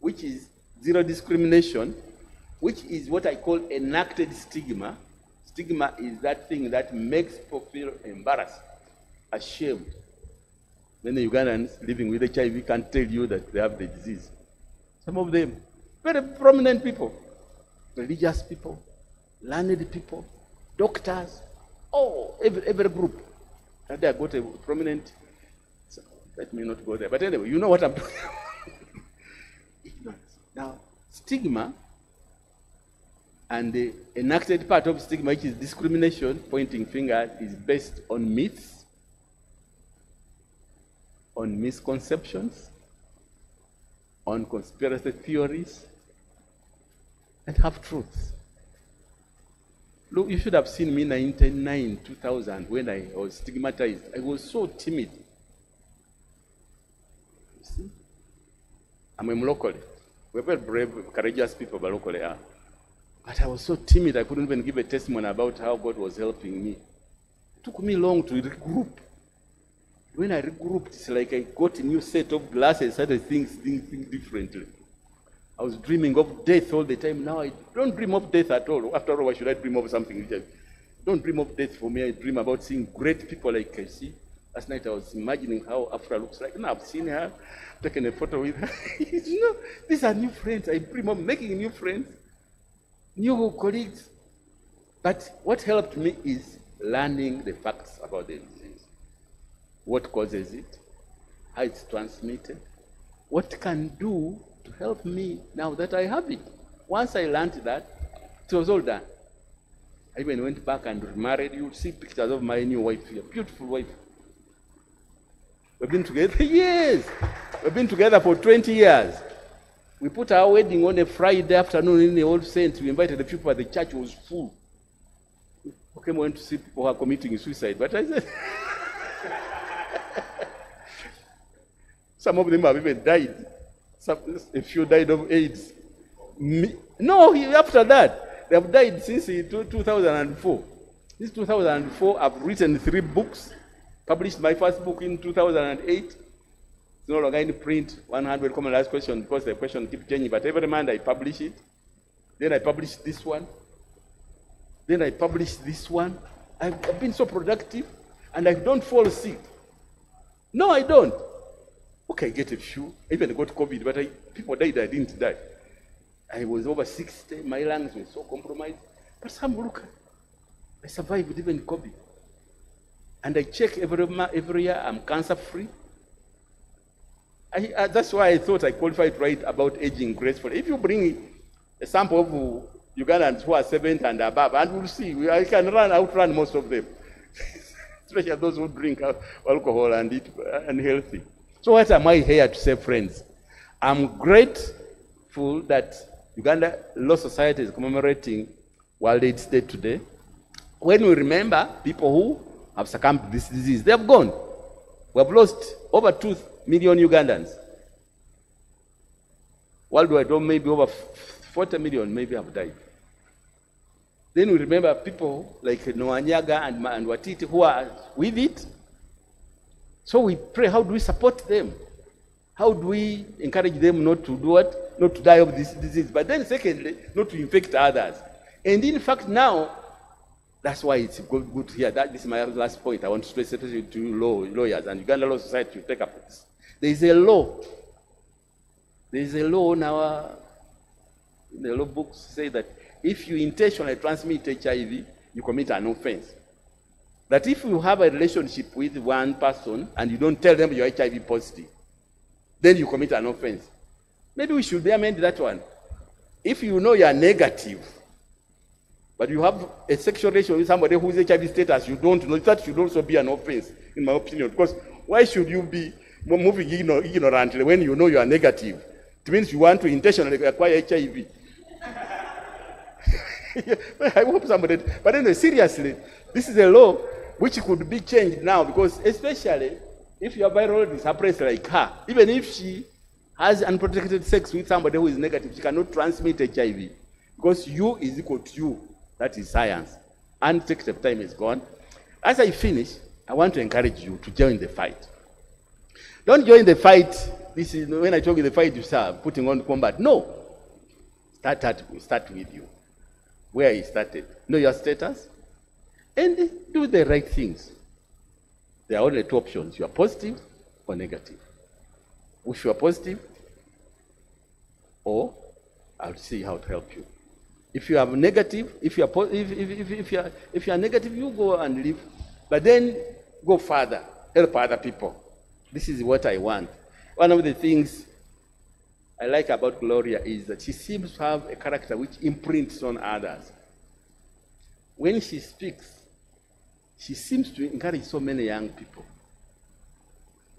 which is 0 discrimination, which is what I call enacted stigma. Stigma is that thing that makes people feel embarrassed, ashamed. Many Ugandans living with HIV can't tell you that they have the disease. Some of them, very prominent people, religious people, learned people, doctors, every group. And they got a prominent, so let me not go there. But anyway, you know what I'm talking about. Ignorance. Now, stigma, and the enacted part of stigma, which is discrimination, pointing fingers, is based on myths, on misconceptions, on conspiracy theories, and have truth. Look, you should have seen me in 1999, 2000, when I was stigmatized. I was so timid. You see? I'm a locally. We're very brave, courageous people, but locally are. But I was so timid, I couldn't even give a testimony about how God was helping me. It took me long to regroup. When I regrouped, it's like I got a new set of glasses, started thinking differently. I was dreaming of death all the time. Now I don't dream of death at all. After all, why should I dream of something? Don't dream of death for me. I dream about seeing great people like I see. Last night I was imagining how Afra looks like. Now I've seen her, taken a photo with her. You know, these are new friends. I dream of making new friends, new colleagues. But what helped me is learning the facts about the disease. What causes it? How it's transmitted? What can do to help me now that I have it? Once I learned that, it was all done. I even went back and remarried. You see pictures of my new wife here, beautiful wife. We've been together years. We've been together for 20 years. We put our wedding on a Friday afternoon in the Old Saints. We invited the people, the church was full. Okay, we went to see people who are committing suicide, but I said, some of them have even died. A few died of AIDS. No, after that, they have died since 2004. Since 2004, I've written 3 books. Published my first book in 2008. It's no longer in print, 100 common life questions, because the question keeps changing. But every month I publish it. Then I publish this one. Then I publish this one. I've been so productive, and I don't fall sick. No, I don't. Okay, I get a few. I even got COVID, but people died, I didn't die. I was over 60. My lungs were so compromised. But some look, I survived even COVID. And I check every year, I'm cancer-free. That's why I thought I qualified to write about aging gracefully. If you bring a sample of Ugandans who are 70 and above, and we'll see, I can outrun most of them, especially those who drink alcohol and eat unhealthy. So what am I here to say, friends? I'm grateful that Uganda Law Society is commemorating World AIDS Day today. When we remember people who have succumbed to this disease, they have gone. We have lost over 2 million Ugandans. Worldwide, maybe over 40 million maybe have died. Then we remember people like Noanyaga and Watiti who are with it. So we pray, how do we support them? How do we encourage them not to do what? Not to die of this disease. But then secondly, not to infect others. And in fact now, that's why it's good to hear that. This is my last point. I want to stress especially to lawyers and Uganda Law Society to take up this. There is a law. There is a law now. The law books say that if you intentionally transmit HIV, you commit an offense. That if you have a relationship with one person and you don't tell them you're HIV positive, then you commit an offense. Maybe we should amend that one. If you know you're negative, but you have a sexual relation with somebody who's HIV status, you don't know, that should also be an offense, in my opinion. Because why should you be moving ignorantly when you know you are negative? It means you want to intentionally acquire HIV. I hope somebody, but anyway, seriously, this is a law which could be changed now, because especially if you are virally suppressed like her, even if she has unprotected sex with somebody who is negative, she cannot transmit HIV, because U is equal to U. That is science. And detective time is gone. As I finish, I want to encourage you to join the fight. Don't join the fight. This is when I talk in the fight, you start putting on combat. No. Start with you. Where you started. Know your status. And do the right things. There are only 2 options. You are positive or negative. If you are positive, or I'll see how to help you. If you are negative, if you are negative, you go and live. But then go further, help other people. This is what I want. One of the things I like about Gloria is that she seems to have a character which imprints on others. When she speaks, she seems to encourage so many young people.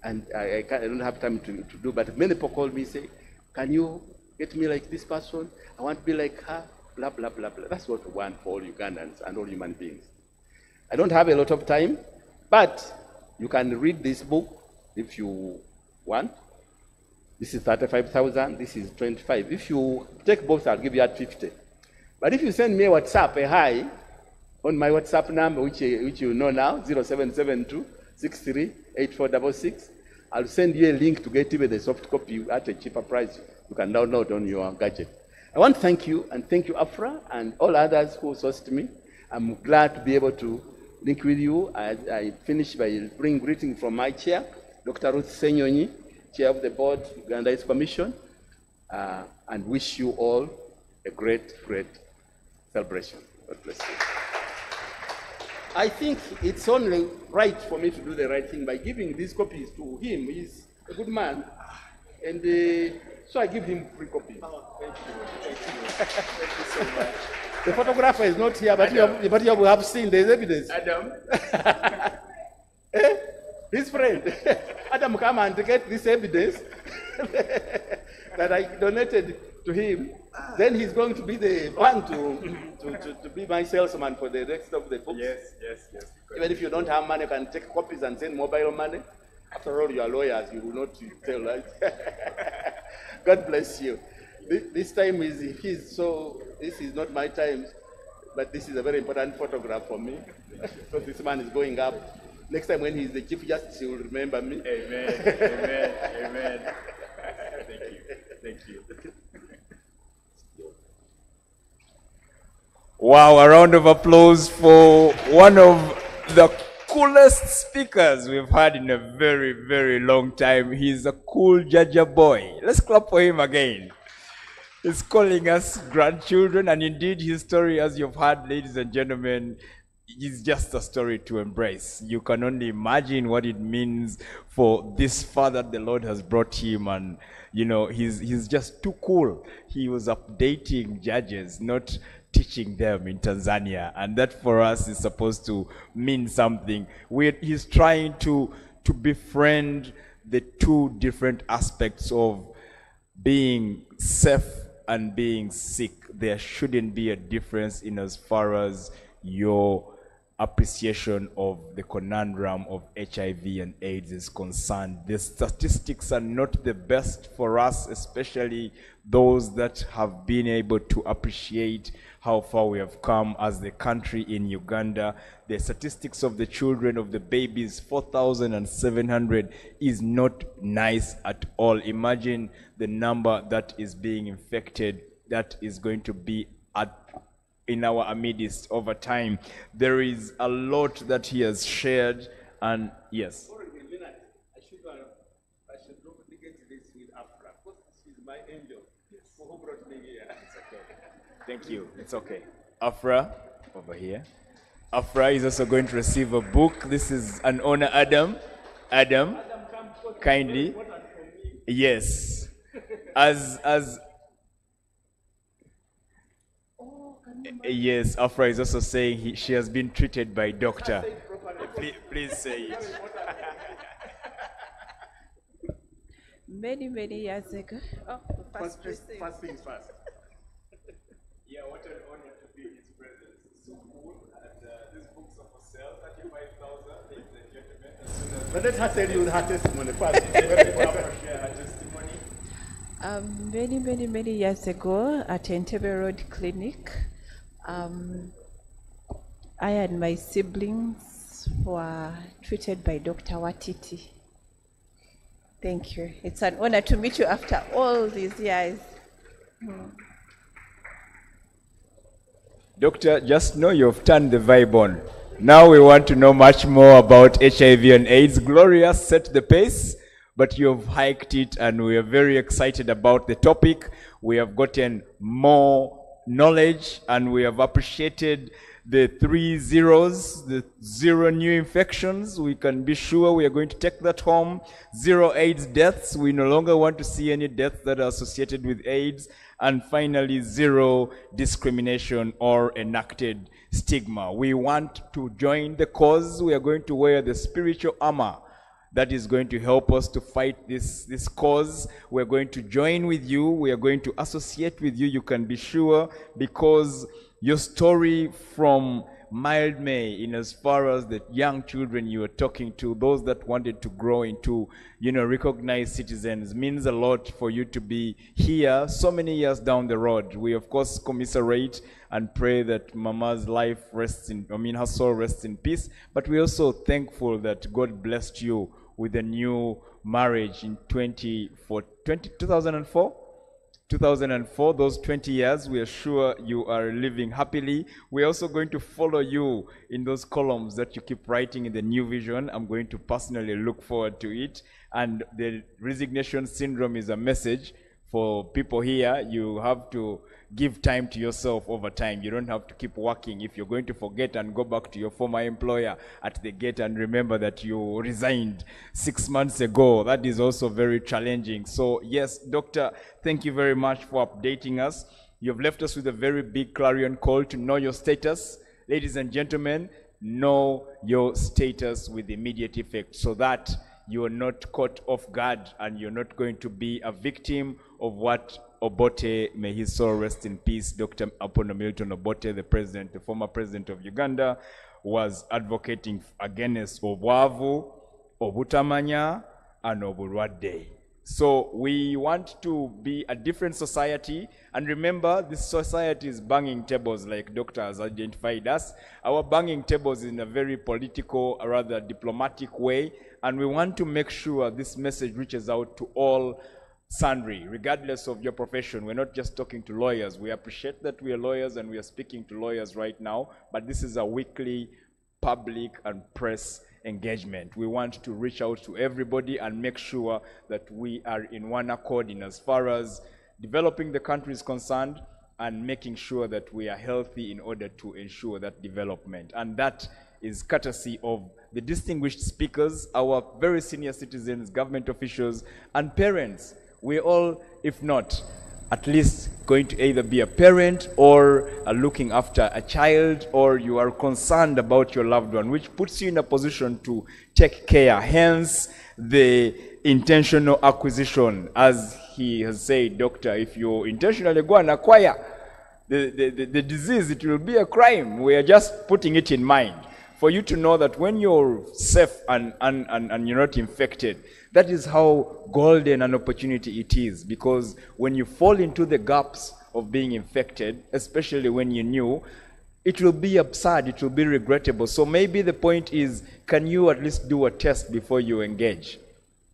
And I don't have time to do, but many people call me and say, can you get me like this person? I want to be like her. blah, blah, blah, blah. That's what we want for all Ugandans and all human beings. I don't have a lot of time, but you can read this book if you want. This is 35,000, this is 25. If you take both, I'll give you at 50. But if you send me a WhatsApp, a hi, on my WhatsApp number, which you know now, 0772 638466, I'll send you a link to get even the soft copy at a cheaper price. You can download on your gadget. I want to thank you, and thank you, Afra, and all others who sourced me. I'm glad to be able to link with you. I finish by bringing greetings from my chair, Dr. Ruth Senyonyi, Chair of the Board, Uganda Youth Commission, and wish you all a great, great celebration. God bless you. I think it's only right for me to do the right thing by giving these copies to him. He's a good man, and so I give him 3 copies. Oh, thank you. Thank you so much. The photographer is not here, but you have seen there's evidence. Adam. His friend. Adam, come and get this evidence that I donated to him. Then he's going to be the one to be my salesman for the rest of the books. Yes. Even if you don't have money, you can take copies and send mobile money. After all, you are lawyers, you will not tell, right? God bless you. This time is his, so this is not my time, but this is a very important photograph for me. Because this man is going up. Next time when he's the Chief Justice, he will remember me. Amen. Thank you. Wow, a round of applause for one of the coolest speakers we've had in a very, very long time. He's a cool Jaja boy. Let's clap for him again. He's calling us grandchildren, and indeed his story, as you've heard, ladies and gentlemen, is just a story to embrace. You can only imagine what it means for this father the Lord has brought him, and you know, he's just too cool. He was updating judges, not teaching them in Tanzania, and that for us is supposed to mean something. He's trying to befriend the 2 different aspects of being safe and being sick. There shouldn't be a difference in as far as your appreciation of the conundrum of HIV and AIDS is concerned. The statistics are not the best for us, especially those that have been able to appreciate how far we have come as the country in Uganda. The statistics of the children, of the babies, 4,700 is not nice at all. Imagine the number that is being infected, that is going to be in our midst over time. There is a lot that he has shared, and yes. I should not get this with Afra, because she's my angel. Who brought me here? It's okay. Thank you. It's okay. Afra, over here. Afra is also going to receive a book. This is an honor, Adam. Adam, kindly. Yes. Yes, Afra is also saying she has been treated by doctor. Please say it. Many years ago. Oh, First things first. Yeah, what an honor to be in his presence. So cool. And these books are for sale, 35,000, ladies and gentlemen. As soon as But let her tell you her testimony first. share her testimony. Many years ago at Entebbe Road Clinic, I and my siblings were treated by Dr. Watiti. Thank you. It's an honor to meet you after all these years. Doctor, just know you've turned the vibe on. Now we want to know much more about HIV and AIDS. Gloria set the pace, but you've hiked it, and we are very excited about the topic. We have gotten more knowledge, and we have appreciated the 3 zeros, the 0 new infections. We can be sure we are going to take that home. 0 AIDS deaths. We no longer want to see any deaths that are associated with AIDS. And finally, 0 discrimination or enacted stigma. We want to join the cause. We are going to wear the spiritual armor, that is going to help us to fight this cause. We're going to join with you. We are going to associate with you. You can be sure, because your story from Mild May, in as far as the young children you are talking to, those that wanted to grow into, recognized citizens, means a lot for you to be here so many years down the road. We of course commiserate and pray that Mama's life her soul rests in peace. But we're also thankful that God blessed you with a new marriage in 2004. 2004, those 20 years, we are sure you are living happily. We're also going to follow you in those columns that you keep writing in the New Vision. I'm going to personally look forward to it. And the resignation syndrome is a message for people here. You have to give time to yourself over time. You don't have to keep working. If you're going to forget and go back to your former employer at the gate and remember that you resigned 6 months ago, that is also very challenging. So yes, Doctor, thank you very much for updating us. You've left us with a very big clarion call to know your status. Ladies and gentlemen, know your status with immediate effect, so that you are not caught off guard and you're not going to be a victim of what Obote, may his soul rest in peace, Dr. Apono Milton Obote, the former president of Uganda, was advocating against obwavu, obutamanya, and obulwadde. So we want to be a different society, and remember, this society is banging tables, like Doctor has identified us. Our banging tables in a very political, or rather diplomatic way, and we want to make sure this message reaches out to all sundry, regardless of your profession. We're not just talking to lawyers. We appreciate that we are lawyers and we are speaking to lawyers right now, but this is a weekly public and press engagement. We want to reach out to everybody and make sure that we are in one accord in as far as developing the country is concerned, and making sure that we are healthy in order to ensure that development. And that is courtesy of the distinguished speakers, our very senior citizens, government officials, and parents. We're all, if not, at least going to either be a parent or looking after a child, or you are concerned about your loved one, which puts you in a position to take care. Hence, the intentional acquisition. As he has said, Doctor, if you intentionally go and acquire the disease, it will be a crime. We are just putting it in mind for you to know that when you're safe and you're not infected, that is how golden an opportunity it is. Because when you fall into the gaps of being infected, especially when you're new, it will be absurd, it will be regrettable. So maybe the point is, can you at least do a test before you engage?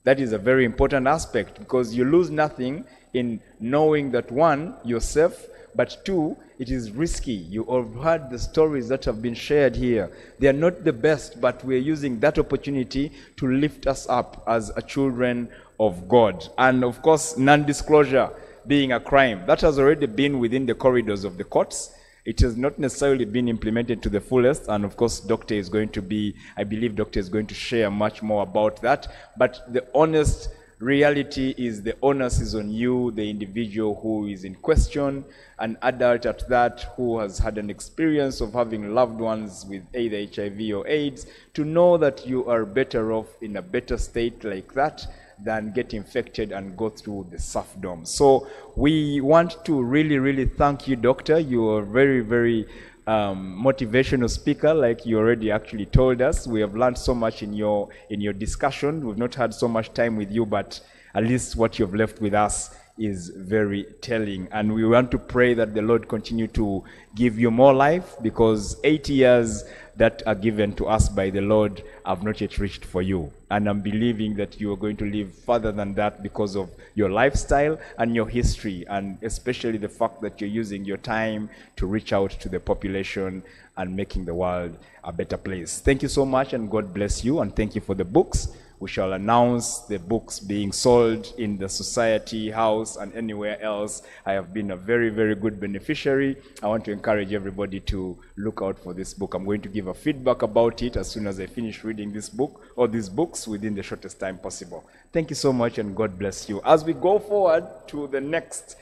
That is a very important aspect, because you lose nothing in knowing that, one, you're safe, but two, it is risky. You have heard the stories that have been shared here. They are not the best, but we are using that opportunity to lift us up as children of God. And of course, non-disclosure being a crime, that has already been within the corridors of the courts. It has not necessarily been implemented to the fullest, and of course, Doctor is going to be, I believe Doctor is going to share much more about that. But the honest reality is the onus is on you, the individual who is in question, an adult at that, who has had an experience of having loved ones with either HIV or AIDS, to know that you are better off in a better state like that than get infected and go through the serfdom. So we want to really, really thank you, Doctor. You are very, very motivational speaker, like you already actually told us. We have learned so much in your discussion. We've not had so much time with you, but at least what you've left with us is very telling. And we want to pray that the Lord continue to give you more life, because 80 years that are given to us by the Lord have not yet reached for you. And I'm believing that you are going to live further than that because of your lifestyle and your history, and especially the fact that you're using your time to reach out to the population and making the world a better place. Thank you so much, and God bless you, and thank you for the books. We shall announce the books being sold in the Society House and anywhere else. I have been a very, very good beneficiary. I want to encourage everybody to look out for this book. I'm going to give a feedback about it as soon as I finish reading this book, or these books, within the shortest time possible. Thank you so much, and God bless you. As we go forward to the next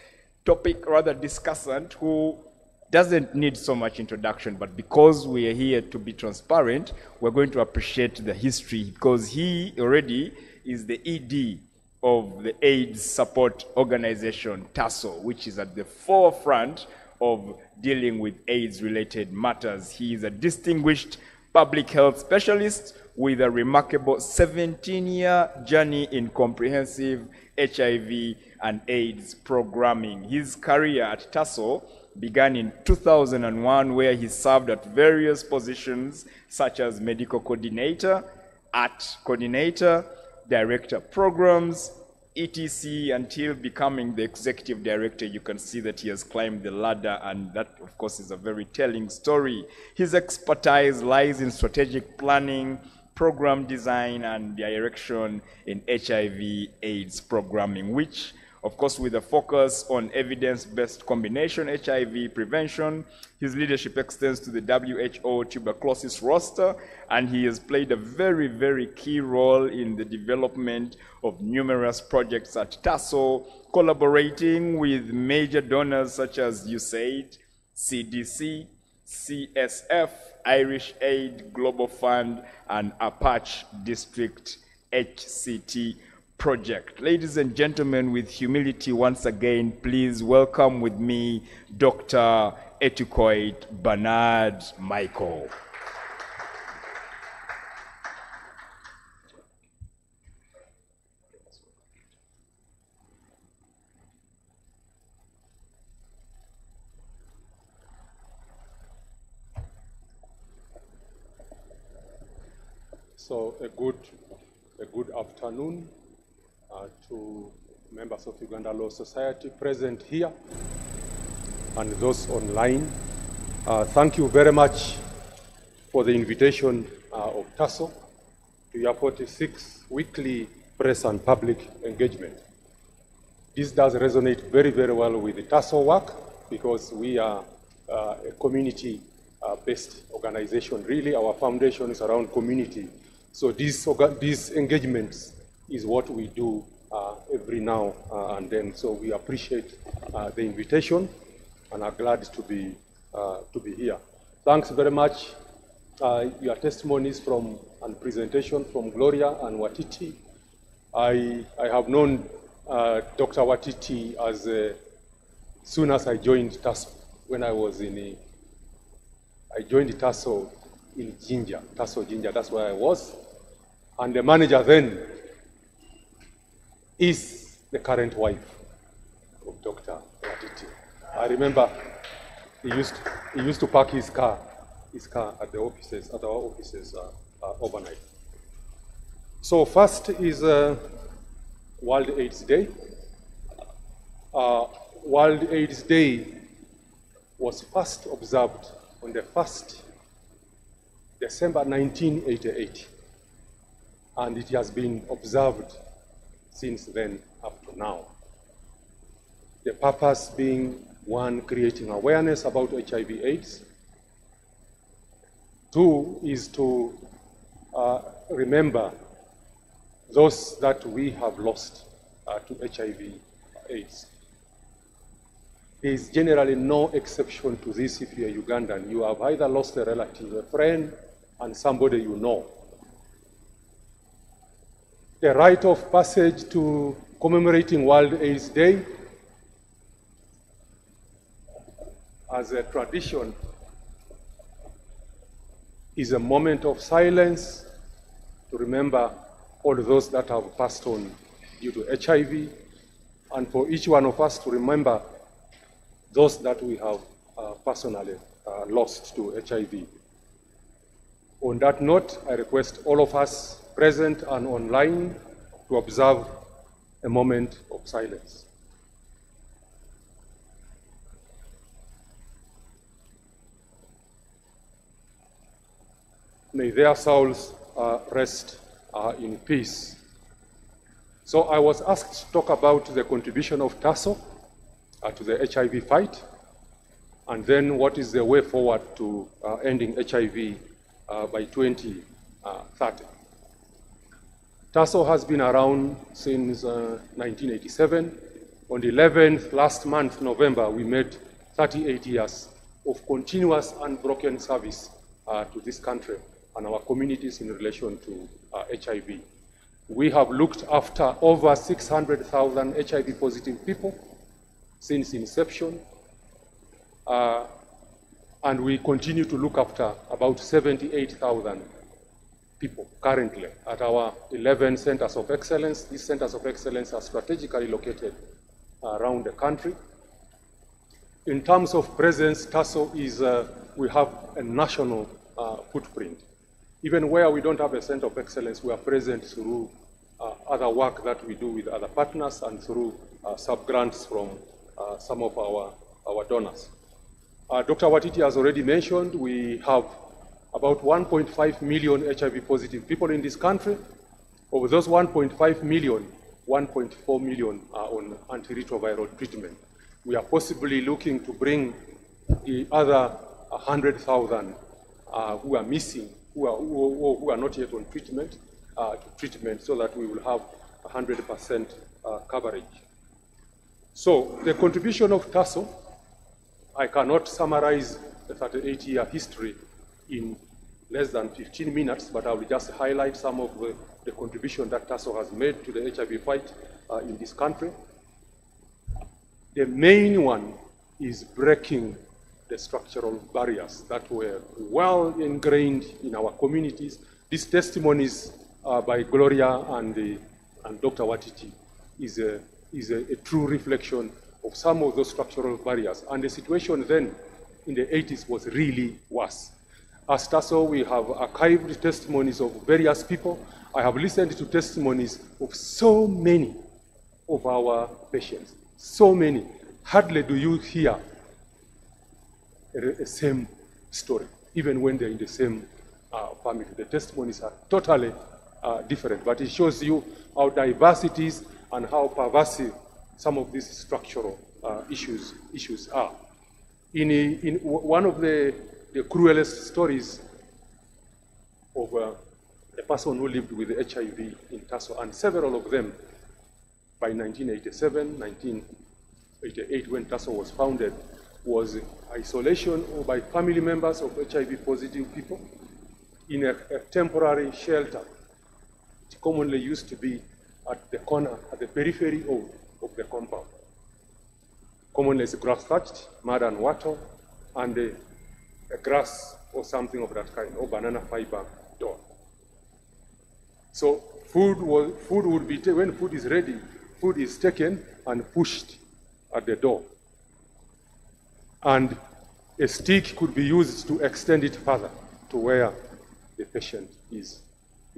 topic, rather discussant, who doesn't need so much introduction, but because we are here to be transparent, we're going to appreciate the history, because he already is the ED of the AIDS support organization, TASO, which is at the forefront of dealing with AIDS-related matters. He is a distinguished public health specialist with a remarkable 17-year journey in comprehensive HIV and AIDS programming. His career at TASO began in 2001, where he served at various positions such as medical coordinator, art coordinator, director programs, etc., until becoming the executive director. You can see that he has climbed the ladder, and that, of course, is a very telling story. His expertise lies in strategic planning, program design, and direction in HIV/AIDS programming, which, of course, with a focus on evidence-based combination HIV prevention. His leadership extends to the WHO tuberculosis roster, and he has played a very, very key role in the development of numerous projects at TASO, collaborating with major donors such as USAID, CDC, CSF, Irish Aid, Global Fund, and Apache District HCT project. Ladies and gentlemen, with humility once again, please welcome with me Dr. Etukoit Bernard Michael. So a good afternoon to members of Uganda Law Society present here and those online. Thank you very much for the invitation of TASO to your 46th weekly press and public engagement. This does resonate very, very well with the TASO work, because we are a community-based organization. Really, our foundation is around community. So these engagements is what we do every now and then. So we appreciate the invitation and are glad to be here. Thanks very much. Your testimonies and presentation from Gloria and Watiti. I have known Dr. Watiti as soon as I joined TASO. When I was I joined TASO in TASO Jinja, that's where I was. And the manager then is the current wife of Dr. Watiti. I remember he used to park his car at the offices, at our offices overnight. So first is World AIDS Day. World AIDS Day was first observed on the 1st December 1988. And it has been observed since then up to now. The purpose being, one, creating awareness about HIV/AIDS. Two is to remember those that we have lost to HIV/AIDS. There is generally no exception to this if you're Ugandan. You have either lost a relative, a friend, and somebody you know. The rite of passage to commemorating World AIDS Day as a tradition is a moment of silence to remember all those that have passed on due to HIV, and for each one of us to remember those that we have personally lost to HIV. On that note, I request all of us present and online to observe a moment of silence. May their souls rest in peace. So I was asked to talk about the contribution of TASO to the HIV fight, and then what is the way forward to ending HIV by 2030. TASO has been around since 1987. On the 11th, last month, November, we made 38 years of continuous unbroken service to this country and our communities in relation to HIV. We have looked after over 600,000 HIV positive people since inception, and we continue to look after about 78,000 people currently at our 11 centers of excellence. These centers of excellence are strategically located around the country. In terms of presence, TASO is, we have a national footprint. Even where we don't have a center of excellence, we are present through other work that we do with other partners and through sub-grants from some of our donors. Dr. Watiti has already mentioned we have about 1.5 million HIV positive people in this country. Of those 1.5 million, 1.4 million are on antiretroviral treatment. We are possibly looking to bring the other 100,000 who are missing, who are not yet on treatment, to treatment so that we will have 100% coverage. So the contribution of TASO, I cannot summarize the 38-year history in less than 15 minutes, but I will just highlight some of the contribution that TASO has made to the HIV fight in this country. The main one is breaking the structural barriers that were well ingrained in our communities. These testimonies by Gloria and Dr. Watiti is a true reflection of some of those structural barriers. And the situation then in the 80s was really worse. As TASO, we have archived testimonies of various people. I have listened to testimonies of so many of our patients, so many. Hardly do you hear a same story, even when they're in the same family. The testimonies are totally different, but it shows you how diverse it is and how pervasive some of these structural issues are. In one of the cruelest stories of a person who lived with HIV in TASO, and several of them by 1987, 1988, when TASO was founded, was isolation or by family members of HIV positive people in a temporary shelter. It commonly used to be at the corner, at the periphery of the compound. Commonly it's grass thatched, mud and water, and a grass or something of that kind, or banana fiber door. So food would be, when food is ready, food is taken and pushed at the door. And a stick could be used to extend it further to where the patient is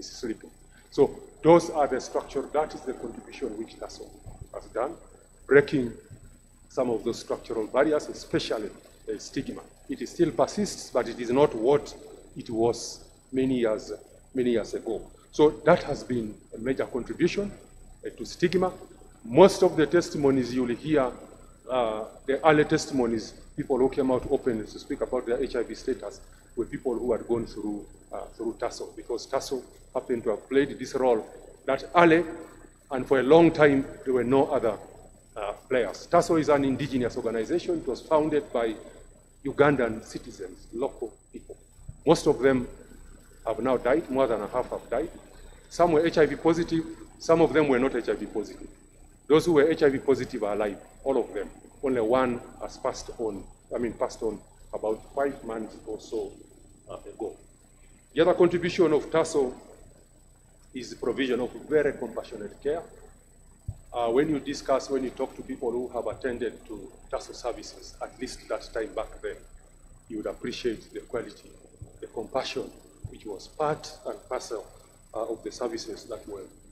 sleeping. So those are the structure, that is the contribution which TASO has done, breaking some of those structural barriers, especially the stigma. It still persists, but it is not what it was many years ago. So that has been a major contribution to stigma. Most of the testimonies you will hear, the early testimonies, people who came out openly to speak about their HIV status, were people who had gone through TASO, because TASO happened to have played this role that early, and for a long time there were no other players. TASO is an indigenous organization. It was founded by Ugandan citizens, local people. Most of them have now died, more than a half have died. Some were HIV positive, some of them were not HIV positive. Those who were HIV positive are alive, all of them. Only one has passed on about 5 months or so ago. The other contribution of TASO is the provision of very compassionate care. When you talk to people who have attended to TASO services, at least that time back then, you would appreciate the quality, the compassion, which was part and parcel of the services that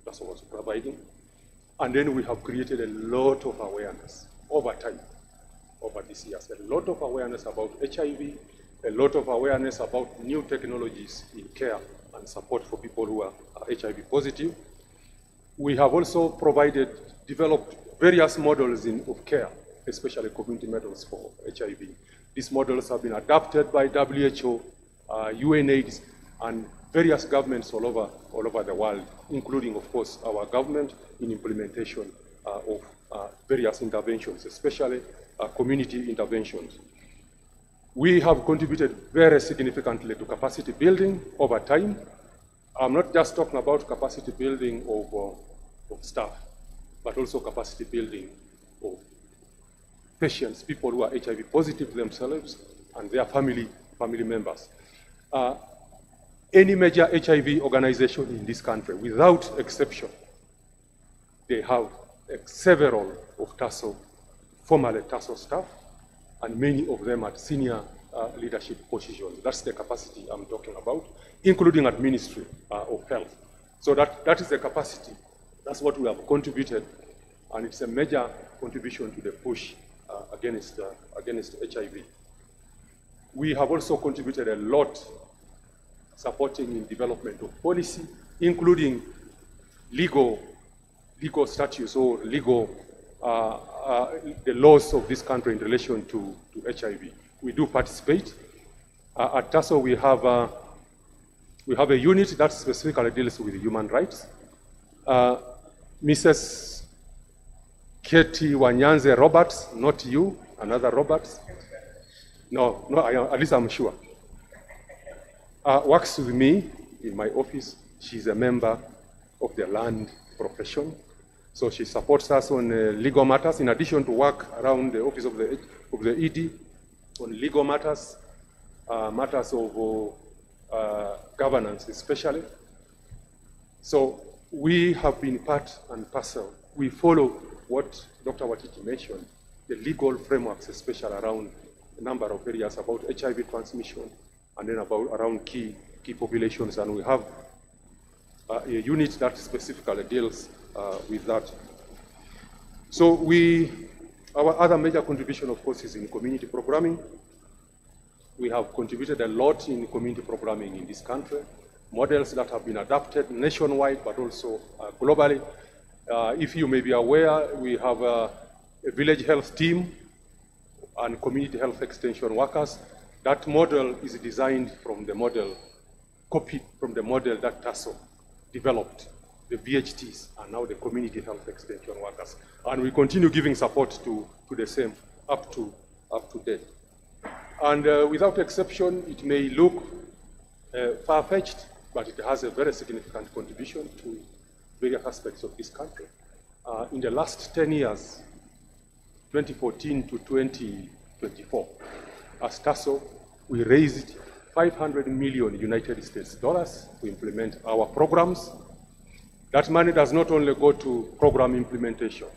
TASO was providing. And then we have created a lot of awareness over time, over these years. A lot of awareness about HIV, a lot of awareness about new technologies in care and support for people who are HIV positive. We have also developed various models of care, especially community models for HIV. These models have been adopted by WHO, UNAIDS, and various governments all over the world, including, of course, our government in implementation of various interventions, especially community interventions. We have contributed very significantly to capacity building over time. I'm not just talking about capacity building of staff, but also capacity building of patients, people who are HIV positive themselves and their family members. Any major HIV organization in this country, without exception, they have several of TASO, formerly TASO staff, and many of them at senior leadership positions. That's the capacity I'm talking about, including at Ministry of Health. So that is the capacity. That's what we have contributed, and it's a major contribution to the push against HIV. We have also contributed a lot supporting in development of policy, including legal statutes or legal the laws of this country in relation to HIV. We do participate. At TASO, we have a unit that specifically deals with human rights. Mrs. Katie Wanyanze Roberts, not you, another Roberts. No, at least I'm sure. Works with me in my office. She's a member of the land profession. So she supports us on legal matters, in addition to work around the office of the ED on legal matters, matters of governance especially. So we have been part and parcel. We follow what Dr. Watiti mentioned, the legal frameworks, especially around a number of areas about HIV transmission, and then around key populations. And we have a unit that specifically deals with that. So our other major contribution, of course, is in community programming. We have contributed a lot in community programming in this country, models that have been adapted nationwide, but also globally. If you may be aware, we have a village health team and community health extension workers. That model is designed from the model, copied from the model that TASO developed. The VHTs are now the community health extension workers. And we continue giving support to the same up to date. And without exception, it may look far-fetched, but it has a very significant contribution to various aspects of this country. In the last 10 years, 2014 to 2024, as TASO, we raised $500 million United States dollars to implement our programs. That money does not only go to program implementation,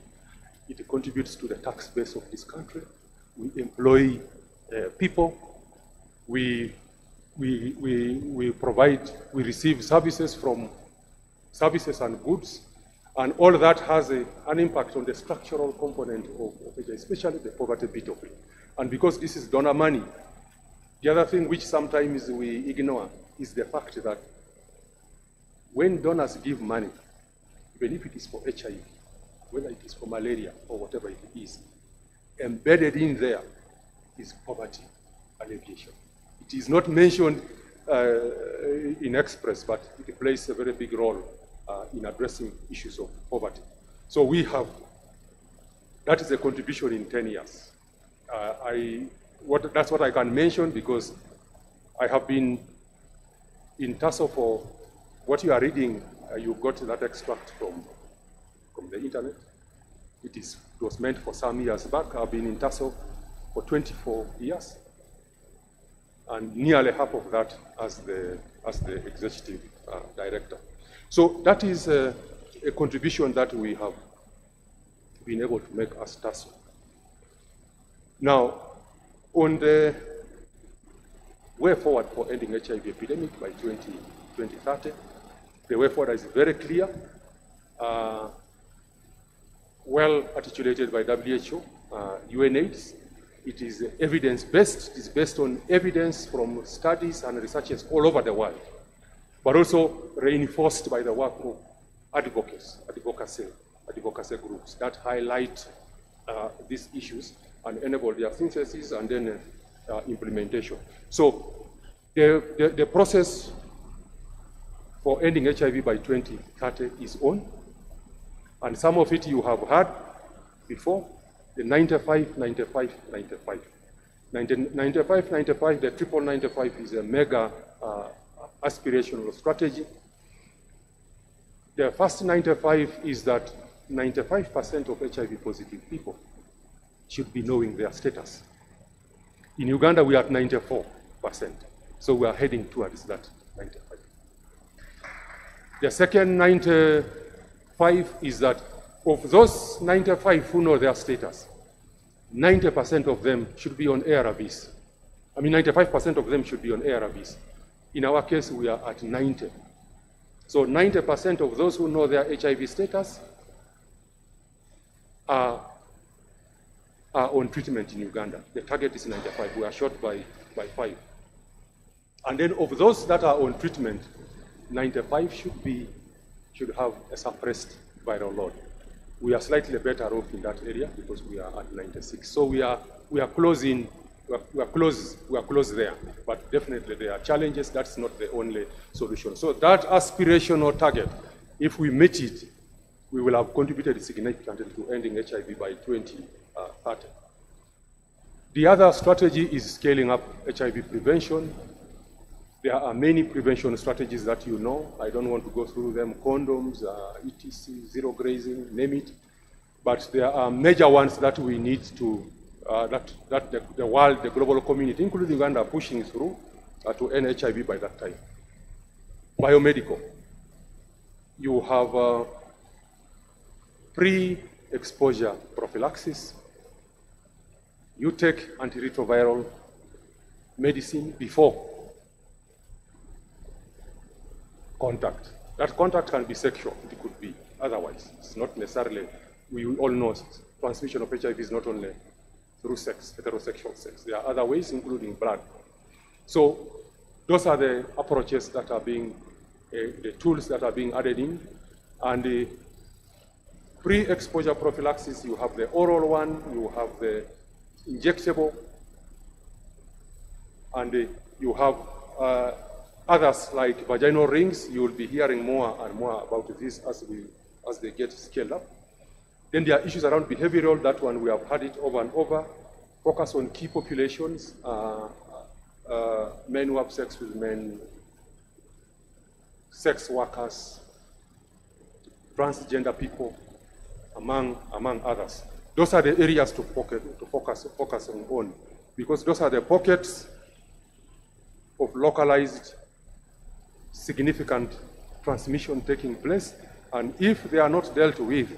it contributes to the tax base of this country. We employ people, we receive services and goods, and all that has an impact on the structural component of it, especially the poverty bit of it. And because this is donor money, the other thing which sometimes we ignore is the fact that when donors give money, even if it is for HIV, whether it is for malaria or whatever it is, embedded in there is poverty alleviation. It is not mentioned in express, but it plays a very big role in addressing issues of poverty. So that is a contribution in 10 years. That's what I can mention, because I have been in TASO for what you are reading. You got that extract from the internet. It was meant for some years back. I've been in TASO for 24 years, and nearly half of that as the executive director. So that is a contribution that we have been able to make as TASO. Now, on the way forward for ending HIV epidemic by 2030, the way forward is very clear, well articulated by WHO, UNAIDS. It is evidence-based. It is based on evidence from studies and researchers all over the world, but also reinforced by the work of advocacy groups that highlight these issues and enable their synthesis and then implementation. So the process for ending HIV by 2030 is on, and some of it you have heard before, the 95, 95, 95. 95, the triple 95 is a mega aspirational strategy. The first 95 is that 95% of HIV positive people should be knowing their status. In Uganda, we are at 94%. So we are heading towards that 95. The second 95 is that of those 95 who know their status, 90% of them should be on ARVs. 95% of them should be on ARVs. In our case, we are at 90. So 90% of those who know their HIV status are on treatment in Uganda. The target is 95. We are short by 5. And then of those that are on treatment, 95 should have a suppressed viral load. We are slightly better off in that area because we are at 96. So we are close there. But definitely there are challenges. That's not the only solution. So that aspirational target, if we meet it, we will have contributed significantly to ending HIV by 2030. The other strategy is scaling up HIV prevention. There are many prevention strategies that you know. I don't want to go through them. Condoms, ETC, zero grazing, name it. But there are major ones that we need to, that the world, the global community, including Uganda, are pushing through to end HIV by that time. Biomedical. You have pre-exposure prophylaxis. You take antiretroviral medicine before contact. That contact can be sexual, it could be otherwise. It's not necessarily, we all know transmission of HIV is not only through sex, heterosexual sex. There are other ways, including blood. So those are the approaches that are being, the tools that are being added in. And the pre-exposure prophylaxis, you have the oral one, you have the injectable, and you have others like vaginal rings. You will be hearing more and more about this as they get scaled up. Then there are issues around behavioral. That one we have had it over and over. Focus on key populations, men who have sex with men, sex workers, transgender people, among others. Those are the areas to focus on, because those are the pockets of localized significant transmission taking place, and if they are not dealt with,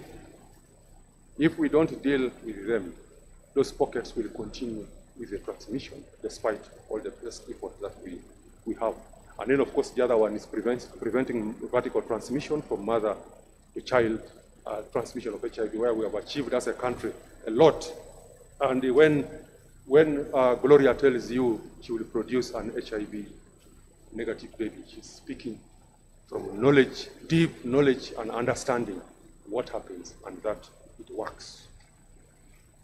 if we don't deal with them, those pockets will continue with the transmission despite all the best efforts that we have. And then, of course, the other one is preventing vertical transmission from mother to child, transmission of HIV, where we have achieved as a country a lot. And when Gloria tells you she will produce an HIV negative baby, she's speaking from knowledge, deep knowledge and understanding what happens, and that it works.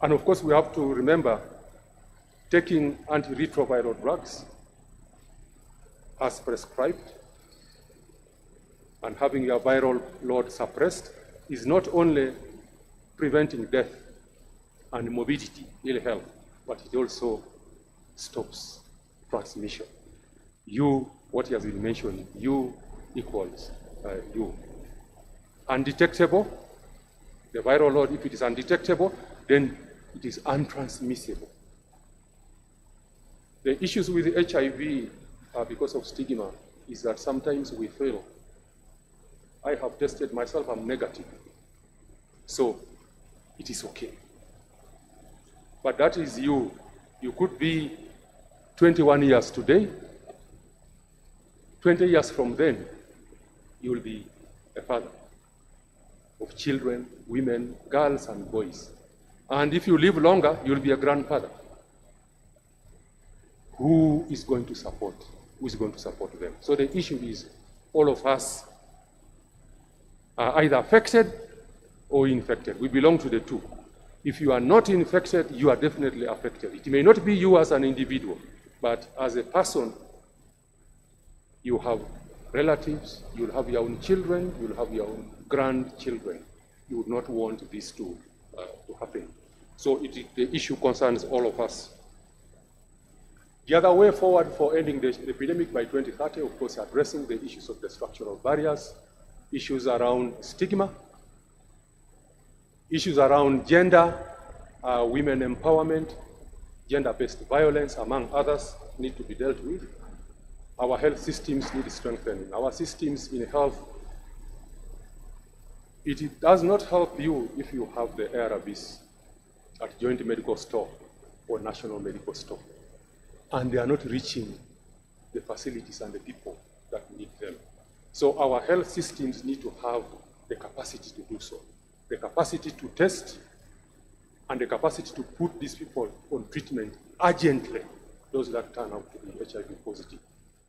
And of course, we have to remember taking antiretroviral drugs as prescribed and having your viral load suppressed is not only preventing death and morbidity, ill health, but it also stops transmission. You, what has been mentioned, you equals you. Undetectable, the viral load, if it is undetectable, then it is untransmissible. The issues with the HIV because of stigma is that sometimes we fail. I have tested myself, I'm negative. So it is okay. But that is you. You could be 21 years today. 20 years from then, you will be a father of children, women, girls, and boys. And if you live longer, you'll be a grandfather. Who is going to support? Who is going to support them? So the issue is all of us are either affected or infected. We belong to the two. If you are not infected, you are definitely affected. It may not be you as an individual, but as a person, you have relatives, you'll have your own children, you'll have your own grandchildren. You would not want this to happen. So the issue concerns all of us. The other way forward for ending the epidemic by 2030, of course, addressing the issues of the structural barriers, issues around stigma, issues around gender, women empowerment, gender-based violence, among others, need to be dealt with. Our health systems need strengthening. Our systems in health, it does not help you if you have the ARVs at Joint Medical Store or National Medical Store, and they are not reaching the facilities and the people that need them. So our health systems need to have the capacity to do so, the capacity to test, and the capacity to put these people on treatment urgently, those that turn out to be HIV positive,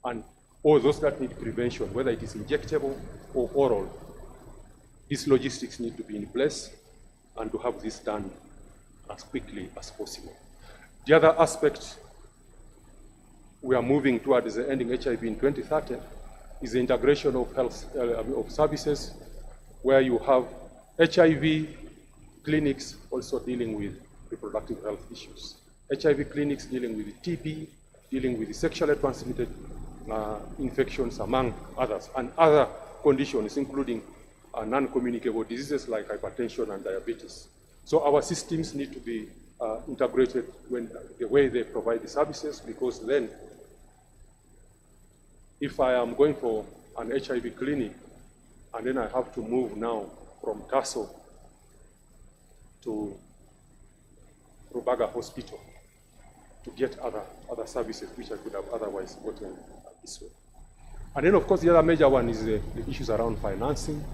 and all those that need prevention, whether it is injectable or oral. These logistics need to be in place and to have this done as quickly as possible. The other aspect we are moving towards the ending HIV in 2030 is the integration of health of services, where you have HIV clinics also dealing with reproductive health issues, HIV clinics dealing with TB, dealing with sexually transmitted infections, among others, and other conditions, including non-communicable diseases like hypertension and diabetes. So our systems need to be integrated when the way they provide the services, because then if I am going for an HIV clinic and then I have to move now from Tasso to Rubaga Hospital to get other services which I could have otherwise gotten this way. And then, of course, the other major one is the issues around financing.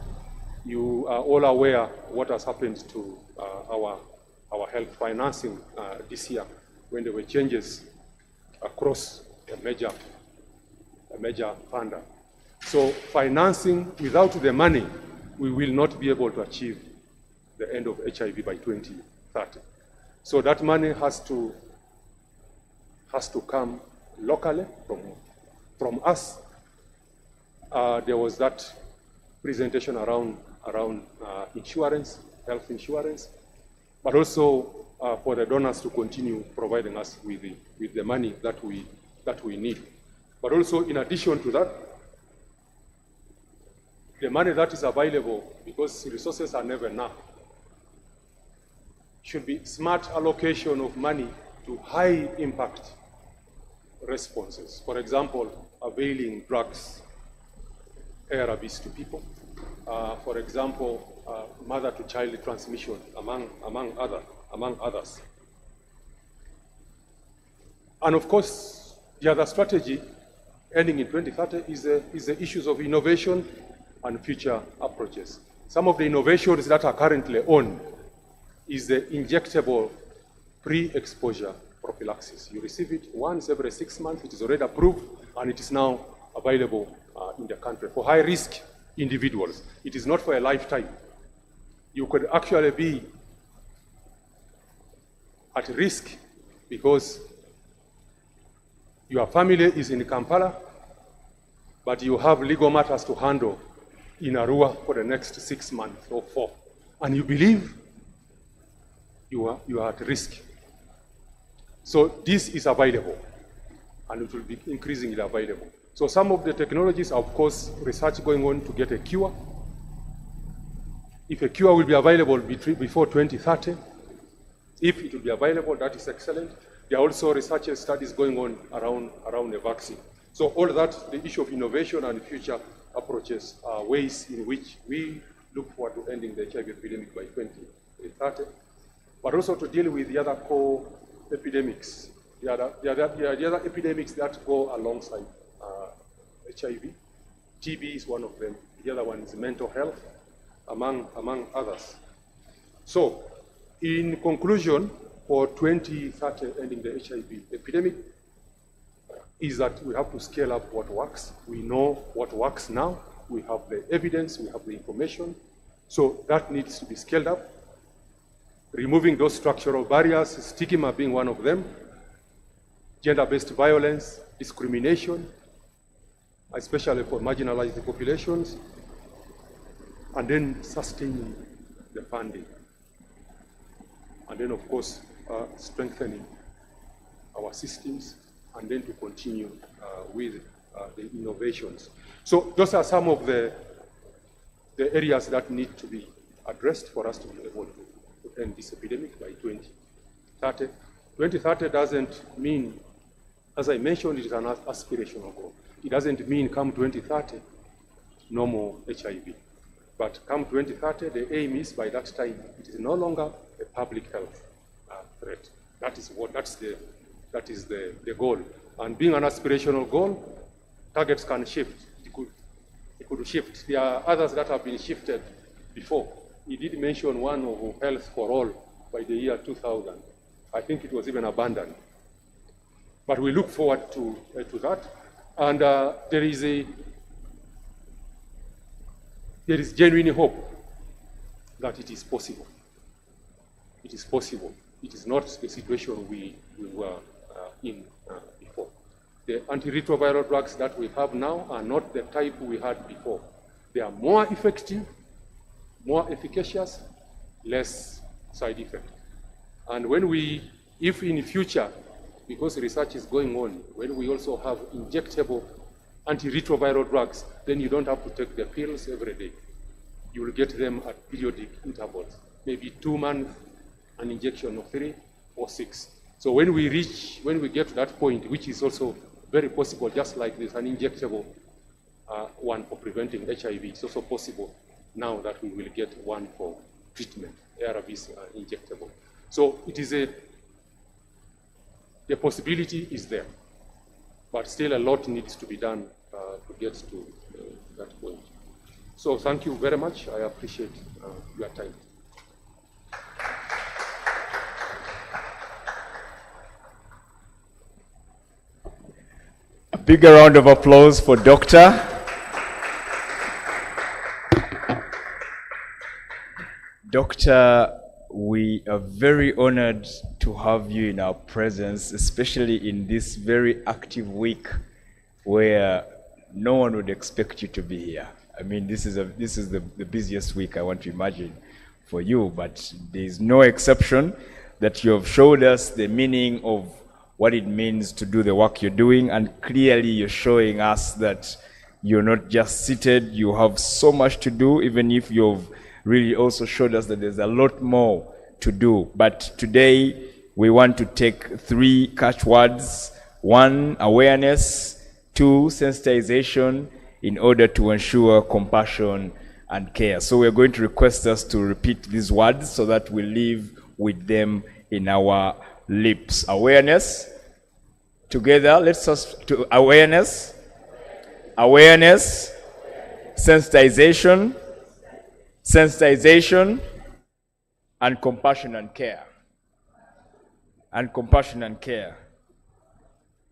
You are all aware what has happened to our health financing this year when there were changes across a major funder. So financing, without the money, we will not be able to achieve the end of HIV by 2030. So that money has to come locally from us. There was that presentation around insurance, health insurance, but also for the donors to continue providing us with the money that we need. But also, in addition to that, the money that is available, because resources are never enough, should be smart allocation of money to high impact responses. For example, availing drugs, ARVs to people. For example, mother-to-child transmission, among others. And of course, the other strategy, ending in 2030, is the issues of innovation and future approaches. Some of the innovations that are currently on is the injectable pre-exposure prophylaxis. You receive it once every 6 months. It is already approved, and it is now available in the country for high-risk individuals. It is not for a lifetime. You could actually be at risk because your family is in Kampala, but you have legal matters to handle in Arua for the next 6 months or 4, and you believe you are at risk. So this is available, and it will be increasingly available. So some of the technologies are, of course, research going on to get a cure. If a cure will be available before 2030, if it will be available, that is excellent. There are also research and studies going on around a vaccine. So all that, the issue of innovation and future approaches are ways in which we look forward to ending the HIV epidemic by 2030, but also to deal with the other core epidemics, the other epidemics that go alongside HIV. TB is one of them. The other one is mental health, among others. So, in conclusion, for 2030 ending the HIV epidemic, is that we have to scale up what works. We know what works now. We have the evidence, we have the information. So that needs to be scaled up. Removing those structural barriers, stigma being one of them, gender-based violence, discrimination, especially for marginalized populations, and then sustaining the funding. And then, of course, strengthening our systems and then to continue with the innovations. So those are some of the areas that need to be addressed for us to be able to end this epidemic by 2030. 2030 doesn't mean, as I mentioned, it is an aspirational goal. It doesn't mean come 2030, no more HIV. But come 2030, the aim is by that time, it is no longer a public health threat. That is the goal. And being an aspirational goal, targets can shift. It could shift. There are others that have been shifted before. He did mention one of health for all by the year 2000. I think it was even abandoned. But we look forward to that. And there is genuine hope that it is possible. It is possible. It is not the situation we were in before. The antiretroviral drugs that we have now are not the type we had before. They are more effective, more efficacious, less side effect. And if in the future, because research is going on, when we also have injectable antiretroviral drugs, then you don't have to take the pills every day. You will get them at periodic intervals, maybe 2 months, an injection of 3 or 6. So when we get to that point, which is also very possible, just like there's an injectable one for preventing HIV, it's also possible now that we will get one for treatment. ARVs are injectable. So it is the possibility is there, but still a lot needs to be done to get to that point. So thank you very much. I appreciate your time. A bigger round of applause for Dr. Doctor, we are very honored to have you in our presence, especially in this very active week where no one would expect you to be here. I mean, this is the busiest week I want to imagine for you, but there is no exception that you have showed us the meaning of what it means to do the work you're doing, and clearly you're showing us that you're not just seated, you have so much to do, even if you've really also showed us that there's a lot more to do. But today we want to take 3 catchwords: 1, awareness; 2, sensitization, in order to ensure compassion and care. So we're going to request us to repeat these words so that we live with them in our lips. Awareness. Together, let's just to awareness, sensitization, and compassion and care.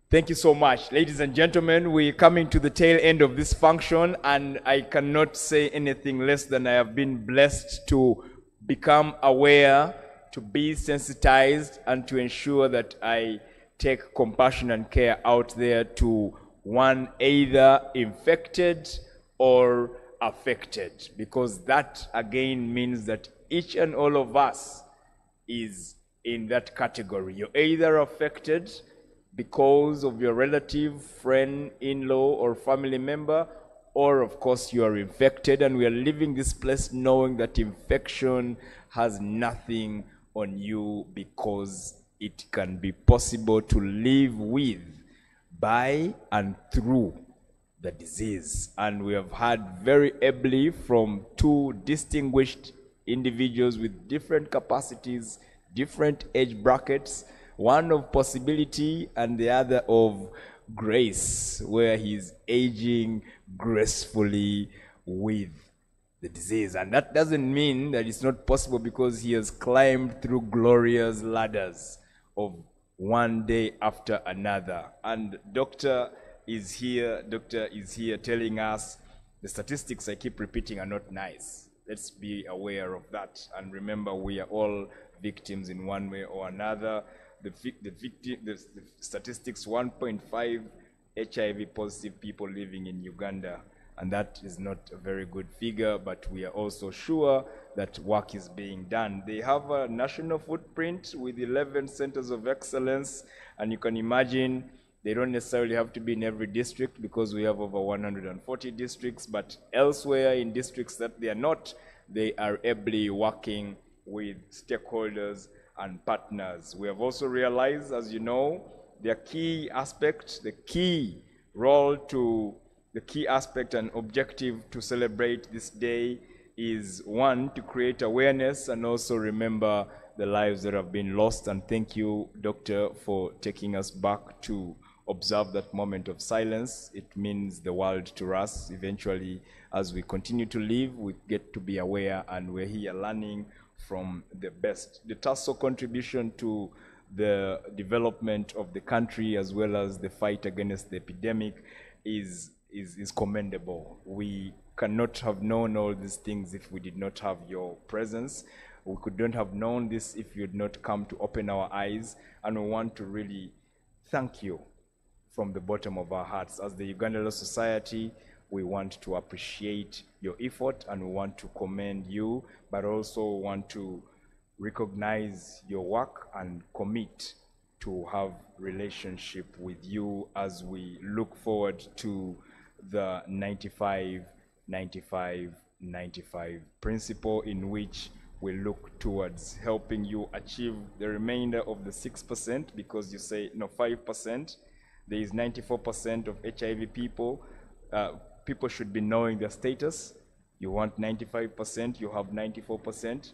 Thank you so much. Ladies and gentlemen, we're coming to the tail end of this function, and I cannot say anything less than I have been blessed to become aware, to be sensitized, and to ensure that I take compassion and care out there to one either infected or affected, because that again means that each and all of us is in that category. You're either affected because of your relative, friend, in-law, or family member, or of course you are infected, and we are leaving this place knowing that infection has nothing on you, because it can be possible to live with, by, and through the disease. And we have heard very ably from 2 distinguished individuals with different capacities, different age brackets, one of possibility and the other of grace, where he's aging gracefully with the disease. And that doesn't mean that it's not possible, because he has climbed through glorious ladders of one day after another. And Doctor is here telling us the statistics I keep repeating are not nice. Let's be aware of that. And remember, we are all victims in one way or another. The statistics, 1.5 HIV positive people living in Uganda. And that is not a very good figure, but we are also sure that work is being done. They have a national footprint with 11 centers of excellence, and you can imagine They don't necessarily have to be in every district because we have over 140 districts, but elsewhere in districts that they are not, they are ably working with stakeholders and partners. We have also realized, as you know, the key aspect and objective to celebrate this day is, one, to create awareness and also remember the lives that have been lost. And thank you, Doctor, for taking us back to observe that moment of silence. It means the world to us. Eventually, as we continue to live, we get to be aware, and we're here learning from the best. The TASO contribution to the development of the country as well as the fight against the epidemic is commendable. We cannot have known all these things if we did not have your presence. We could not have known this if you had not come to open our eyes, and we want to really thank you from the bottom of our hearts. As the Uganda Law Society, we want to appreciate your effort and we want to commend you, but also want to recognize your work and commit to have relationship with you as we look forward to the 95-95-95 principle, in which we look towards helping you achieve the remainder of the 6%, because you say, no, 5%. There is 94% of HIV people. People should be knowing their status. You want 95%, you have 94%.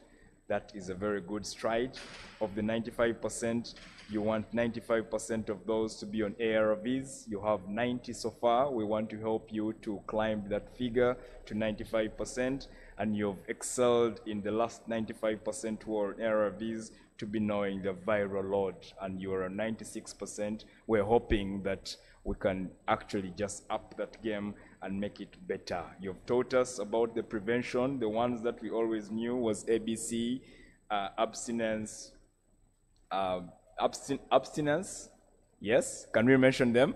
That is a very good stride. Of the 95%, you want 95% of those to be on ARVs. You have 90 so far. We want to help you to climb that figure to 95%. And you've excelled in the last 95% who are on ARVs to be knowing the viral load, and you're on 96%. We're hoping that we can actually just up that game and make it better. You've taught us about the prevention. The ones that we always knew was ABC, abstinence, abstinence, yes? Can we mention them?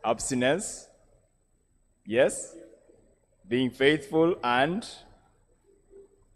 Abstinence, yes? Being faithful, and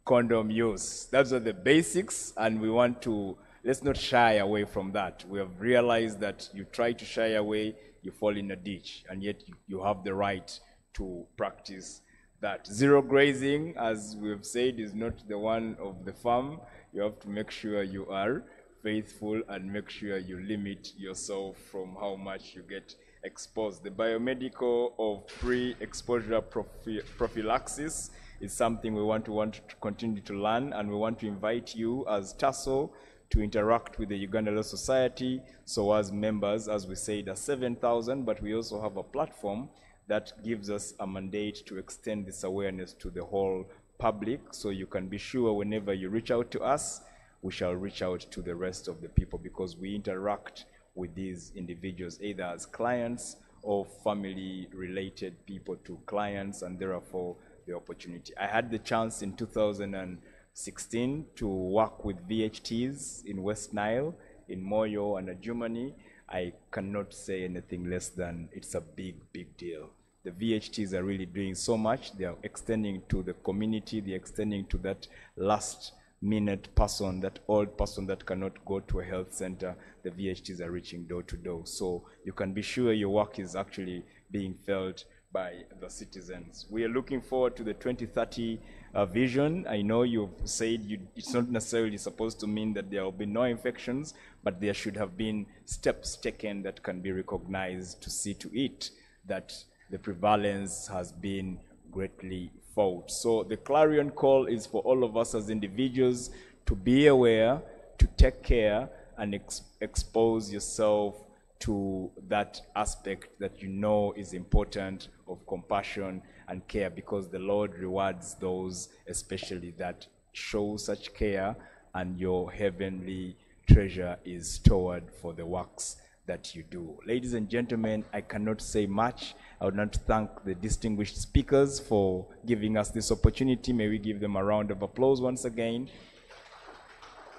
condom use. Those are the basics, and we want to, let's not shy away from that. We have realized that you try to shy away, you fall in a ditch, and yet you have the right to practice that. Zero grazing, as we've said, is not the one of the farm. You have to make sure you are faithful and make sure you limit yourself from how much you get exposed. The biomedical of pre-exposure prophylaxis is something we want to continue to learn, and we want to invite you as TASO to interact with the Uganda Law Society. So as members, as we said, are 7,000, but we also have a platform that gives us a mandate to extend this awareness to the whole public. So you can be sure whenever you reach out to us, we shall reach out to the rest of the people, because we interact with these individuals either as clients or family-related people to clients, and therefore the opportunity. I had the chance in 2016 to work with VHTs in West Nile, in Moyo and Germany. I cannot say anything less than it's a big, big deal. The VHTs are really doing so much. They are extending to the community. They're extending to that last minute person, that old person that cannot go to a health center. The VHTs are reaching door to door. So you can be sure your work is actually being felt by the citizens. We are looking forward to the 2030 vision. I know you've said it's not necessarily supposed to mean that there will be no infections, but there should have been steps taken that can be recognized to see to it that the prevalence has been greatly fought. So the clarion call is for all of us as individuals to be aware, to take care, and expose yourself to that aspect that you know is important, of compassion and care, because the Lord rewards those especially that show such care, and your heavenly treasure is stored for the works that you do. Ladies and gentlemen, I cannot say much. I would like to thank the distinguished speakers for giving us this opportunity. May we give them a round of applause once again.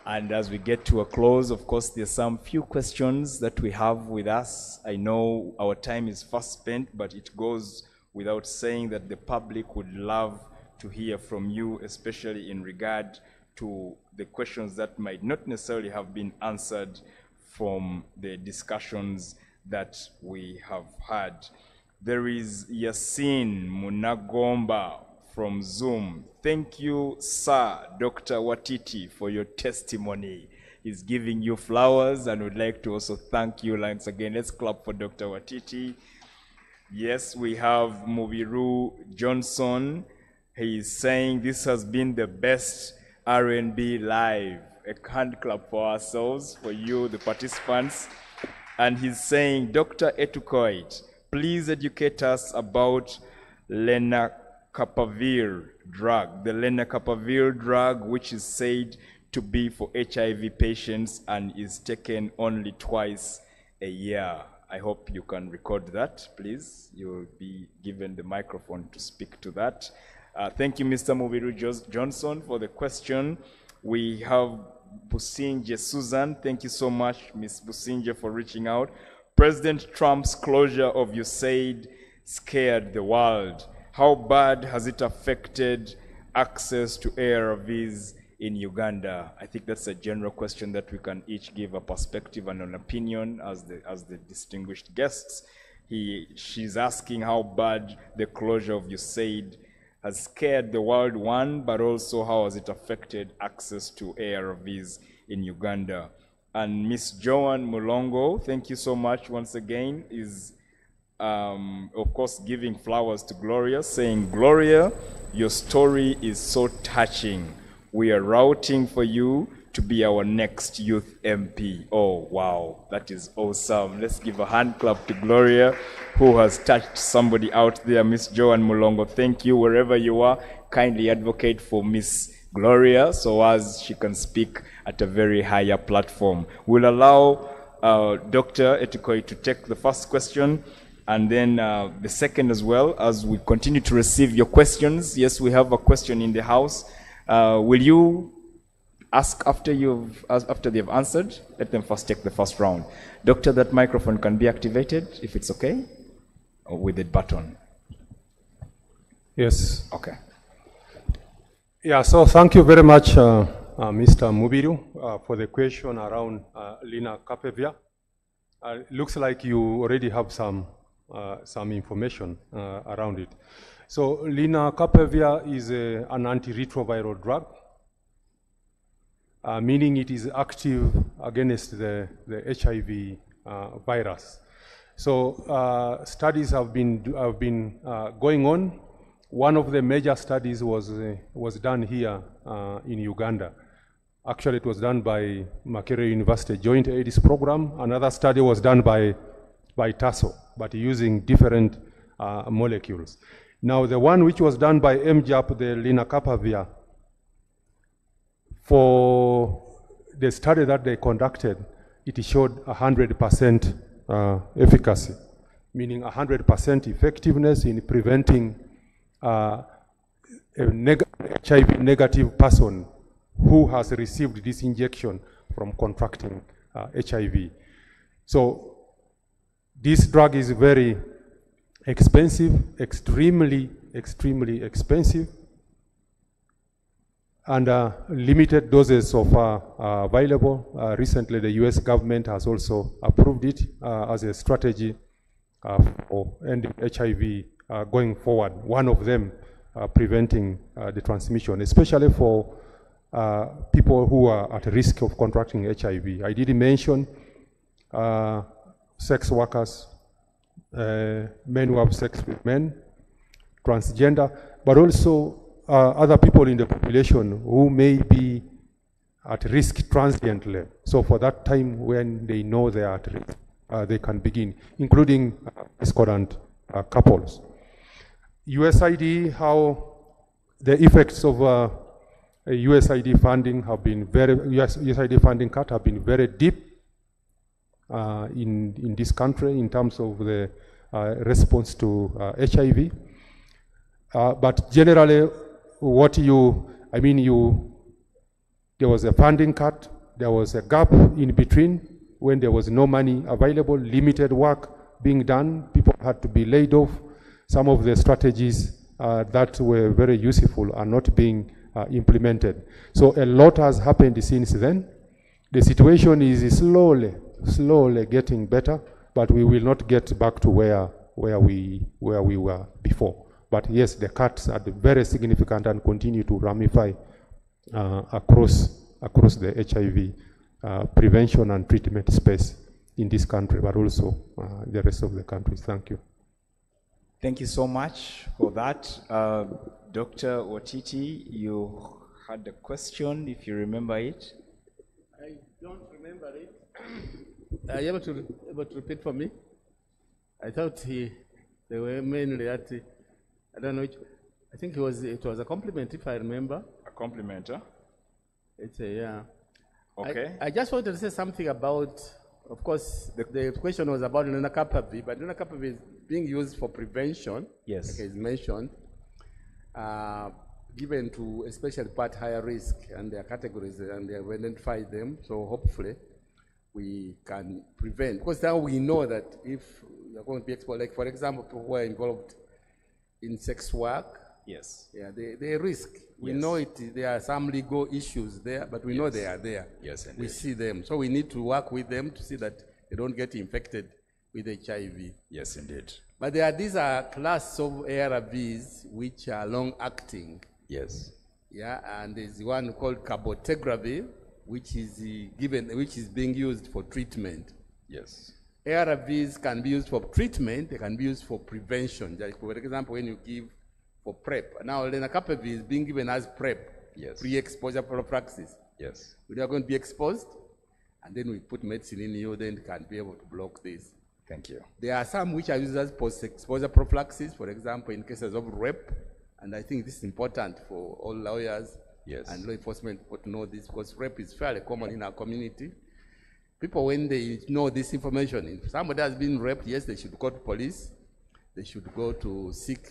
And as we get to a close, of course, there's some few questions that we have with us. I know our time is fast spent, but it goes without saying that the public would love to hear from you, especially in regard to the questions that might not necessarily have been answered from the discussions that we have had. There is Yasin Munagomba from Zoom. Thank you, Sir Dr. Watiti, for your testimony. He's giving you flowers and would like to also thank you once again. Let's clap for Dr. Watiti. Yes, we have Mubiru Johnson. He is saying this has been the best Rnblive. A hand clap for ourselves, for you, the participants. And he's saying, Dr. Etukoit, please educate us about lenacapavir drug. The lenacapavir drug, which is said to be for HIV patients and is taken only twice a year. I hope you can record that, please. You'll be given the microphone to speak to that. Thank you, Mr. Mubiru Johnson, for the question. We have Businje Susan. Thank you so much, Ms. Businje, for reaching out. President Trump's closure of USAID scared the world. How bad has it affected access to ARVs in Uganda? I think that's a general question that we can each give a perspective and an opinion as the distinguished guests. She's asking how bad the closure of USAID has scared the world, one, but also how has it affected access to ARVs in Uganda. And Miss Joan Mulongo, thank you so much once again, is of course giving flowers to Gloria, saying, Gloria, your story is so touching. We are rooting for you to be our next youth MP. Oh, wow, that is awesome. Let's give a hand clap to Gloria, who has touched somebody out there. Miss Joan Mulongo, thank you. Wherever you are, kindly advocate for Miss Gloria so as she can speak at a very higher platform. We'll allow Dr. Etukoi to take the first question and then the second as well, as we continue to receive your questions. Yes, we have a question in the house. Will you ask after they've answered? Let them first take the first round. Doctor, that microphone can be activated if it's okay, or with the button. Yes. Okay. Yeah, so thank you very much, Mr. Mubiru, for the question around lenacapavir. Looks like you already have some information around it. So lenacapavir is an antiretroviral drug, meaning it is active against the HIV virus. So studies have been going on. One of the major studies was done here in Uganda. Actually, it was done by Makerere University Joint AIDS Program. Another study was done by TASO, but using different molecules. Now, the one which was done by MJAP, the lenacapavir, for the study that they conducted, it showed 100% efficacy, meaning 100% effectiveness in preventing a HIV negative person who has received this injection from contracting HIV. So this drug is very expensive, extremely expensive, and limited doses of available. Recently, the US government has also approved it as a strategy for ending HIV going forward. One of them preventing the transmission, especially for people who are at risk of contracting HIV. I did mention sex workers, men who have sex with men, transgender, but also other people in the population who may be at risk transiently. So for that time when they know they are at risk, they can begin, including discordant couples. USAID, how the effects of USAID funding have been USAID funding cut have been very deep in this country in terms of the response to HIV. But generally, there was a funding cut, there was a gap in between when there was no money available, limited work being done, people had to be laid off. Some of the strategies that were very useful are not being implemented. So a lot has happened since then. The situation is slowly getting better, but we will not get back to where we were before. But yes, the cuts are very significant and continue to ramify across the HIV prevention and treatment space in this country, but also the rest of the countries. Thank you. Thank you so much for that. Dr. Watiti, you had a question, if you remember it. I don't remember it. Are you able to repeat for me? I thought they were mainly at, I don't know which, I think it was a compliment, if I remember. A compliment, huh? It's a, yeah. Okay. I just wanted to say something about, of course, the question was about lenacapavir, but lenacapavir is being used for prevention. Yes. Like it's mentioned, given to especially part higher risk, and their categories, and they have identified them. So hopefully we can prevent, because now we know that if you're going to be exposed, like for example, people who are involved in sex work, yes, yeah, they risk. We know it. There are some legal issues there, but we know they are there. Yes, indeed. We see them, so we need to work with them to see that they don't get infected with HIV. Yes, indeed. But these are class of ARVs which are long-acting. Yes. Yeah, and there's one called cabotegravir, which is being used for treatment. Yes. ARVs can be used for treatment. They can be used for prevention. Like for example, when you give for PrEP. Now, lenacapavir is being given as PrEP. Yes. Pre-exposure prophylaxis. Yes. We are going to be exposed, and then we put medicine in you, then it can be able to block this. Thank you. There are some which are used as post-exposure prophylaxis, for example, in cases of rape, and I think this is important for all lawyers and law enforcement to know this, because rape is fairly common in our community. People, when they know this information, if somebody has been raped, yes, they should go to police. They should go to seek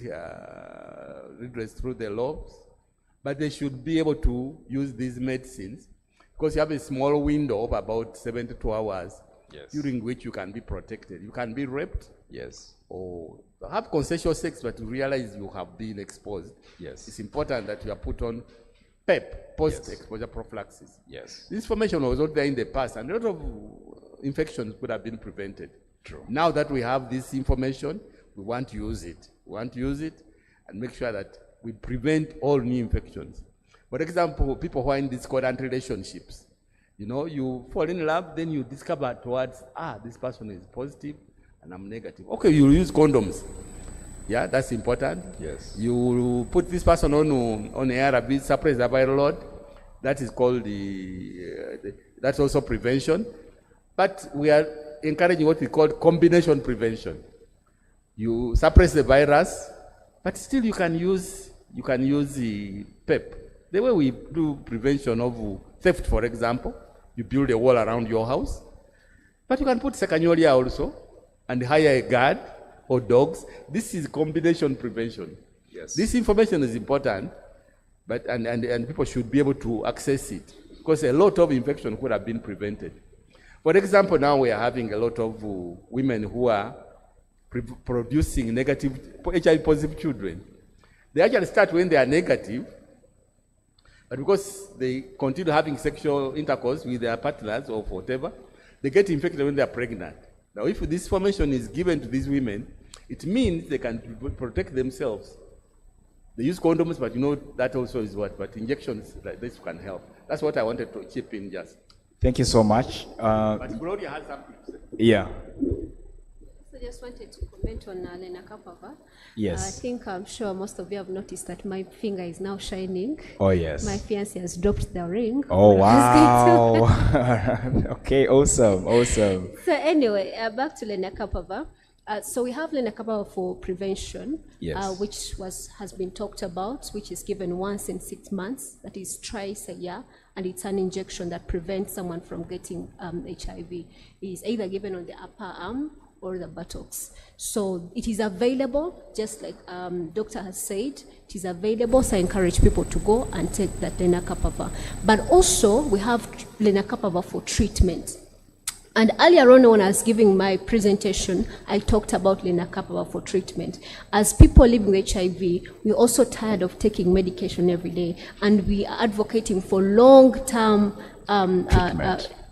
redress through the laws, but they should be able to use these medicines, because you have a small window of about 72 hours during which you can be protected. You can be raped, or have consensual sex, but you realize you have been exposed. It's important that you are put on PEP, post-exposure prophylaxis. This information was not there in the past, and a lot of infections could have been prevented. True. Now that we have this information, we want to use it. We want to use it and make sure that we prevent all new infections. For example, people who are in discordant relationships, you know, you fall in love, then you discover towards, this person is positive and I'm negative. Okay, you use condoms. Yeah, that's important. Yes. You put this person on ARV, suppress the viral load. That is called that's also prevention. But we are encouraging what we call combination prevention. You suppress the virus, but still you can use the PEP. The way we do prevention of theft, for example, you build a wall around your house, but you can put secanyolia also and hire a guard or dogs. This is combination prevention. Yes. This information is important, but and people should be able to access it, because a lot of infection could have been prevented. For example, now we are having a lot of women who are producing negative HIV positive children. They actually start when they are negative, but because they continue having sexual intercourse with their partners or whatever, they get infected when they are pregnant. Now, if this information is given to these women, it means they can protect themselves. They use condoms, but you know that also is what? But injections like this can help. That's what I wanted to chip in just. Thank you so much. But Gloria has something to say. Yeah. So just wanted to comment on lenacapavir. Yes. I'm sure most of you have noticed that my finger is now shining. Oh, yes. My fiancé has dropped the ring. Oh, wow. Okay, awesome. So anyway, back to lenacapavir. So we have lenacapavir for prevention, which has been talked about, which is given once in 6 months, that is twice a year, and it's an injection that prevents someone from getting HIV. It is either given on the upper arm or the buttocks. So it is available, just like doctor has said, it is available, so I encourage people to go and take that lenacapavir. But also, we have lenacapavir for treatment. And earlier on, when I was giving my presentation, I talked about lenacapavir for treatment. As people living with HIV, we're also tired of taking medication every day, and we are advocating for long-term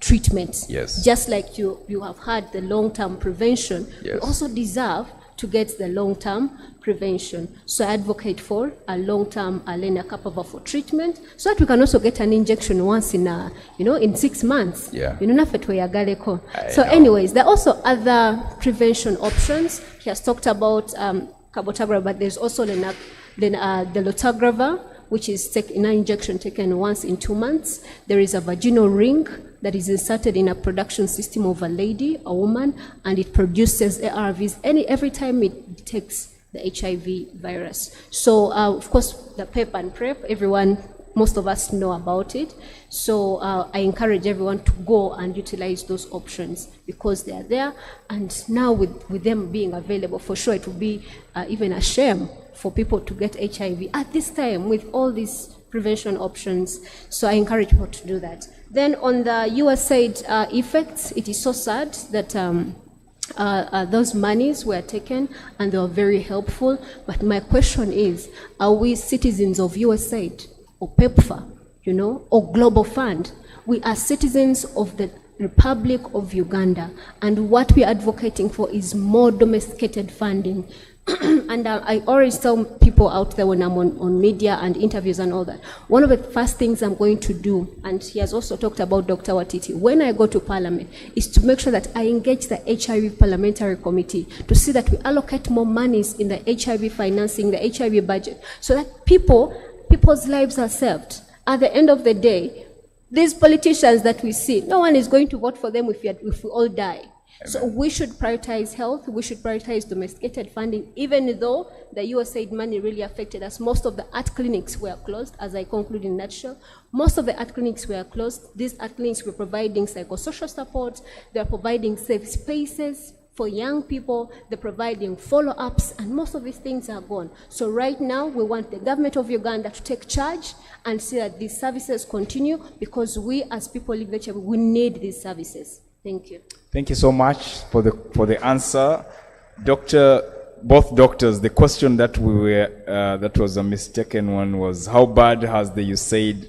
treatment. Yes. Just like you have had the long-term prevention, we Yes. also deserve to get the long-term prevention. So I advocate for a long-term Lena Kapava for treatment, so that we can also get an injection once in in 6 months. Yeah. So anyways, there are also other prevention options. He has talked about cabotegravir, but there's also the dolutegravir, which is an injection taken once in 2 months. There is a vaginal ring that is inserted in a production system of a lady, a woman, and it produces ARVs every time it detects the HIV virus. So, of course, the PEP and PrEP, most of us know about it. So I encourage everyone to go and utilize those options because they are there. And now with them being available, for sure it will be even a shame for people to get HIV at this time with all these prevention options. So I encourage people to do that. Then on the USAID effects, it is so sad that those monies were taken and they were very helpful. But my question is, are we citizens of USAID or PEPFAR, or Global Fund? We are citizens of the Republic of Uganda, and what we are advocating for is more domesticated funding. And I always tell people out there when I'm on media and interviews and all that, one of the first things I'm going to do, and he has also talked about Dr. Watiti, when I go to Parliament, is to make sure that I engage the HIV Parliamentary Committee to see that we allocate more monies in the HIV financing, the HIV budget, so that people's lives are saved. At the end of the day, these politicians that we see, no one is going to vote for them if we all die. Amen. So we should prioritize health, we should prioritize domesticated funding, even though the USAID money really affected us. Most of the art clinics were closed, as I conclude in a nutshell. Most of the art clinics were closed. These art clinics were providing psychosocial support, they're providing safe spaces for young people, they're providing follow-ups, and most of these things are gone. So right now, we want the government of Uganda to take charge and see that these services continue, because we as people living with HIV, we need these services. Thank you. Thank you so much for the answer. Both doctors, the question that that was a mistaken one was, how bad has the USAID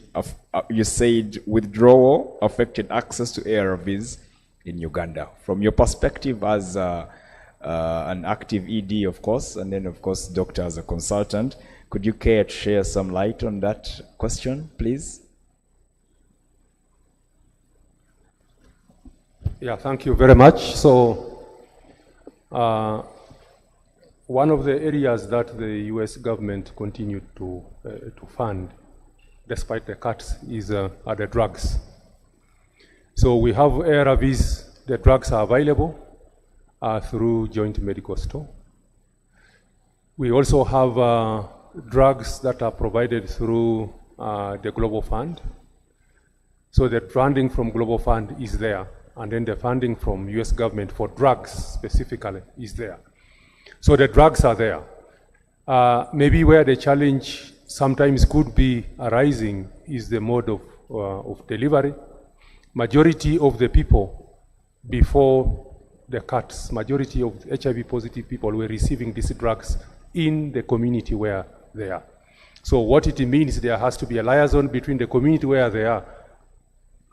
withdrawal affected access to ARVs in Uganda? From your perspective as an active ED, of course, and then, of course, doctor as a consultant, could you care to share some light on that question, please? Yeah, thank you very much. So, one of the areas that the U.S. government continued to fund, despite the cuts, are the drugs. So we have ARVs, the drugs are available through Joint Medical Store. We also have drugs that are provided through the Global Fund. So the funding from Global Fund is there, and then the funding from US government for drugs specifically is there. So the drugs are there. Maybe where the challenge sometimes could be arising is the mode of delivery. Majority of the people before the cuts, majority of HIV positive people were receiving these drugs in the community where they are. So what it means, there has to be a liaison between the community where they are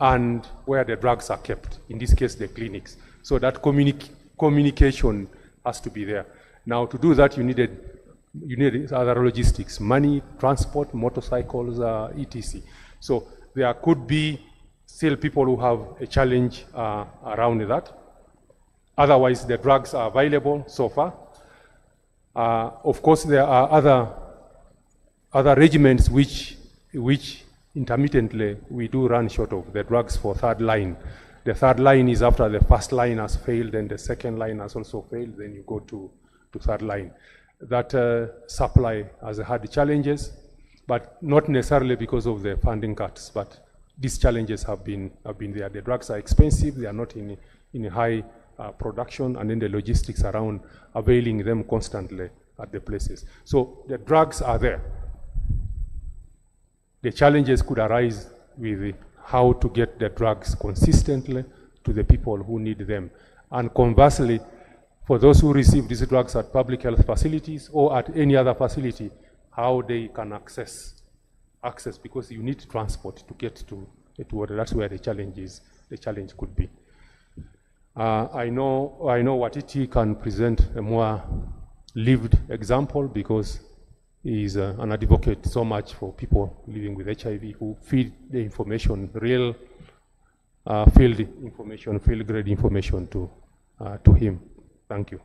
and where the drugs are kept, in this case, the clinics. So that communication has to be there. Now, to do that, you need other logistics, money, transport, motorcycles, etc. So there could be still people who have a challenge around that. Otherwise, the drugs are available so far. Of course, there are other regiments which intermittently we do run short of the drugs for third line. The third line is after the first line has failed and the second line has also failed, then you go to third line. That supply has had challenges, but not necessarily because of the funding cuts, but these challenges have been there. The drugs are expensive, they are not in high production, and then the logistics around availing them constantly at the places. So the drugs are there. The challenges could arise with how to get the drugs consistently to the people who need them. And conversely, for those who receive these drugs at public health facilities or at any other facility, how they can access, because you need transport to get to water. That's where the challenge is the challenge could be. I know Watiti can present a more lived example because he is an advocate so much for people living with HIV who feed the information, real field information, field grade information to him. Thank you.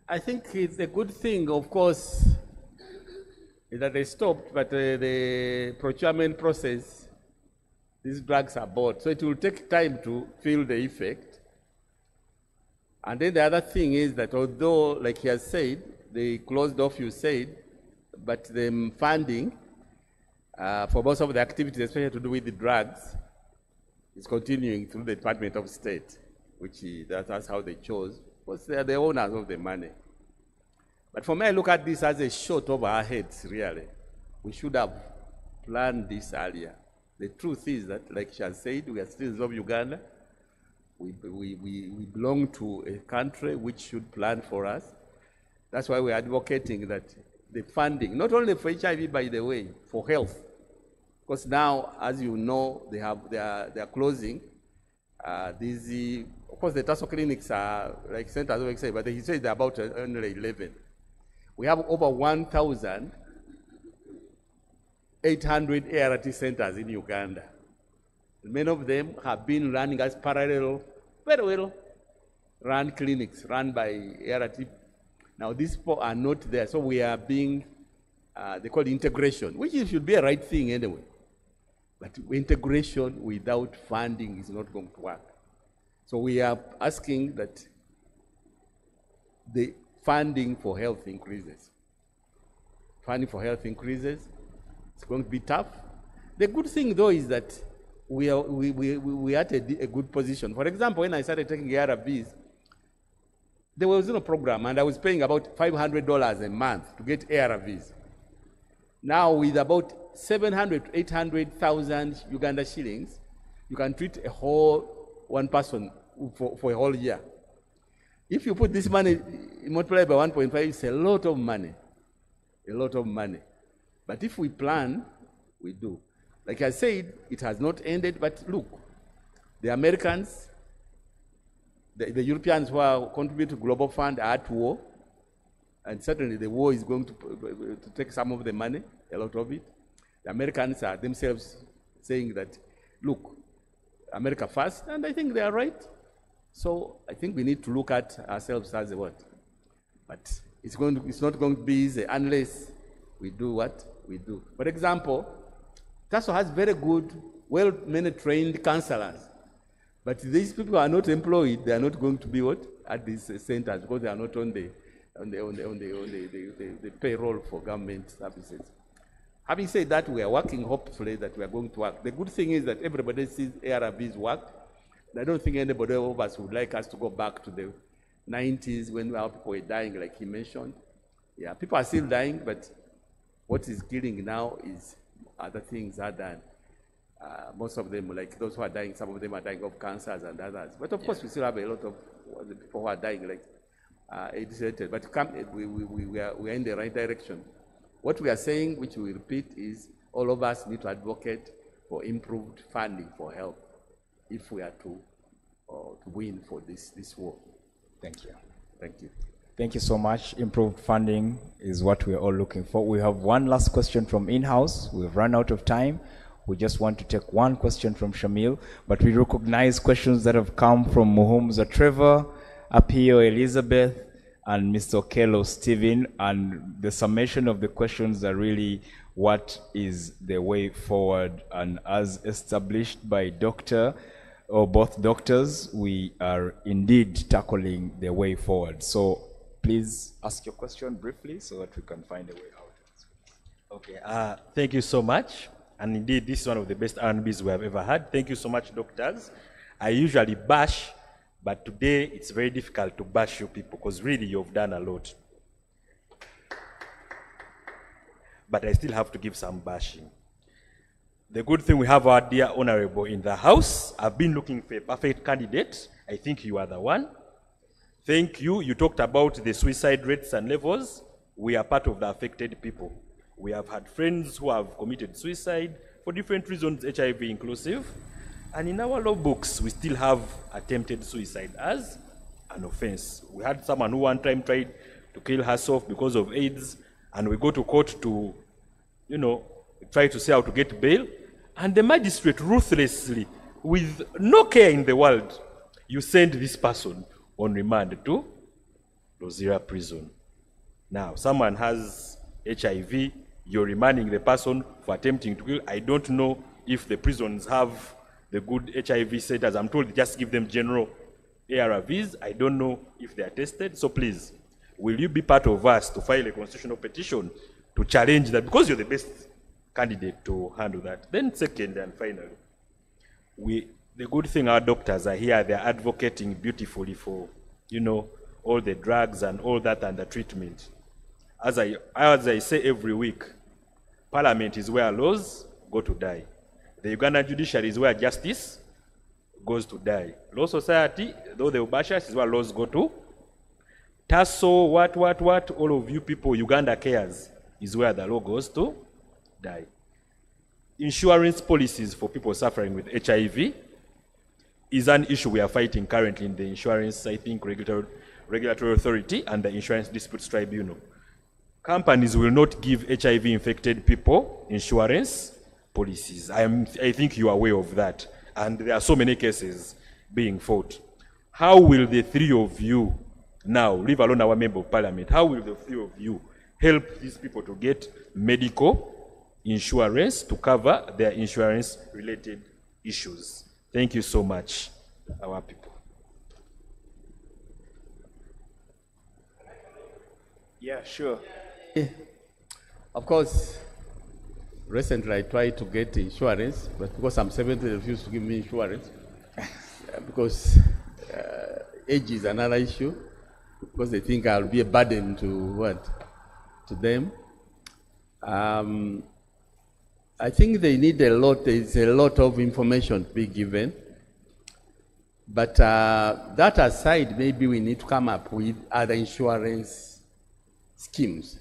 I think it's a good thing, of course, that they stopped, but the procurement process, these drugs are bought. So it will take time to feel the effect. And then the other thing is that although, like he has said, they closed off, you said, but the funding for most of the activities, especially to do with the drugs, is continuing through the Department of State, which that's how they chose, because they are the owners of the money. But for me, I look at this as a shot over our heads, really. We should have planned this earlier. The truth is that, like she has said, we are citizens of Uganda. We belong to a country which should plan for us. That's why we're advocating that the funding, not only for HIV, by the way, for health, because now, as you know, they are closing. Of course, the TASO clinics are like centers of excellence, but he said they're about only 11. We have over 1,800 ART centers in Uganda. Many of them have been running as parallel, very well run clinics run by ART. Now, these people are not there, so we are being, they call it integration, which should be a right thing anyway. But integration without funding is not going to work. So we are asking that the funding for health increases. Funding for health increases. It's going to be tough. The good thing, though, is that we are at a good position. For example, when I started taking ARVs, there was no program, and I was paying about $500 a month to get ARVs. Now, with about 700 to 800,000 Uganda shillings, you can treat one person for a whole year. If you put this money multiplied by 1.5, it's a lot of money. A lot of money. But if we plan, we do. Like I said, it has not ended, but look, the Americans, the Europeans who are contributing to Global Fund are at war, and certainly the war is going to take some of the money, a lot of it. The Americans are themselves saying that, look, America first, and I think they are right. So I think we need to look at ourselves as a what? But it's not going to be easy unless we do what we do. For example, TASO has very good, many trained counselors. But these people are not employed. They are not going to be what? At these centers because they are not on the payroll for government services. Having said that, we are working hopefully that we are going to work. The good thing is that everybody sees ARVs work. I don't think anybody of us would like us to go back to the 90s when our people were dying, like he mentioned. Yeah, people are still dying, but what is killing now is other things are done. Most of them, like those who are dying, some of them are dying of cancers and others. But of course, we still have a lot of people who are dying, like AIDS-related. But we are in the right direction. What we are saying, which we repeat, is all of us need to advocate for improved funding for health if we are to win for this war. Thank you. Thank you. Thank you so much. Improved funding is what we're all looking for. We have one last question from in-house. We've run out of time. We just want to take one question from Shamil, but we recognize questions that have come from Muhumza Trevor, Apio Elizabeth, and Mr. Okello Stephen, and the summation of the questions are really what is the way forward, and as established by both doctors, we are indeed tackling the way forward. So please ask your question briefly so that we can find a way out. Okay, thank you so much. And indeed, this is one of the best Rnbs we have ever had. Thank you so much, doctors. I usually bash, but today it's very difficult to bash you people because really you've done a lot. But I still have to give some bashing. The good thing we have our dear honorable in the house. I've been looking for a perfect candidate. I think you are the one. Thank you. You talked about the suicide rates and levels. We are part of the affected people. We have had friends who have committed suicide for different reasons, HIV inclusive. And in our law books, we still have attempted suicide as an offense. We had someone who one time tried to kill herself because of AIDS, and we go to court to, try to say how to get bail, and the magistrate ruthlessly, with no care in the world, you send this person on remand to Lozira prison. Now, someone has HIV, you're remanding the person for attempting to kill. I don't know if the prisons have the good HIV centers. I'm told just give them general ARVs. I don't know if they are tested. So please, will you be part of us to file a constitutional petition to challenge that? Because you're the best candidate to handle that. Then second and finally, the good thing our doctors are here, they're advocating beautifully for, all the drugs and all that and the treatment. As I say every week, Parliament is where laws go to die. The Ugandan judiciary is where justice goes to die. Law society, though the Ubashas, is where laws go to. TASO, what, all of you people, Uganda cares, is where the law goes to die. Insurance policies for people suffering with HIV is an issue we are fighting currently in the insurance, I think, regulatory authority and the insurance disputes tribunal. Companies will not give HIV-infected people insurance policies. I think you are aware of that. And there are so many cases being fought. How will the three of you now, leave alone our member of parliament, how will the three of you help these people to get medical insurance to cover their insurance-related issues? Thank you so much, our people. Yeah, sure. Of course, recently I tried to get insurance, but because I'm 70, they refused to give me insurance. Because age is another issue, because they think I'll be a burden to them. I think they need a lot, there's a lot of information to be given. But that aside, maybe we need to come up with other insurance schemes.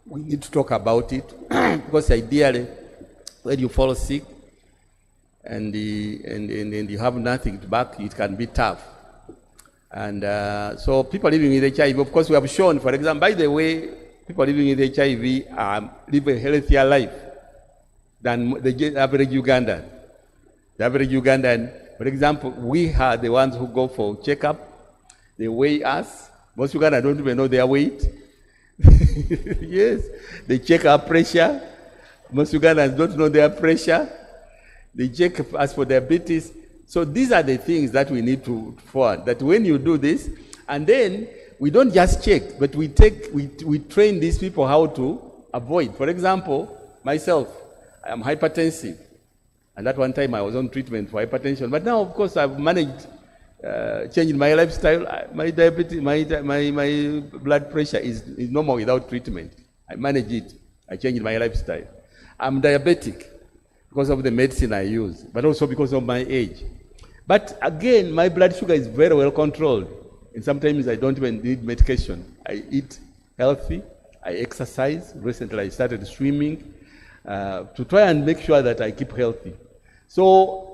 We need to talk about it because ideally, when you fall sick and you have nothing to back, it can be tough. And so people living with HIV, of course, we have shown, for example, by the way, people living with HIV live a healthier life than the average Ugandan. The average Ugandan, for example, we are the ones who go for checkup. They weigh us. Most Ugandans don't even know their weight. Yes, they check our pressure. Most Ugandans don't know their pressure. They check us for diabetes. So these are the things that we need to forward. That when you do this, and then we don't just check, but we train these people how to avoid. For example, myself, I am hypertensive. And at one time I was on treatment for hypertension. But now, of course, I've managed changing my lifestyle. My diabetes, my blood pressure is normal without treatment. I manage it. I changed my lifestyle. I'm diabetic because of the medicine I use, but also because of my age. But again, my blood sugar is very well controlled. And sometimes I don't even need medication. I eat healthy. I exercise. Recently I started swimming to try and make sure that I keep healthy. So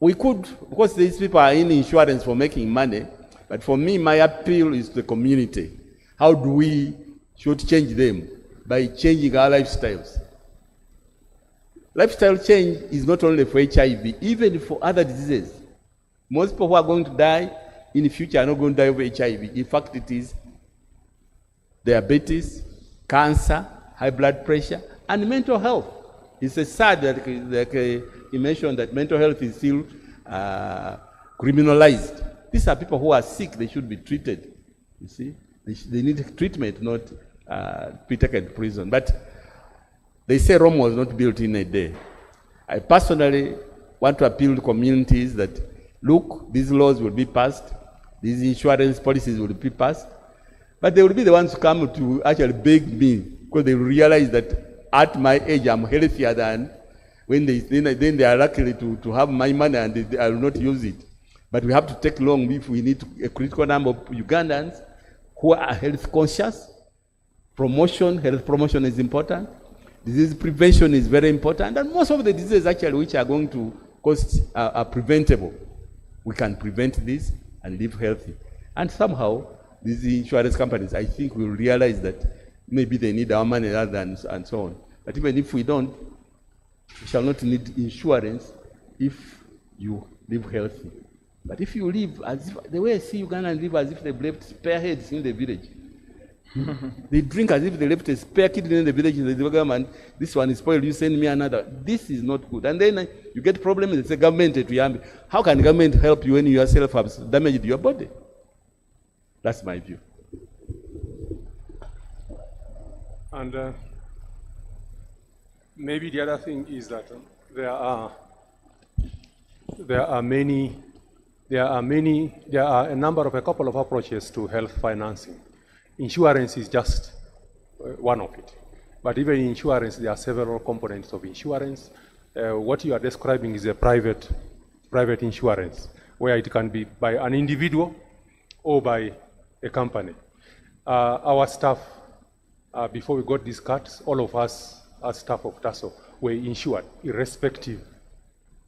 we could, because these people are in insurance for making money, but for me, my appeal is to the community. How do we should change them? By changing our lifestyles. Lifestyle change is not only for HIV, even for other diseases. Most people who are going to die in the future are not going to die of HIV. In fact, it is diabetes, cancer, high blood pressure, and mental health. It's a sad that you mentioned that mental health is still criminalized. These are people who are sick. They should be treated. You see, they need treatment, not be taken to prison. But they say Rome was not built in a day. I personally want to appeal to communities that, look, these laws will be passed, these insurance policies will be passed, but they will be the ones who come to actually beg me, because they realize that at my age I'm healthier than when then they are likely to have my money and I will not use it. But we have to take long if we need a critical number of Ugandans who are health conscious. Health promotion is important. Disease prevention is very important, and most of the diseases actually which are going to cause are preventable. We can prevent this and live healthy. And somehow, these insurance companies, I think, will realize that maybe they need our money rather than and so on. But even if we don't, we shall not need insurance if you live healthy. But if you live as if, the way I see Ugandans live as if they left spare heads in the village. They drink as if they left a spare kidney in the village. The government, this one is spoiled, you send me another. This is not good. And then you get problems, they say government to you. How can government help you when you yourself have damaged your body? That's my view. And maybe the other thing is that there are a couple of approaches to health financing. Insurance is just one of it. But even in insurance, there are several components of insurance. What you are describing is a private insurance, where it can be by an individual or by a company. Our staff, before we got these cards, all of us as staff of TASO were insured, irrespective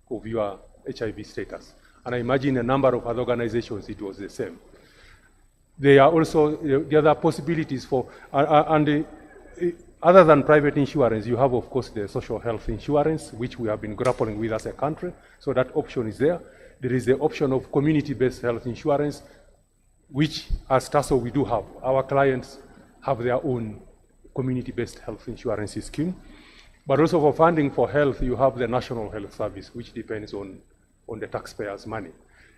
of your HIV status. And I imagine a number of other organizations, it was the same. There are also the other possibilities for, other than private insurance, you have, of course, the social health insurance, which we have been grappling with as a country. So that option is there. There is the option of community-based health insurance, which, as TASO, we do have. Our clients have their own community-based health insurance scheme. But also for funding for health, you have the National Health Service, which depends on the taxpayers' money.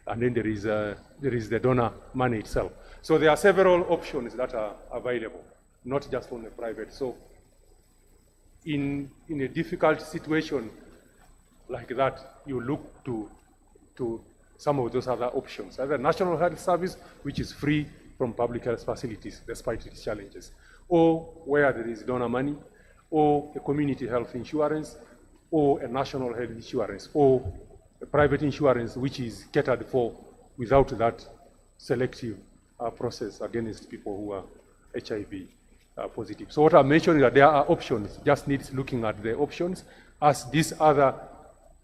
And then there is the donor money itself. So there are several options that are available, not just on the private. So in a difficult situation like that, you look to some of those other options. Either National Health Service, which is free from public health facilities despite its challenges, or where there is donor money, or a community health insurance, or a national health insurance, or a private insurance which is catered for without that selective process against people who are HIV positive. So what I mentioned is that there are options, just needs looking at the options as these other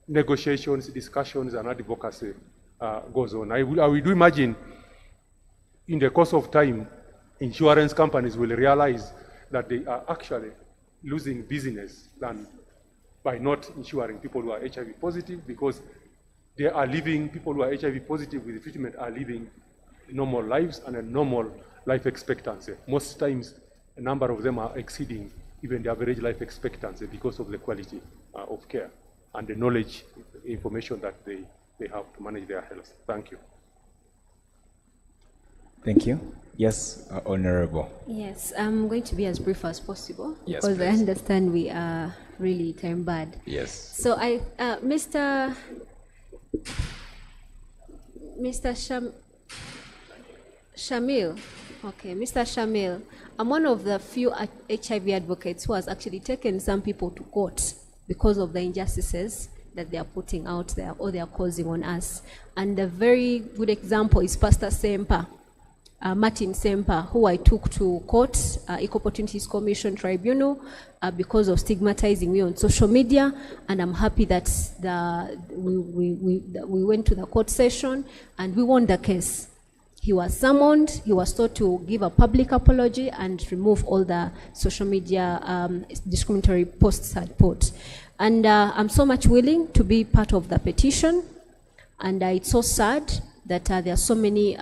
negotiations, discussions, and advocacy goes on. I will do imagine in the course of time, insurance companies will realize that they are actually losing business than by not insuring people who are HIV positive, because they are living, people who are HIV positive with treatment are living normal lives and a normal life expectancy. Most times, a number of them are exceeding even the average life expectancy because of the quality of care and the knowledge, information that they have to manage their health. Thank you. Thank you. Yes, Honorable. Yes, I'm going to be as brief as possible, Yes, because please. I understand we are really time bad. Yes. So Mr. Shamil, okay, Mr. Shamil, I'm one of the few HIV advocates who has actually taken some people to court because of the injustices that they are putting out there or they are causing on us. And a very good example is Pastor Sempa, Martin Sempa, who I took to court, Equal Opportunities Commission Tribunal, because of stigmatizing me on social media. And I'm happy that we went to the court session and we won the case. He was summoned, he was told to give a public apology and remove all the social media discriminatory posts had put. And I'm so much willing to be part of the petition. And it's so sad that there are so many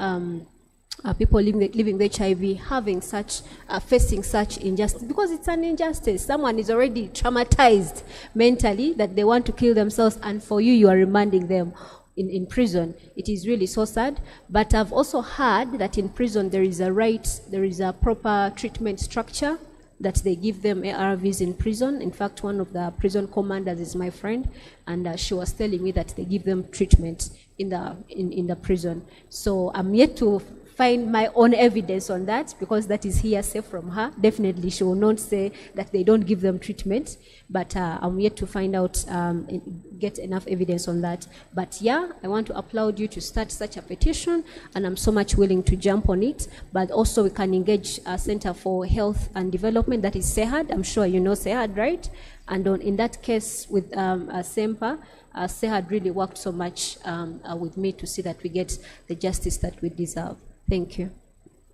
people living with HIV having such, facing such injustice, because it's an injustice. Someone is already traumatized mentally that they want to kill themselves, and for you are remanding them in prison. It is really so sad. But I've also heard that in prison there is a proper treatment structure, that they give them ARVs in prison. In fact, one of the prison commanders is my friend, and she was telling me that they give them treatment in the prison. So I'm yet to find my own evidence on that, because that is hearsay from her. Definitely, she will not say that they don't give them treatment, but I'm yet to find out, get enough evidence on that. But yeah, I want to applaud you to start such a petition, and I'm so much willing to jump on it. But also, we can engage a Center for Health and Development, that is SEHAD. I'm sure you know SEHAD, right? And in that case with SEMPA, SEHAD really worked so much with me to see that we get the justice that we deserve. Thank you.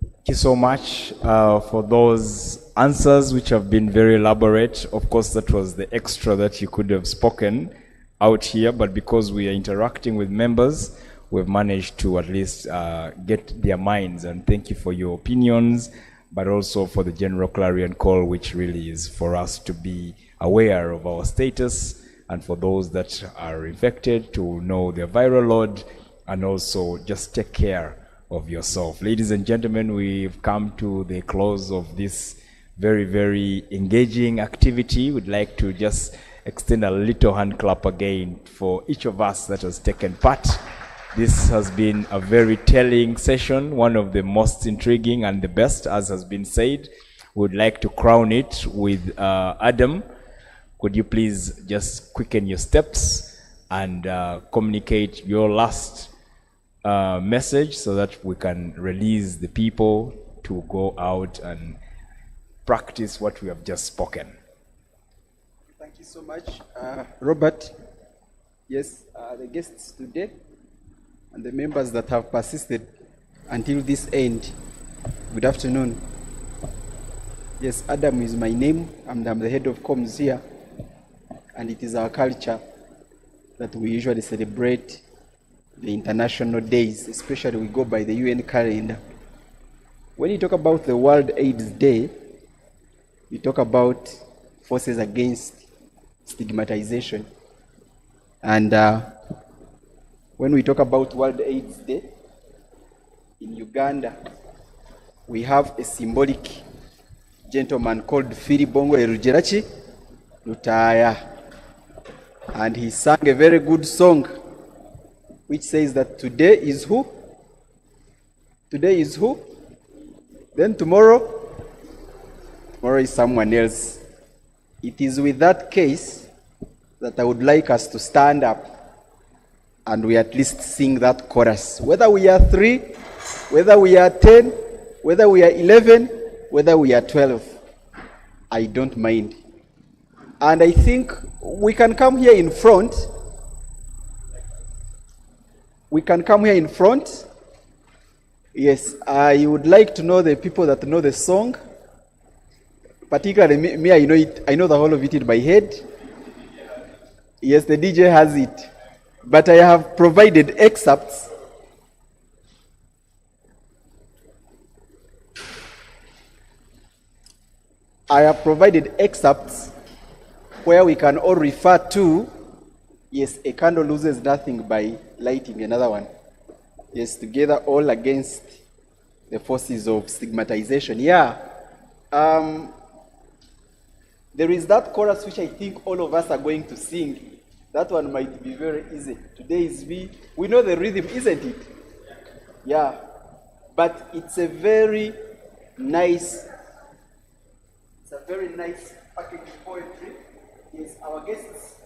Thank you so much for those answers, which have been very elaborate. Of course, that was the extra that you could have spoken out here, but because we are interacting with members, we've managed to at least get their minds. And thank you for your opinions, but also for the general clarion call, which really is for us to be aware of our status, and for those that are infected to know their viral load, and also just take care of yourself. Ladies and gentlemen, we've come to the close of this very, very engaging activity. We'd like to just extend a little hand clap again for each of us that has taken part. This has been a very telling session, one of the most intriguing and the best, as has been said. We'd like to crown it with Adam. Could you please just quicken your steps and communicate your last message so that we can release the people to go out and practice what we have just spoken? Thank you so much, Robert. Yes, the guests today and the members that have persisted until this end. Good afternoon. Yes, Adam is my name, and I'm the head of comms here. And it is our culture that we usually celebrate the international days, especially we go by the UN calendar. When you talk about the World AIDS Day, you talk about forces against stigmatization. And when we talk about World AIDS Day, in Uganda, we have a symbolic gentleman called Filibongo Erugerachi Lutaya. And he sang a very good song which says that today is who? Today is who? Then tomorrow? Tomorrow is someone else. It is with that case that I would like us to stand up and we at least sing that chorus. Whether we are 3, whether we are 10, whether we are 11, whether we are 12, I don't mind. And I think we can come here in front. We can come here in front. Yes, I would like to know the people that know the song. Particularly me, I know it. I know the whole of it in my head. Yes, the DJ has it. But I have provided excerpts. I have provided excerpts where we can all refer to, yes, a candle loses nothing by lighting another one. Yes, together all against the forces of stigmatization. Yeah. There is that chorus which I think all of us are going to sing. That one might be very easy. Today is we know the rhythm, isn't it? Yeah. But it's a very nice package of poetry. Yes, our guests,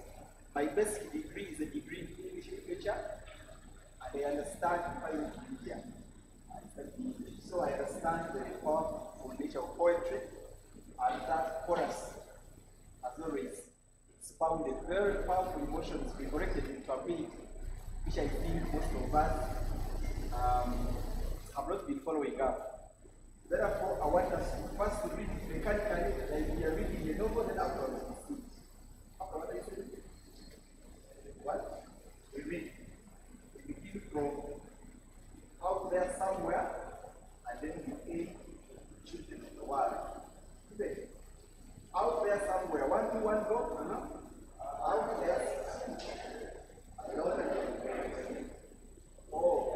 my basic degree is a degree in English literature, and I understand fine media. So I understand the powerful nature of poetry, and that chorus, as always, expounded very powerful emotions recollected into ability, which I think most of us have not been following up. Therefore, I want us to first read it mechanically, like we are reading a novel, then afterwards we sing. After what I said, what? We read. We begin from out there somewhere, and then we aim children of the world. Out there somewhere, 1, 2, 1, go. Out there. Oh.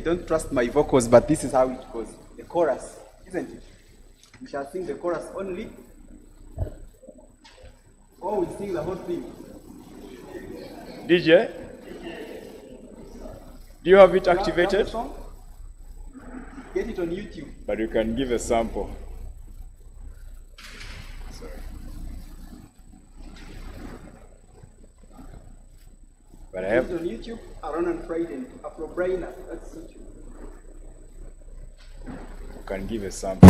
don't trust my vocals, but this is how it goes. The chorus, isn't it? We shall sing the chorus only. Or we sing the whole thing. DJ, do you have it activated? Get it on YouTube. But you can give a sample. Sorry. But I Get have it on YouTube. Aaron and Friday, Afro Brainer. That's YouTube. you can give a sample.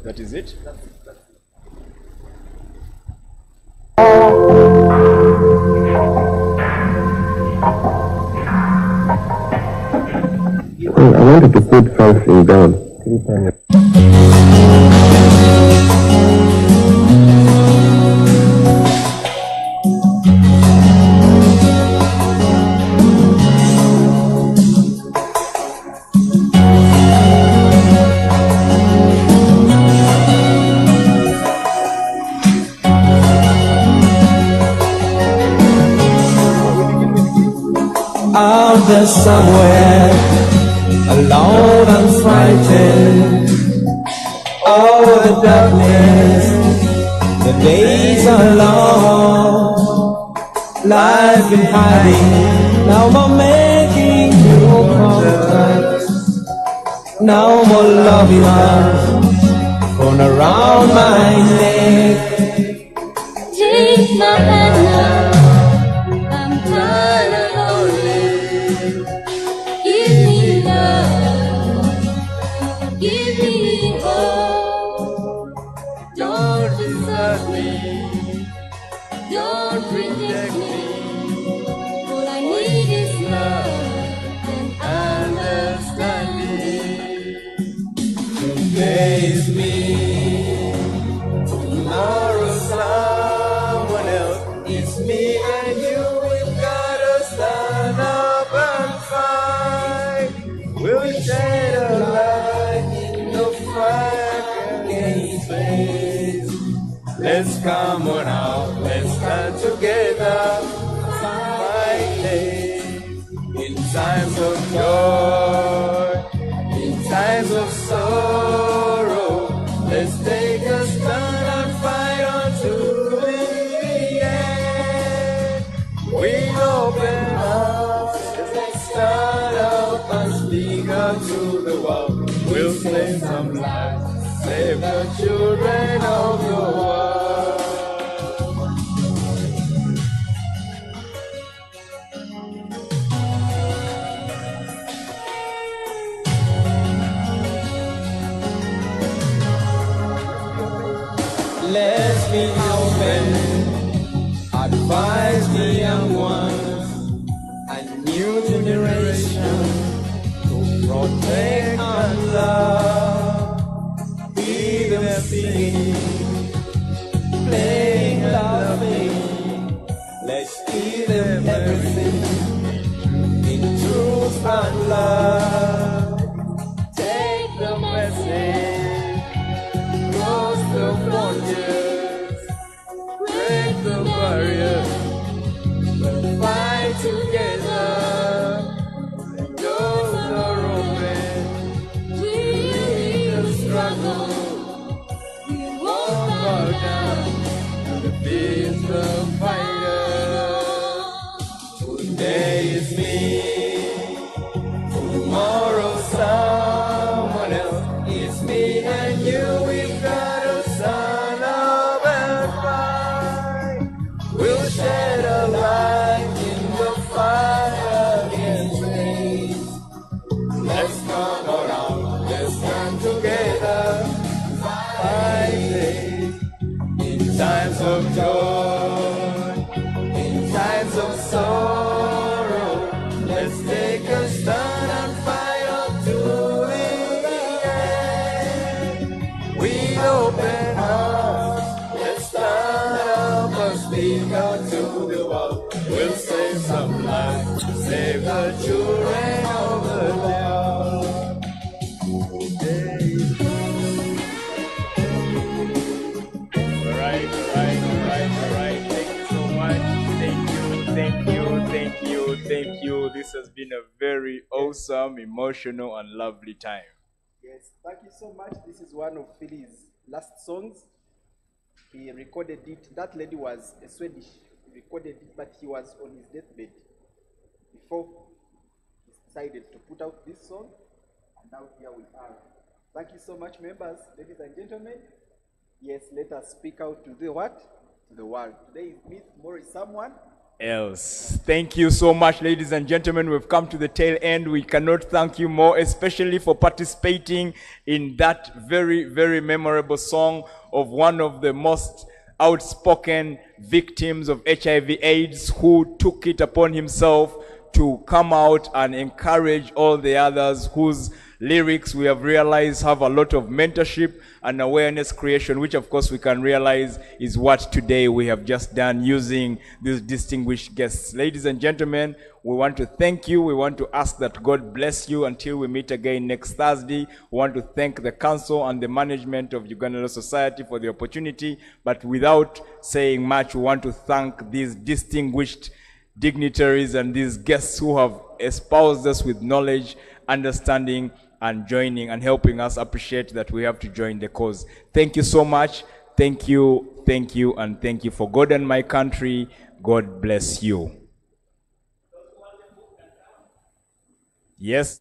That is it? That's it. That's it. I wanted to put something down. Out there somewhere, alone and frightened. Oh, the darkness, the days are long. Life in hiding, now I'm making new contacts. No more loving arms thrown around my neck. Take my hand now, I'm tired of lonely. Give me love, give me hope. Don't desert me, don't reject me. All I need is love and understanding. Today is me, tomorrow someone else. It's me and you, we've gotta stand up and fight. We'll shed a light in the fire against space. Let's come on out, let's stand together, fighting. In times of joy, in times of sorrow, let's take a stand and fight on to the end. We open hearts, let's stand up and speak out to the world. We'll save some lives, save the children of the world. Let's be open, advise the young ones, a new generation to protect and love. Be them singing, playing, laughing. Let's give them everything in truth and love. Take the message, cross the frontiers, break the barriers, we'll fight together. The doors are open, We in the struggle, we won't won't bow bow down, down. defeat the fighters. Today is me, tomorrow someone else. It's me and you, we've got to stand up and fight. We'll shed a light in the fire against rain. Let's come around, let's stand together, fighting. In times of joy, in times of sorrow, let's take a stand and fight up to the end. We open hearts, let's stand up and speak out to the world. We'll save some lives, save the children of the world. All right. Thank you so much. Thank you. This has been a very awesome, emotional, and lovely time. Yes, thank you so much. This is one of Philly's last songs. He recorded it. That lady was a Swedish. He recorded it, but he was on his deathbed before he decided to put out this song. And now here we are. Thank you so much, members, ladies and gentlemen. Yes, let us speak out to the what? To the world. Today is me, tomorrow is someone else. Thank you so much, ladies and gentlemen. We've come to the tail end. We cannot thank you more, especially for participating in that very, very memorable song of one of the most outspoken victims of HIV/AIDS, who took it upon himself to come out and encourage all the others, whose lyrics we have realized have a lot of mentorship and awareness creation, which of course we can realize is what today we have just done using these distinguished guests. Ladies and gentlemen, we want to thank you. We want to ask that God bless you until we meet again next Thursday. We want to thank the council and the management of Uganda Law Society for the opportunity. But without saying much, we want to thank these distinguished dignitaries and these guests who have espoused us with knowledge, understanding, and joining and helping us appreciate that we have to join the cause. Thank you so much. Thank you, and thank you for God and my country. God bless you. Yes.